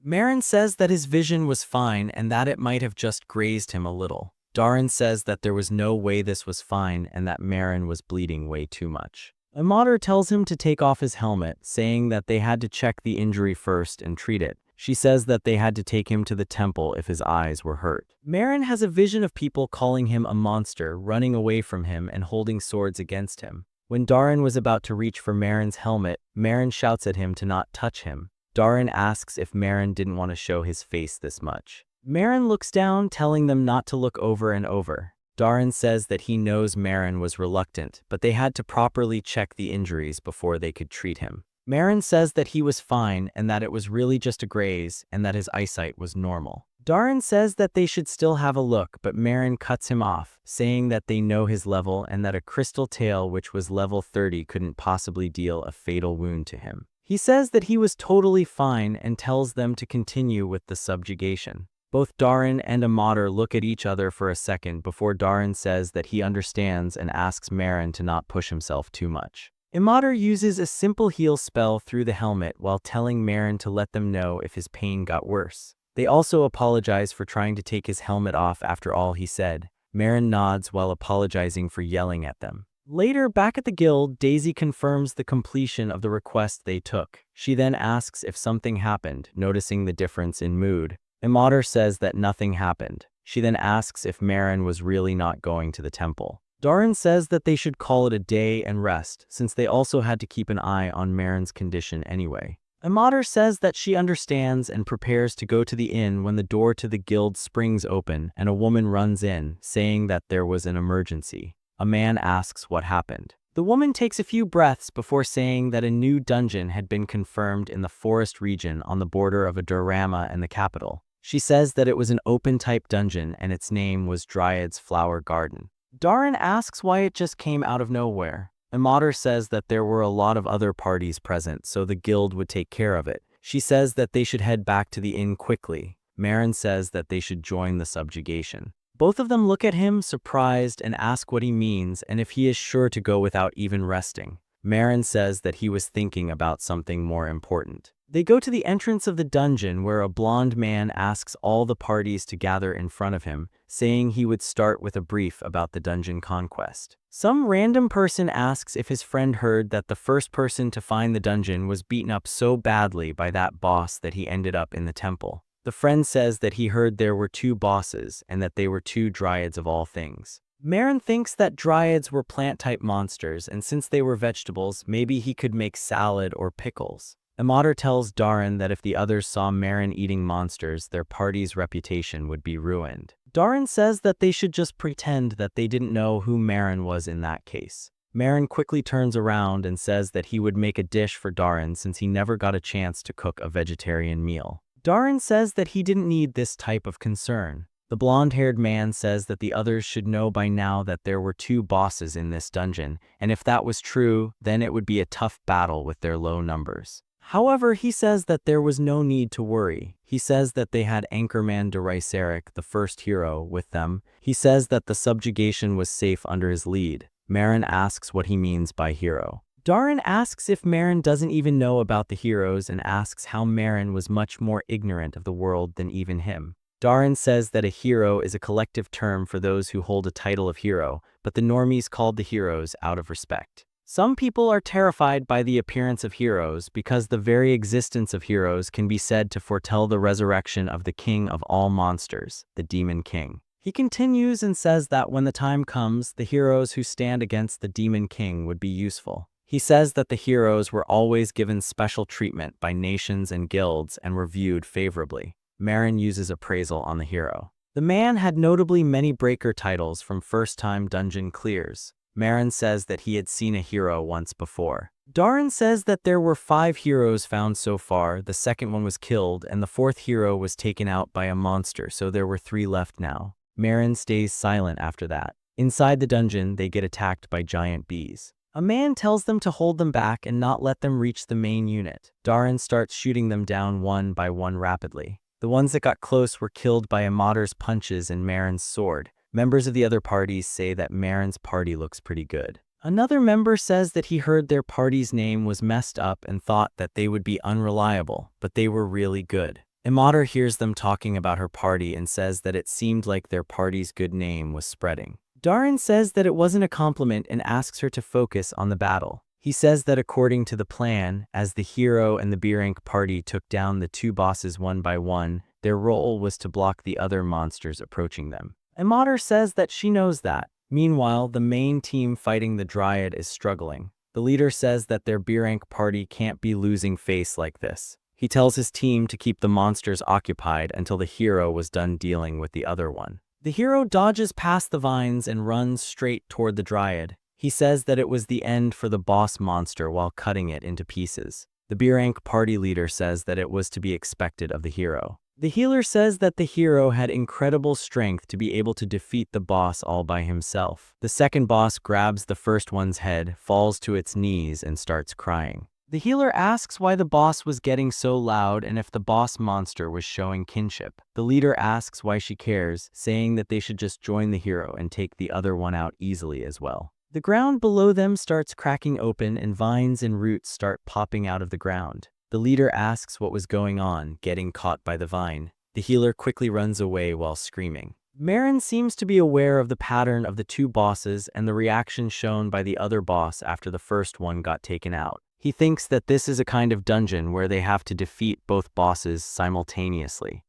Marin says that his vision was fine and that it might have just grazed him a little. Darin says that there was no way this was fine and that Marin was bleeding way too much. Imader tells him to take off his helmet, saying that they had to check the injury first and treat it. She says that they had to take him to the temple if his eyes were hurt. Marin has a vision of people calling him a monster, running away from him and holding swords against him. When Darin was about to reach for Marin's helmet, Marin shouts at him to not touch him. Darin asks if Marin didn't want to show his face this much. Marin looks down, telling them not to look over and over. Darin says that he knows Marin was reluctant, but they had to properly check the injuries before they could treat him. Marin says that he was fine and that it was really just a graze and that his eyesight was normal. Darin says that they should still have a look, but Marin cuts him off, saying that they know his level and that a crystal tail which was level 30 couldn't possibly deal a fatal wound to him. He says that he was totally fine and tells them to continue with the subjugation. Both Darin and Imader look at each other for a second before Darin says that he understands and asks Marin to not push himself too much. Imader uses a simple heal spell through the helmet while telling Marin to let them know if his pain got worse. They also apologize for trying to take his helmet off after all he said. Marin nods while apologizing for yelling at them. Later, back at the guild, Daisy confirms the completion of the request they took. She then asks if something happened, noticing the difference in mood. Imader says that nothing happened. She then asks if Marin was really not going to the temple. Darin says that they should call it a day and rest, since they also had to keep an eye on Marin's condition anyway. Imader says that she understands and prepares to go to the inn when the door to the guild springs open and a woman runs in, saying that there was an emergency. A man asks what happened. The woman takes a few breaths before saying that a new dungeon had been confirmed in the forest region on the border of Adorama and the capital. She says that it was an open-type dungeon and its name was Dryad's Flower Garden. Darin asks why it just came out of nowhere. Imader says that there were a lot of other parties present, so the guild would take care of it. She says that they should head back to the inn quickly. Marin says that they should join the subjugation. Both of them look at him, surprised, and ask what he means and if he is sure to go without even resting. Marin says that he was thinking about something more important. They go to the entrance of the dungeon where a blonde man asks all the parties to gather in front of him, saying he would start with a brief about the dungeon conquest. Some random person asks if his friend heard that the first person to find the dungeon was beaten up so badly by that boss that he ended up in the temple. The friend says that he heard there were 2 bosses and that they were 2 dryads of all things. Marin thinks that dryads were plant-type monsters, and since they were vegetables, maybe he could make salad or pickles. Imader tells Darin that if the others saw Marin eating monsters, their party's reputation would be ruined. Darin says that they should just pretend that they didn't know who Marin was in that case. Marin quickly turns around and says that he would make a dish for Darin since he never got a chance to cook a vegetarian meal. Darin says that he didn't need this type of concern. The blonde-haired man says that the others should know by now that there were 2 bosses in this dungeon, and if that was true, then it would be a tough battle with their low numbers. However, he says that there was no need to worry. He says that they had Anchorman de Ryseric, the first hero, with them. He says that the subjugation was safe under his lead. Marin asks what he means by hero. Darin asks if Marin doesn't even know about the heroes and asks how Marin was much more ignorant of the world than even him. Darin says that a hero is a collective term for those who hold a title of hero, but the normies called the heroes out of respect. Some people are terrified by the appearance of heroes because the very existence of heroes can be said to foretell the resurrection of the king of all monsters, the Demon King. He continues and says that when the time comes, the heroes who stand against the Demon King would be useful. He says that the heroes were always given special treatment by nations and guilds and were viewed favorably. Marin uses appraisal on the hero. The man had notably many breaker titles from first-time dungeon clears. Marin says that he had seen a hero once before. Darin says that there were 5 heroes found so far, the second one was killed, and the 4th hero was taken out by a monster, so there were 3 left now. Marin stays silent after that. Inside the dungeon, they get attacked by giant bees. A man tells them to hold them back and not let them reach the main unit. Darin starts shooting them down one by one rapidly. The ones that got close were killed by Imader's punches and Marin's sword. Members of the other parties say that Marin's party looks pretty good. Another member says that he heard their party's name was messed up and thought that they would be unreliable, but they were really good. Imader hears them talking about her party and says that it seemed like their party's good name was spreading. Darin says that it wasn't a compliment and asks her to focus on the battle. He says that according to the plan, as the hero and the B-rank party took down the two bosses one by one, their role was to block the other monsters approaching them. Imater says that she knows that. Meanwhile, the main team fighting the Dryad is struggling. The leader says that their B-rank party can't be losing face like this. He tells his team to keep the monsters occupied until the hero was done dealing with the other one. The hero dodges past the vines and runs straight toward the Dryad. He says that it was the end for the boss monster while cutting it into pieces. The B-rank party leader says that it was to be expected of the hero. The healer says that the hero had incredible strength to be able to defeat the boss all by himself. The second boss grabs the first one's head, falls to its knees, and starts crying. The healer asks why the boss was getting so loud and if the boss monster was showing kinship. The leader asks why she cares, saying that they should just join the hero and take the other one out easily as well. The ground below them starts cracking open and vines and roots start popping out of the ground. The leader asks what was going on, getting caught by the vine. The healer quickly runs away while screaming. Marin seems to be aware of the pattern of the two bosses and the reaction shown by the other boss after the first one got taken out. He thinks that this is a kind of dungeon where they have to defeat both bosses simultaneously.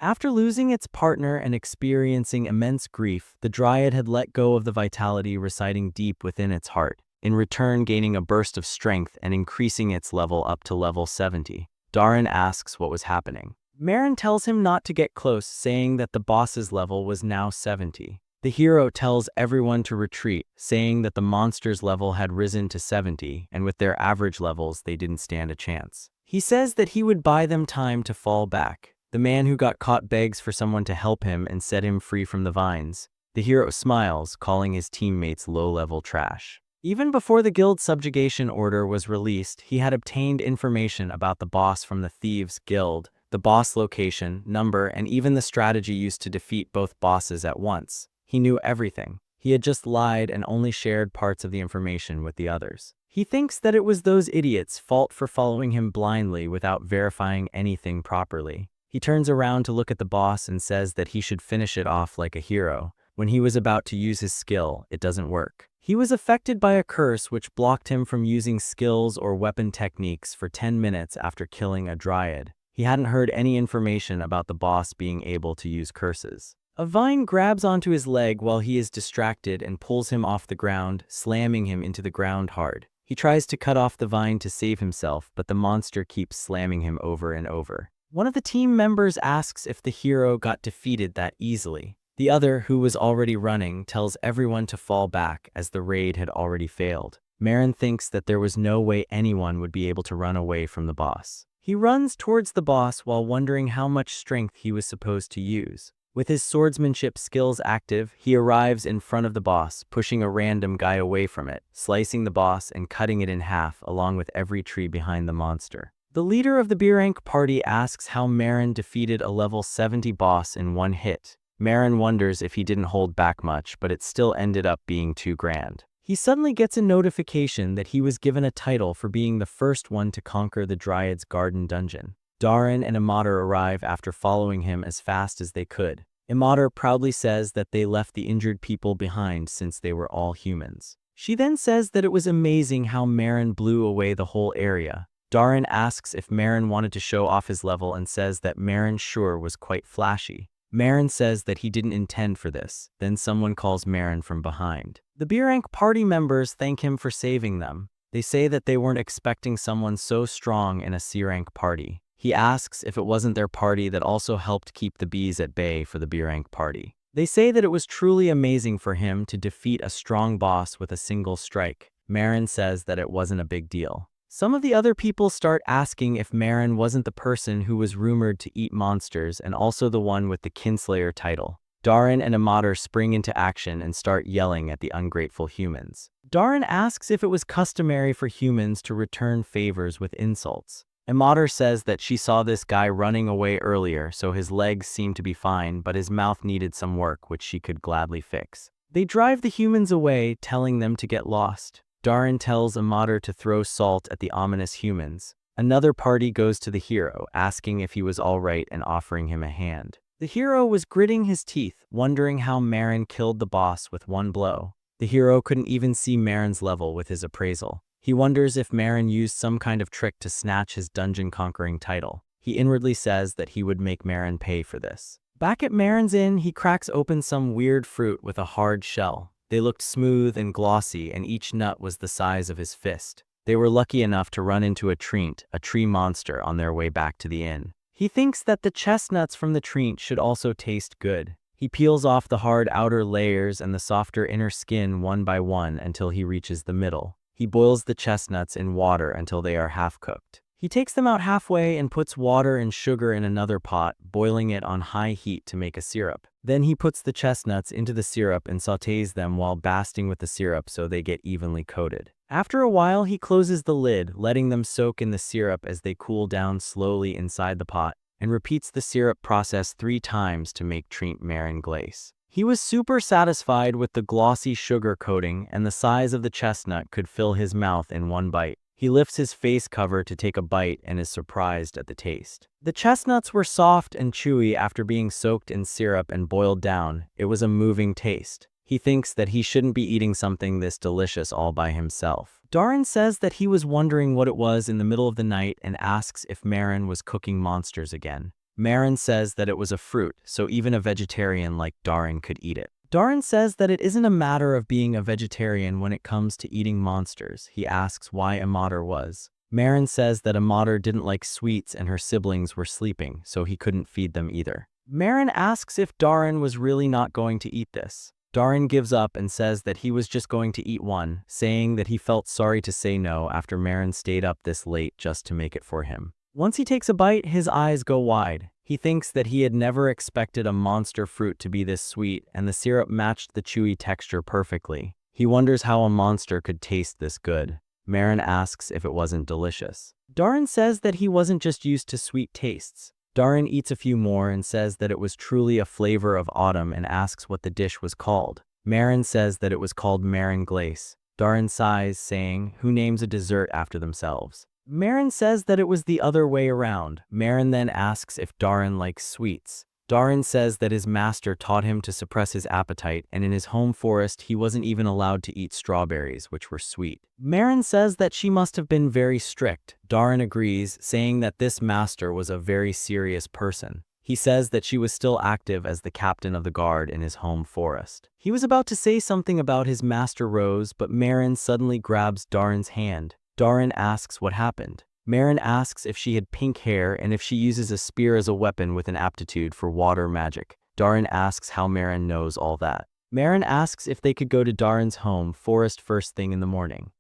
After losing its partner and experiencing immense grief, the Dryad had let go of the vitality residing deep within its heart, in return gaining a burst of strength and increasing its level up to level 70. Darin asks what was happening. Marin tells him not to get close, saying that the boss's level was now 70. The hero tells everyone to retreat, saying that the monster's level had risen to 70, and with their average levels they didn't stand a chance. He says that he would buy them time to fall back. The man who got caught begs for someone to help him and set him free from the vines. The hero smiles, calling his teammates low-level trash. Even before the guild subjugation order was released, he had obtained information about the boss from the Thieves Guild, the boss location, number, and even the strategy used to defeat both bosses at once. He knew everything. He had just lied and only shared parts of the information with the others. He thinks that it was those idiots' fault for following him blindly without verifying anything properly. He turns around to look at the boss and says that he should finish it off like a hero. When he was about to use his skill, it doesn't work. He was affected by a curse which blocked him from using skills or weapon techniques for 10 minutes after killing a Dryad. He hadn't heard any information about the boss being able to use curses. A vine grabs onto his leg while he is distracted and pulls him off the ground, slamming him into the ground hard. He tries to cut off the vine to save himself, but the monster keeps slamming him over and over. One of the team members asks if the hero got defeated that easily. The other, who was already running, tells everyone to fall back as the raid had already failed. Marin thinks that there was no way anyone would be able to run away from the boss. He runs towards the boss while wondering how much strength he was supposed to use. With his swordsmanship skills active, he arrives in front of the boss, pushing a random guy away from it, slicing the boss and cutting it in half along with every tree behind the monster. The leader of the B-rank party asks how Marin defeated a level 70 boss in one hit. Marin wonders if he didn't hold back much, but it still ended up being too grand. He suddenly gets a notification that he was given a title for being the first one to conquer the Dryad's garden dungeon. Darin and Imater arrive after following him as fast as they could. Imater proudly says that they left the injured people behind since they were all humans. She then says that it was amazing how Marin blew away the whole area. Darin asks if Marin wanted to show off his level and says that Marin sure was quite flashy. Marin says that he didn't intend for this. Then someone calls Marin from behind. The B-rank party members thank him for saving them. They say that they weren't expecting someone so strong in a C-rank party. He asks if it wasn't their party that also helped keep the bees at bay for the B-rank party. They say that it was truly amazing for him to defeat a strong boss with a single strike. Marin says that it wasn't a big deal. Some of the other people start asking if Marin wasn't the person who was rumored to eat monsters and also the one with the Kinslayer title. Darin and Imater spring into action and start yelling at the ungrateful humans. Darin asks if it was customary for humans to return favors with insults. Imater says that she saw this guy running away earlier, so his legs seemed to be fine, but his mouth needed some work, which she could gladly fix. They drive the humans away, telling them to get lost. Darin tells Imater to throw salt at the ominous humans. Another party goes to the hero, asking if he was alright and offering him a hand. The hero was gritting his teeth, wondering how Marin killed the boss with one blow. The hero couldn't even see Marin's level with his appraisal. He wonders if Marin used some kind of trick to snatch his dungeon-conquering title. He inwardly says that he would make Marin pay for this. Back at Marin's inn, he cracks open some weird fruit with a hard shell. They looked smooth and glossy, and each nut was the size of his fist. They were lucky enough to run into a treant, a tree monster, on their way back to the inn. He thinks that the chestnuts from the treant should also taste good. He peels off the hard outer layers and the softer inner skin one by one until he reaches the middle. He boils the chestnuts in water until they are half-cooked. He takes them out halfway and puts water and sugar in another pot, boiling it on high heat to make a syrup. Then he puts the chestnuts into the syrup and sautés them while basting with the syrup so they get evenly coated. After a while, he closes the lid, letting them soak in the syrup as they cool down slowly inside the pot, and repeats the syrup process 3 times to make treant Marin glace. He was super satisfied with the glossy sugar coating, and the size of the chestnut could fill his mouth in one bite. He lifts his face cover to take a bite and is surprised at the taste. The chestnuts were soft and chewy after being soaked in syrup and boiled down. It was a moving taste. He thinks that he shouldn't be eating something this delicious all by himself. Tyrant says that he was wondering what it was in the middle of the night and asks if Marin was cooking monsters again. Marin says that it was a fruit, so even a vegetarian like Tyrant could eat it. Tyrant says that it isn't a matter of being a vegetarian when it comes to eating monsters. He asks why Amater was. Marin says that Amater didn't like sweets and her siblings were sleeping, so he couldn't feed them either. Marin asks if Tyrant was really not going to eat this. Tyrant gives up and says that he was just going to eat one, saying that he felt sorry to say no after Marin stayed up this late just to make it for him. Once he takes a bite, his eyes go wide. He thinks that he had never expected a monster fruit to be this sweet, and the syrup matched the chewy texture perfectly. He wonders how a monster could taste this good. Marin asks if it wasn't delicious. Tyrant says that he wasn't just used to sweet tastes. Tyrant eats a few more and says that it was truly a flavor of autumn and asks what the dish was called. Marin says that it was called Marin glace. Tyrant sighs, saying, "Who names a dessert after themselves?" Marin says that it was the other way around. Marin then asks if Tyrant likes sweets. Tyrant says that his master taught him to suppress his appetite, and in his home forest he wasn't even allowed to eat strawberries, which were sweet. Marin says that she must have been very strict. Tyrant agrees, saying that this master was a very serious person. He says that she was still active as the captain of the guard in his home forest. He was about to say something about his master Rose, but Marin suddenly grabs Tyrant's hand. Tyrant asks what happened. Marin asks if she had pink hair and if she uses a spear as a weapon with an aptitude for water magic. Tyrant asks how Marin knows all that. Marin asks if they could go to Tyrant's home forest first thing in the morning.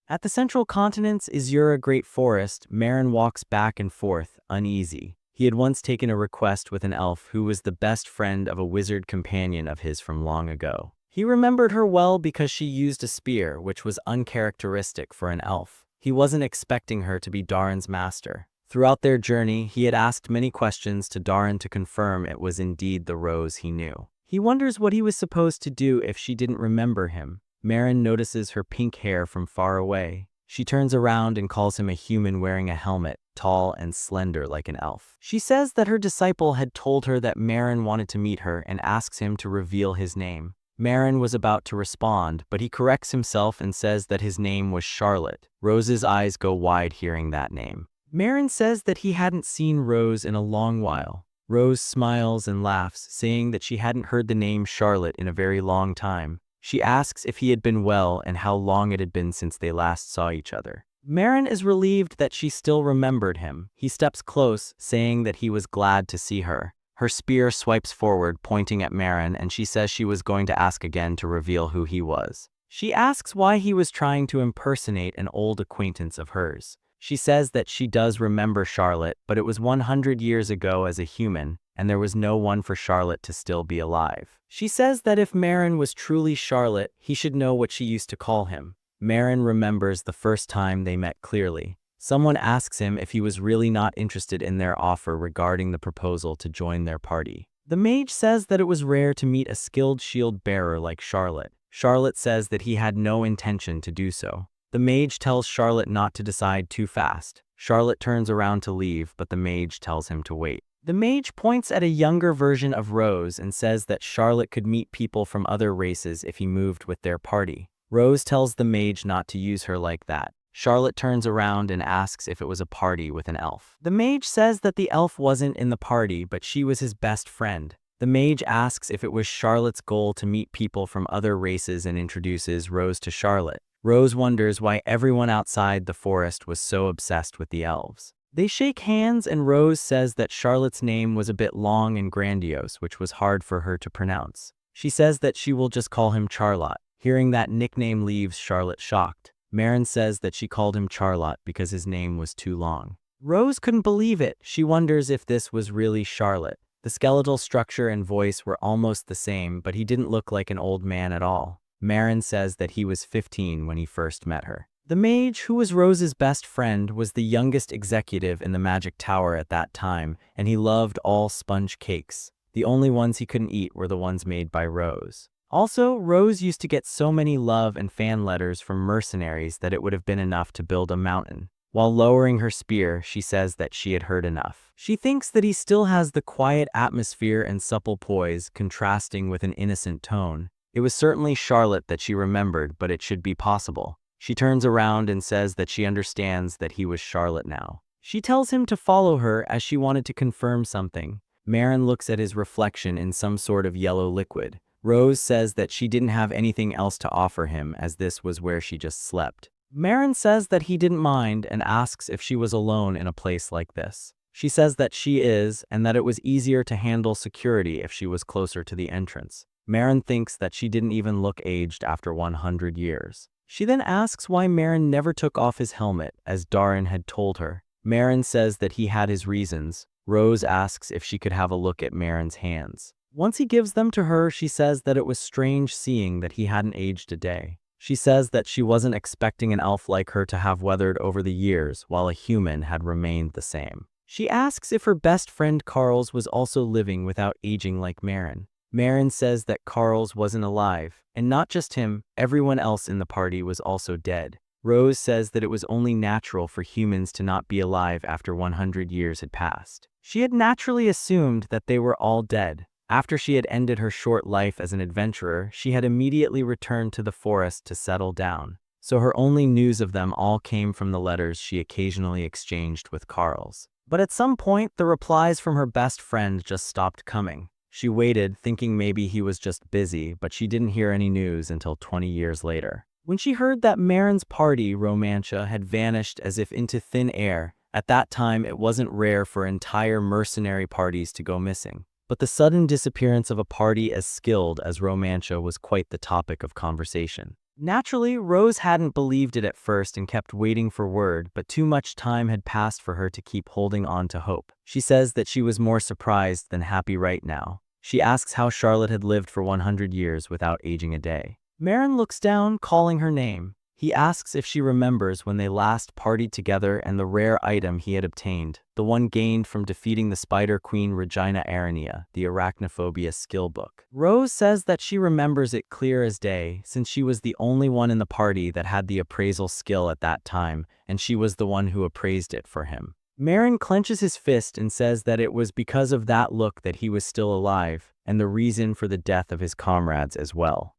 At the central continent's Asura Great Forest, Marin walks back and forth, uneasy. He had once taken a request with an elf who was the best friend of a wizard companion of his from long ago. He remembered her well because she used a spear, which was uncharacteristic for an elf. He wasn't expecting her to be Tyrant's master. Throughout their journey, he had asked many questions to Tyrant to confirm it was indeed the Rose he knew. He wonders what he was supposed to do if she didn't remember him. Marin notices her pink hair from far away. She turns around and calls him a human wearing a helmet, tall and slender like an elf. She says that her disciple had told her that Marin wanted to meet her and asks him to reveal his name. Marin was about to respond, but he corrects himself and says that his name was Charlotte. Rose's eyes go wide hearing that name. Marin says that he hadn't seen Rose in a long while. Rose smiles and laughs, saying that she hadn't heard the name Charlotte in a very long time. She asks if he had been well and how long it had been since they last saw each other. Marin is relieved that she still remembered him. He steps close, saying that he was glad to see her. Her spear swipes forward, pointing at Marin, and she says she was going to ask again to reveal who he was. She asks why he was trying to impersonate an old acquaintance of hers. She says that she does remember Charlotte, but it was 100 years ago as a human, and there was no one for Charlotte to still be alive. She says that if Marin was truly Charlotte, he should know what she used to call him. Marin remembers the first time they met clearly. Someone asks him if he was really not interested in their offer regarding the proposal to join their party. The mage says that it was rare to meet a skilled shield bearer like Charlotte. Charlotte says that he had no intention to do so. The mage tells Charlotte not to decide too fast. Charlotte turns around to leave, but the mage tells him to wait. The mage points at a younger version of Rose and says that Charlotte could meet people from other races if he moved with their party. Rose tells the mage not to use her like that. Charlotte turns around and asks if it was a party with an elf. The mage says that the elf wasn't in the party, but she was his best friend. The mage asks if it was Charlotte's goal to meet people from other races and introduces Rose to Charlotte. Rose wonders why everyone outside the forest was so obsessed with the elves. They shake hands and Rose says that Charlotte's name was a bit long and grandiose, which was hard for her to pronounce. She says that she will just call him Charlotte. Hearing that nickname leaves Charlotte shocked. Marin says that she called him Charlotte because his name was too long. Rose couldn't believe it. She wonders if this was really Charlotte. The skeletal structure and voice were almost the same, but he didn't look like an old man at all. Marin says that he was 15 when he first met her. The mage, who was Rose's best friend, was the youngest executive in the Magic Tower at that time, and he loved all sponge cakes. The only ones he couldn't eat were the ones made by Rose. Also, Rose used to get so many love and fan letters from mercenaries that it would have been enough to build a mountain. While lowering her spear, she says that she had heard enough. She thinks that he still has the quiet atmosphere and supple poise, contrasting with an innocent tone. It was certainly Charlotte that she remembered, but it should be possible. She turns around and says that she understands that he was Charlotte now. She tells him to follow her as she wanted to confirm something. Marin looks at his reflection in some sort of yellow liquid. Rose says that she didn't have anything else to offer him, as this was where she just slept. Marin says that he didn't mind and asks if she was alone in a place like this. She says that she is, and that it was easier to handle security if she was closer to the entrance. Marin thinks that she didn't even look aged after 100 years. She then asks why Marin never took off his helmet, as Darin had told her. Marin says that he had his reasons. Rose asks if she could have a look at Marin's hands. Once he gives them to her, she says that it was strange seeing that he hadn't aged a day. She says that she wasn't expecting an elf like her to have weathered over the years, while a human had remained the same. She asks if her best friend Carls was also living without aging like Marin. Marin says that Carls wasn't alive, and not just him, everyone else in the party was also dead. Rose says that it was only natural for humans to not be alive after 100 years had passed. She had naturally assumed that they were all dead. After she had ended her short life as an adventurer, she had immediately returned to the forest to settle down. So her only news of them all came from the letters she occasionally exchanged with Carls. But at some point, the replies from her best friend just stopped coming. She waited, thinking maybe he was just busy, but she didn't hear any news until 20 years later. When she heard that Marin's party, Romantia, had vanished as if into thin air, at that time it wasn't rare for entire mercenary parties to go missing. But the sudden disappearance of a party as skilled as Romantia was quite the topic of conversation. Naturally, Rose hadn't believed it at first and kept waiting for word, but too much time had passed for her to keep holding on to hope. She says that she was more surprised than happy right now. She asks how Charlotte had lived for 100 years without aging a day. Marin looks down, calling her name. He asks if she remembers when they last partied together and the rare item he had obtained, the one gained from defeating the Spider Queen Regina Aranea, the Arachnophobia skill book. Rose says that she remembers it clear as day, since she was the only one in the party that had the appraisal skill at that time, and she was the one who appraised it for him. Marin clenches his fist and says that it was because of that look that he was still alive, and the reason for the death of his comrades as well.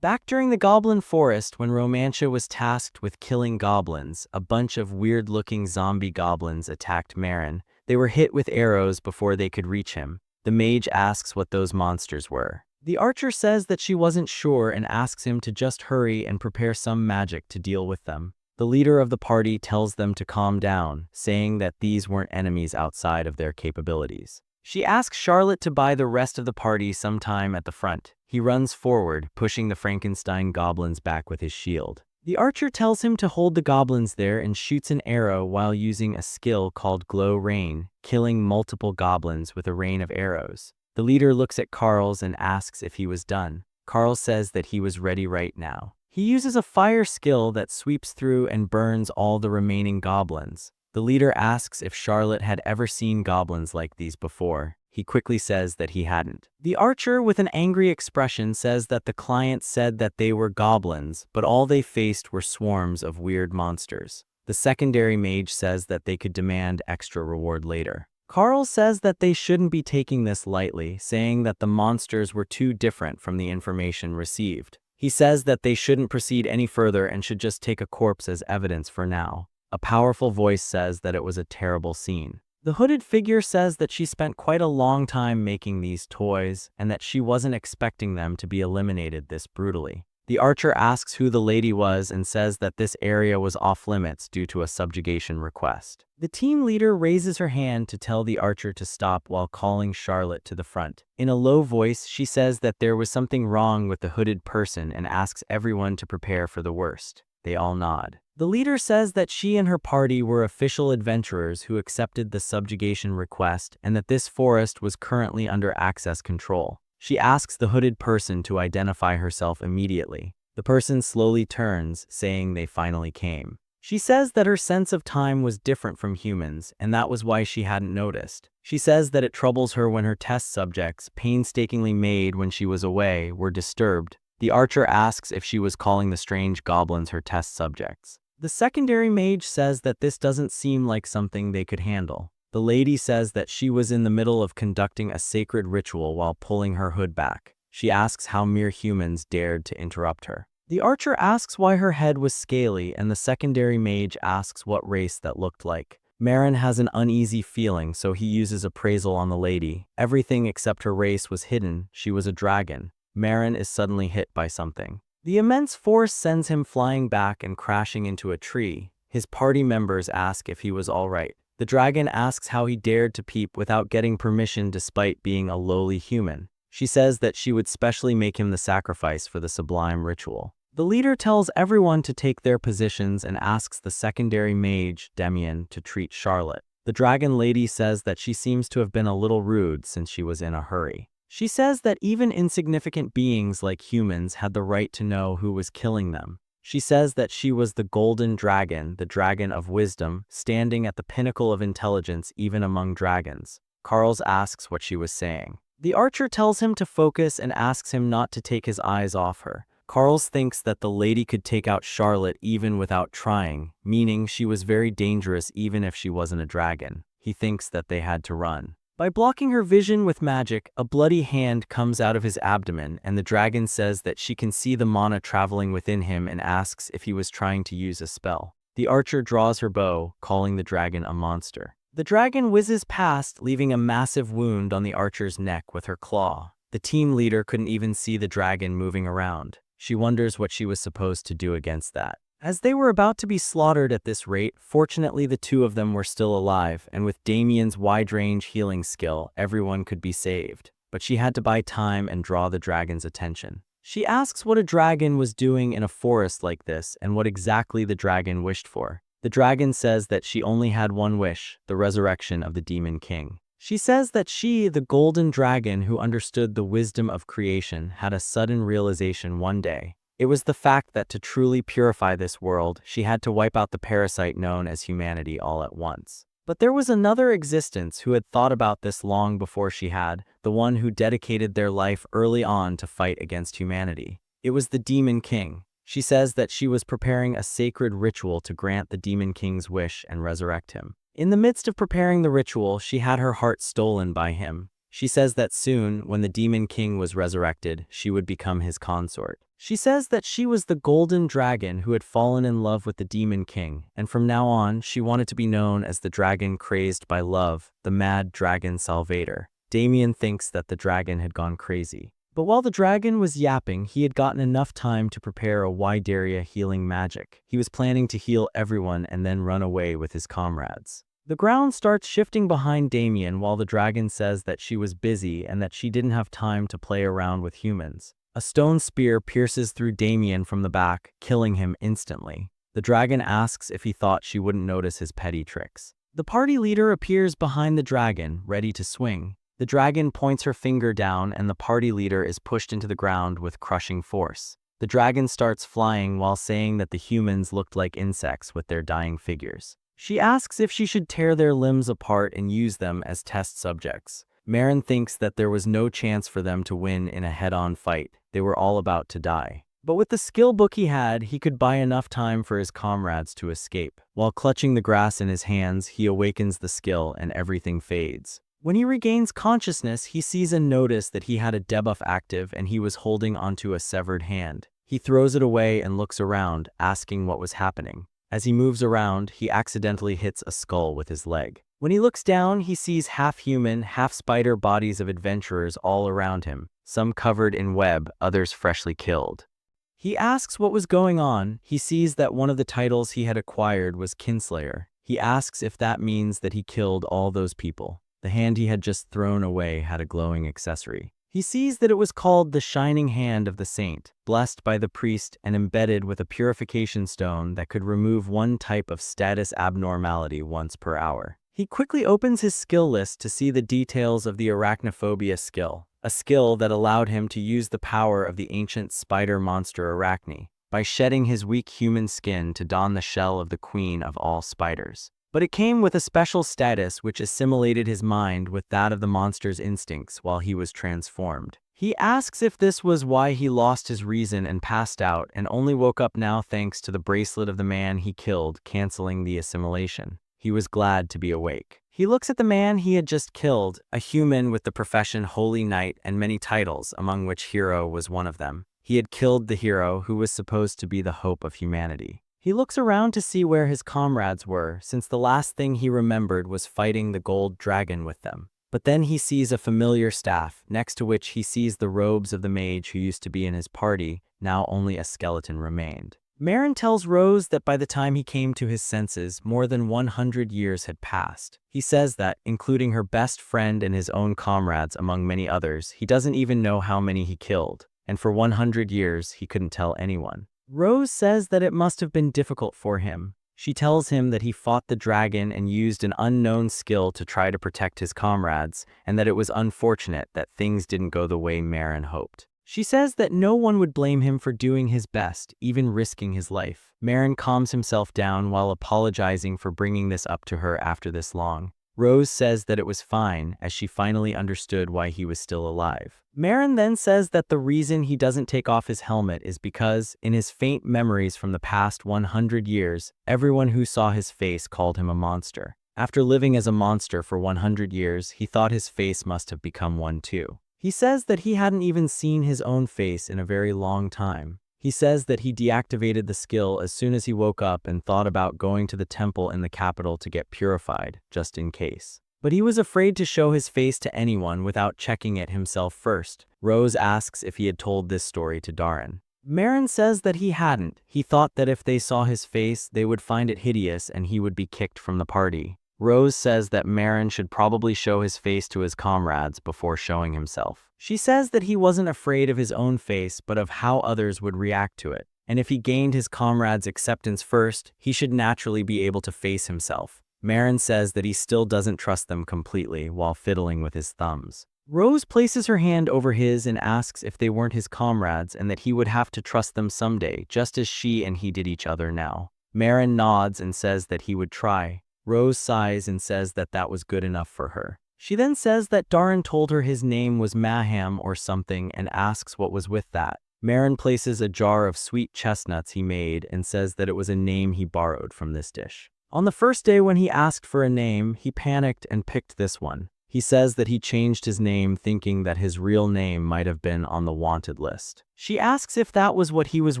Back during the Goblin Forest, when Romantia was tasked with killing goblins, a bunch of weird-looking zombie goblins attacked Marin. They were hit with arrows before they could reach him. The mage asks what those monsters were. The archer says that she wasn't sure and asks him to just hurry and prepare some magic to deal with them. The leader of the party tells them to calm down, saying that these weren't enemies outside of their capabilities. She asks Charlotte to buy the rest of the party sometime at the front. He runs forward, pushing the Frankenstein goblins back with his shield. The archer tells him to hold the goblins there and shoots an arrow while using a skill called Glow Rain, killing multiple goblins with a rain of arrows. The leader looks at Carls and asks if he was done. Carl says that he was ready right now. He uses a fire skill that sweeps through and burns all the remaining goblins. The leader asks if Charlotte had ever seen goblins like these before. He quickly says that he hadn't. The archer, with an angry expression, says that the client said that they were goblins, but all they faced were swarms of weird monsters. The secondary mage says that they could demand extra reward later. Carl says that they shouldn't be taking this lightly, saying that the monsters were too different from the information received. He says that they shouldn't proceed any further and should just take a corpse as evidence for now. A powerful voice says that it was a terrible scene. The hooded figure says that she spent quite a long time making these toys and that she wasn't expecting them to be eliminated this brutally. The archer asks who the lady was and says that this area was off limits due to a subjugation request. The team leader raises her hand to tell the archer to stop while calling Charlotte to the front. In a low voice, she says that there was something wrong with the hooded person and asks everyone to prepare for the worst. They all nod. The leader says that she and her party were official adventurers who accepted the subjugation request and that this forest was currently under access control. She asks the hooded person to identify herself immediately. The person slowly turns, saying they finally came. She says that her sense of time was different from humans, and that was why she hadn't noticed. She says that it troubles her when her test subjects, painstakingly made when she was away, were disturbed. The archer asks if she was calling the strange goblins her test subjects. The secondary mage says that this doesn't seem like something they could handle. The lady says that she was in the middle of conducting a sacred ritual while pulling her hood back. She asks how mere humans dared to interrupt her. The archer asks why her head was scaly, and the secondary mage asks what race that looked like. Marin has an uneasy feeling, so he uses appraisal on the lady. Everything except her race was hidden. She was a dragon. Marin is suddenly hit by something. The immense force sends him flying back and crashing into a tree. His party members ask if he was all right. The dragon asks how he dared to peep without getting permission despite being a lowly human. She says that she would specially make him the sacrifice for the sublime ritual. The leader tells everyone to take their positions and asks the secondary mage, Demian, to treat Charlotte. The dragon lady says that she seems to have been a little rude since she was in a hurry. She says that even insignificant beings like humans had the right to know who was killing them. She says that she was the golden dragon, the dragon of wisdom, standing at the pinnacle of intelligence even among dragons. Carls asks what she was saying. The archer tells him to focus and asks him not to take his eyes off her. Carls thinks that the lady could take out Charlotte even without trying, meaning she was very dangerous even if she wasn't a dragon. He thinks that they had to run. By blocking her vision with magic, a bloody hand comes out of his abdomen, and the dragon says that she can see the mana traveling within him and asks if he was trying to use a spell. The archer draws her bow, calling the dragon a monster. The dragon whizzes past, leaving a massive wound on the archer's neck with her claw. The team leader couldn't even see the dragon moving around. She wonders what she was supposed to do against that. As they were about to be slaughtered at this rate, fortunately the two of them were still alive, and with Damien's wide-range healing skill, everyone could be saved. But she had to buy time and draw the dragon's attention. She asks what a dragon was doing in a forest like this and what exactly the dragon wished for. The dragon says that she only had one wish, the resurrection of the Demon King. She says that she, the golden dragon who understood the wisdom of creation, had a sudden realization one day. It was the fact that to truly purify this world, she had to wipe out the parasite known as humanity all at once. But there was another existence who had thought about this long before she had, the one who dedicated their life early on to fight against humanity. It was the Demon King. She says that she was preparing a sacred ritual to grant the Demon King's wish and resurrect him. In the midst of preparing the ritual, she had her heart stolen by him. She says that soon, when the Demon King was resurrected, she would become his consort. She says that she was the golden dragon who had fallen in love with the Demon King, and from now on, she wanted to be known as the dragon crazed by love, the mad dragon salvator. Damien thinks that the dragon had gone crazy. But while the dragon was yapping, he had gotten enough time to prepare a wide area healing magic. He was planning to heal everyone and then run away with his comrades. The ground starts shifting behind Damien while the dragon says that she was busy and that she didn't have time to play around with humans. A stone spear pierces through Damien from the back, killing him instantly. The dragon asks if he thought she wouldn't notice his petty tricks. The party leader appears behind the dragon, ready to swing. The dragon points her finger down and the party leader is pushed into the ground with crushing force. The dragon starts flying while saying that the humans looked like insects with their dying figures. She asks if she should tear their limbs apart and use them as test subjects. Marin thinks that there was no chance for them to win in a head-on fight. They were all about to die. But with the skill book he had, he could buy enough time for his comrades to escape. While clutching the grass in his hands, he awakens the skill and everything fades. When he regains consciousness, he sees and notices that he had a debuff active and he was holding onto a severed hand. He throws it away and looks around, asking what was happening. As he moves around, he accidentally hits a skull with his leg. When he looks down, he sees half-human, half-spider bodies of adventurers all around him, some covered in web, others freshly killed. He asks what was going on. He sees that one of the titles he had acquired was Kinslayer. He asks if that means that he killed all those people. The hand he had just thrown away had a glowing accessory. He sees that it was called the Shining Hand of the Saint, blessed by the priest and embedded with a purification stone that could remove one type of status abnormality once per hour. He quickly opens his skill list to see the details of the arachnophobia skill, a skill that allowed him to use the power of the ancient spider monster Arachne, by shedding his weak human skin to don the shell of the queen of all spiders. But it came with a special status which assimilated his mind with that of the monster's instincts while he was transformed. He asks if this was why he lost his reason and passed out and only woke up now thanks to the bracelet of the man he killed canceling the assimilation. He was glad to be awake. He looks at the man he had just killed, a human with the profession Holy Knight and many titles, among which hero was one of them. He had killed the hero who was supposed to be the hope of humanity. He looks around to see where his comrades were, since the last thing he remembered was fighting the gold dragon with them. But then he sees a familiar staff, next to which he sees the robes of the mage who used to be in his party. Now only a skeleton remained. Marin tells Rose that by the time he came to his senses, more than 100 years had passed. He says that, including her best friend and his own comrades among many others, he doesn't even know how many he killed, and for 100 years he couldn't tell anyone. Rose says that it must have been difficult for him. She tells him that he fought the dragon and used an unknown skill to try to protect his comrades, and that it was unfortunate that things didn't go the way Marin hoped. She says that no one would blame him for doing his best, even risking his life. Marin calms himself down while apologizing for bringing this up to her after this long. Rose says that it was fine, as she finally understood why he was still alive. Marin then says that the reason he doesn't take off his helmet is because, in his faint memories from the past 100 years, everyone who saw his face called him a monster. After living as a monster for 100 years, he thought his face must have become one too. He says that he hadn't even seen his own face in a very long time. He says that he deactivated the skill as soon as he woke up and thought about going to the temple in the capital to get purified, just in case. But he was afraid to show his face to anyone without checking it himself first. Rose asks if he had told this story to Darren. Marin says that he hadn't. He thought that if they saw his face, they would find it hideous and he would be kicked from the party. Rose says that Marin should probably show his face to his comrades before showing himself. She says that he wasn't afraid of his own face, but of how others would react to it. And if he gained his comrades' acceptance first, he should naturally be able to face himself. Marin says that he still doesn't trust them completely while fiddling with his thumbs. Rose places her hand over his and asks if they weren't his comrades and that he would have to trust them someday, just as she and he did each other now. Marin nods and says that he would try. Rose sighs and says that that was good enough for her. She then says that Darren told her his name was Maham or something and asks what was with that. Marin places a jar of sweet chestnuts he made and says that it was a name he borrowed from this dish. On the first day when he asked for a name, he panicked and picked this one. He says that he changed his name thinking that his real name might have been on the wanted list. She asks if that was what he was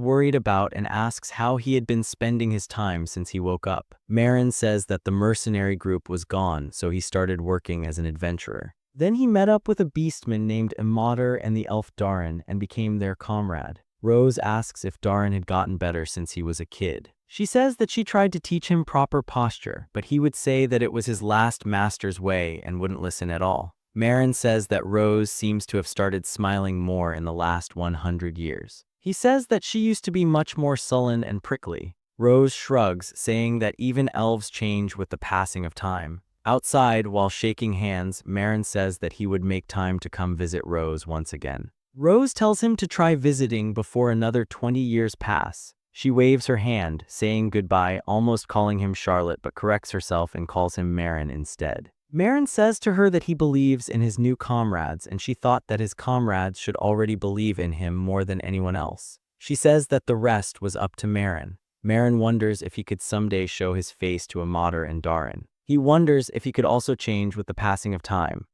worried about and asks how he had been spending his time since he woke up. Marin says that the mercenary group was gone, so he started working as an adventurer. Then he met up with a beastman named Imater and the elf Darren and became their comrade. Rose asks if Darren had gotten better since he was a kid. She says that she tried to teach him proper posture, but he would say that it was his last master's way and wouldn't listen at all. Marin says that Rose seems to have started smiling more in the last 100 years. He says that she used to be much more sullen and prickly. Rose shrugs, saying that even elves change with the passing of time. Outside, while shaking hands, Marin says that he would make time to come visit Rose once again. Rose tells him to try visiting before another 20 years pass. She waves her hand, saying goodbye, almost calling him Charlotte, but corrects herself and calls him Marin instead. Marin says to her that he believes in his new comrades, and she thought that his comrades should already believe in him more than anyone else. She says that the rest was up to Marin. Marin wonders if he could someday show his face to Imater and Darren. He wonders if he could also change with the passing of time.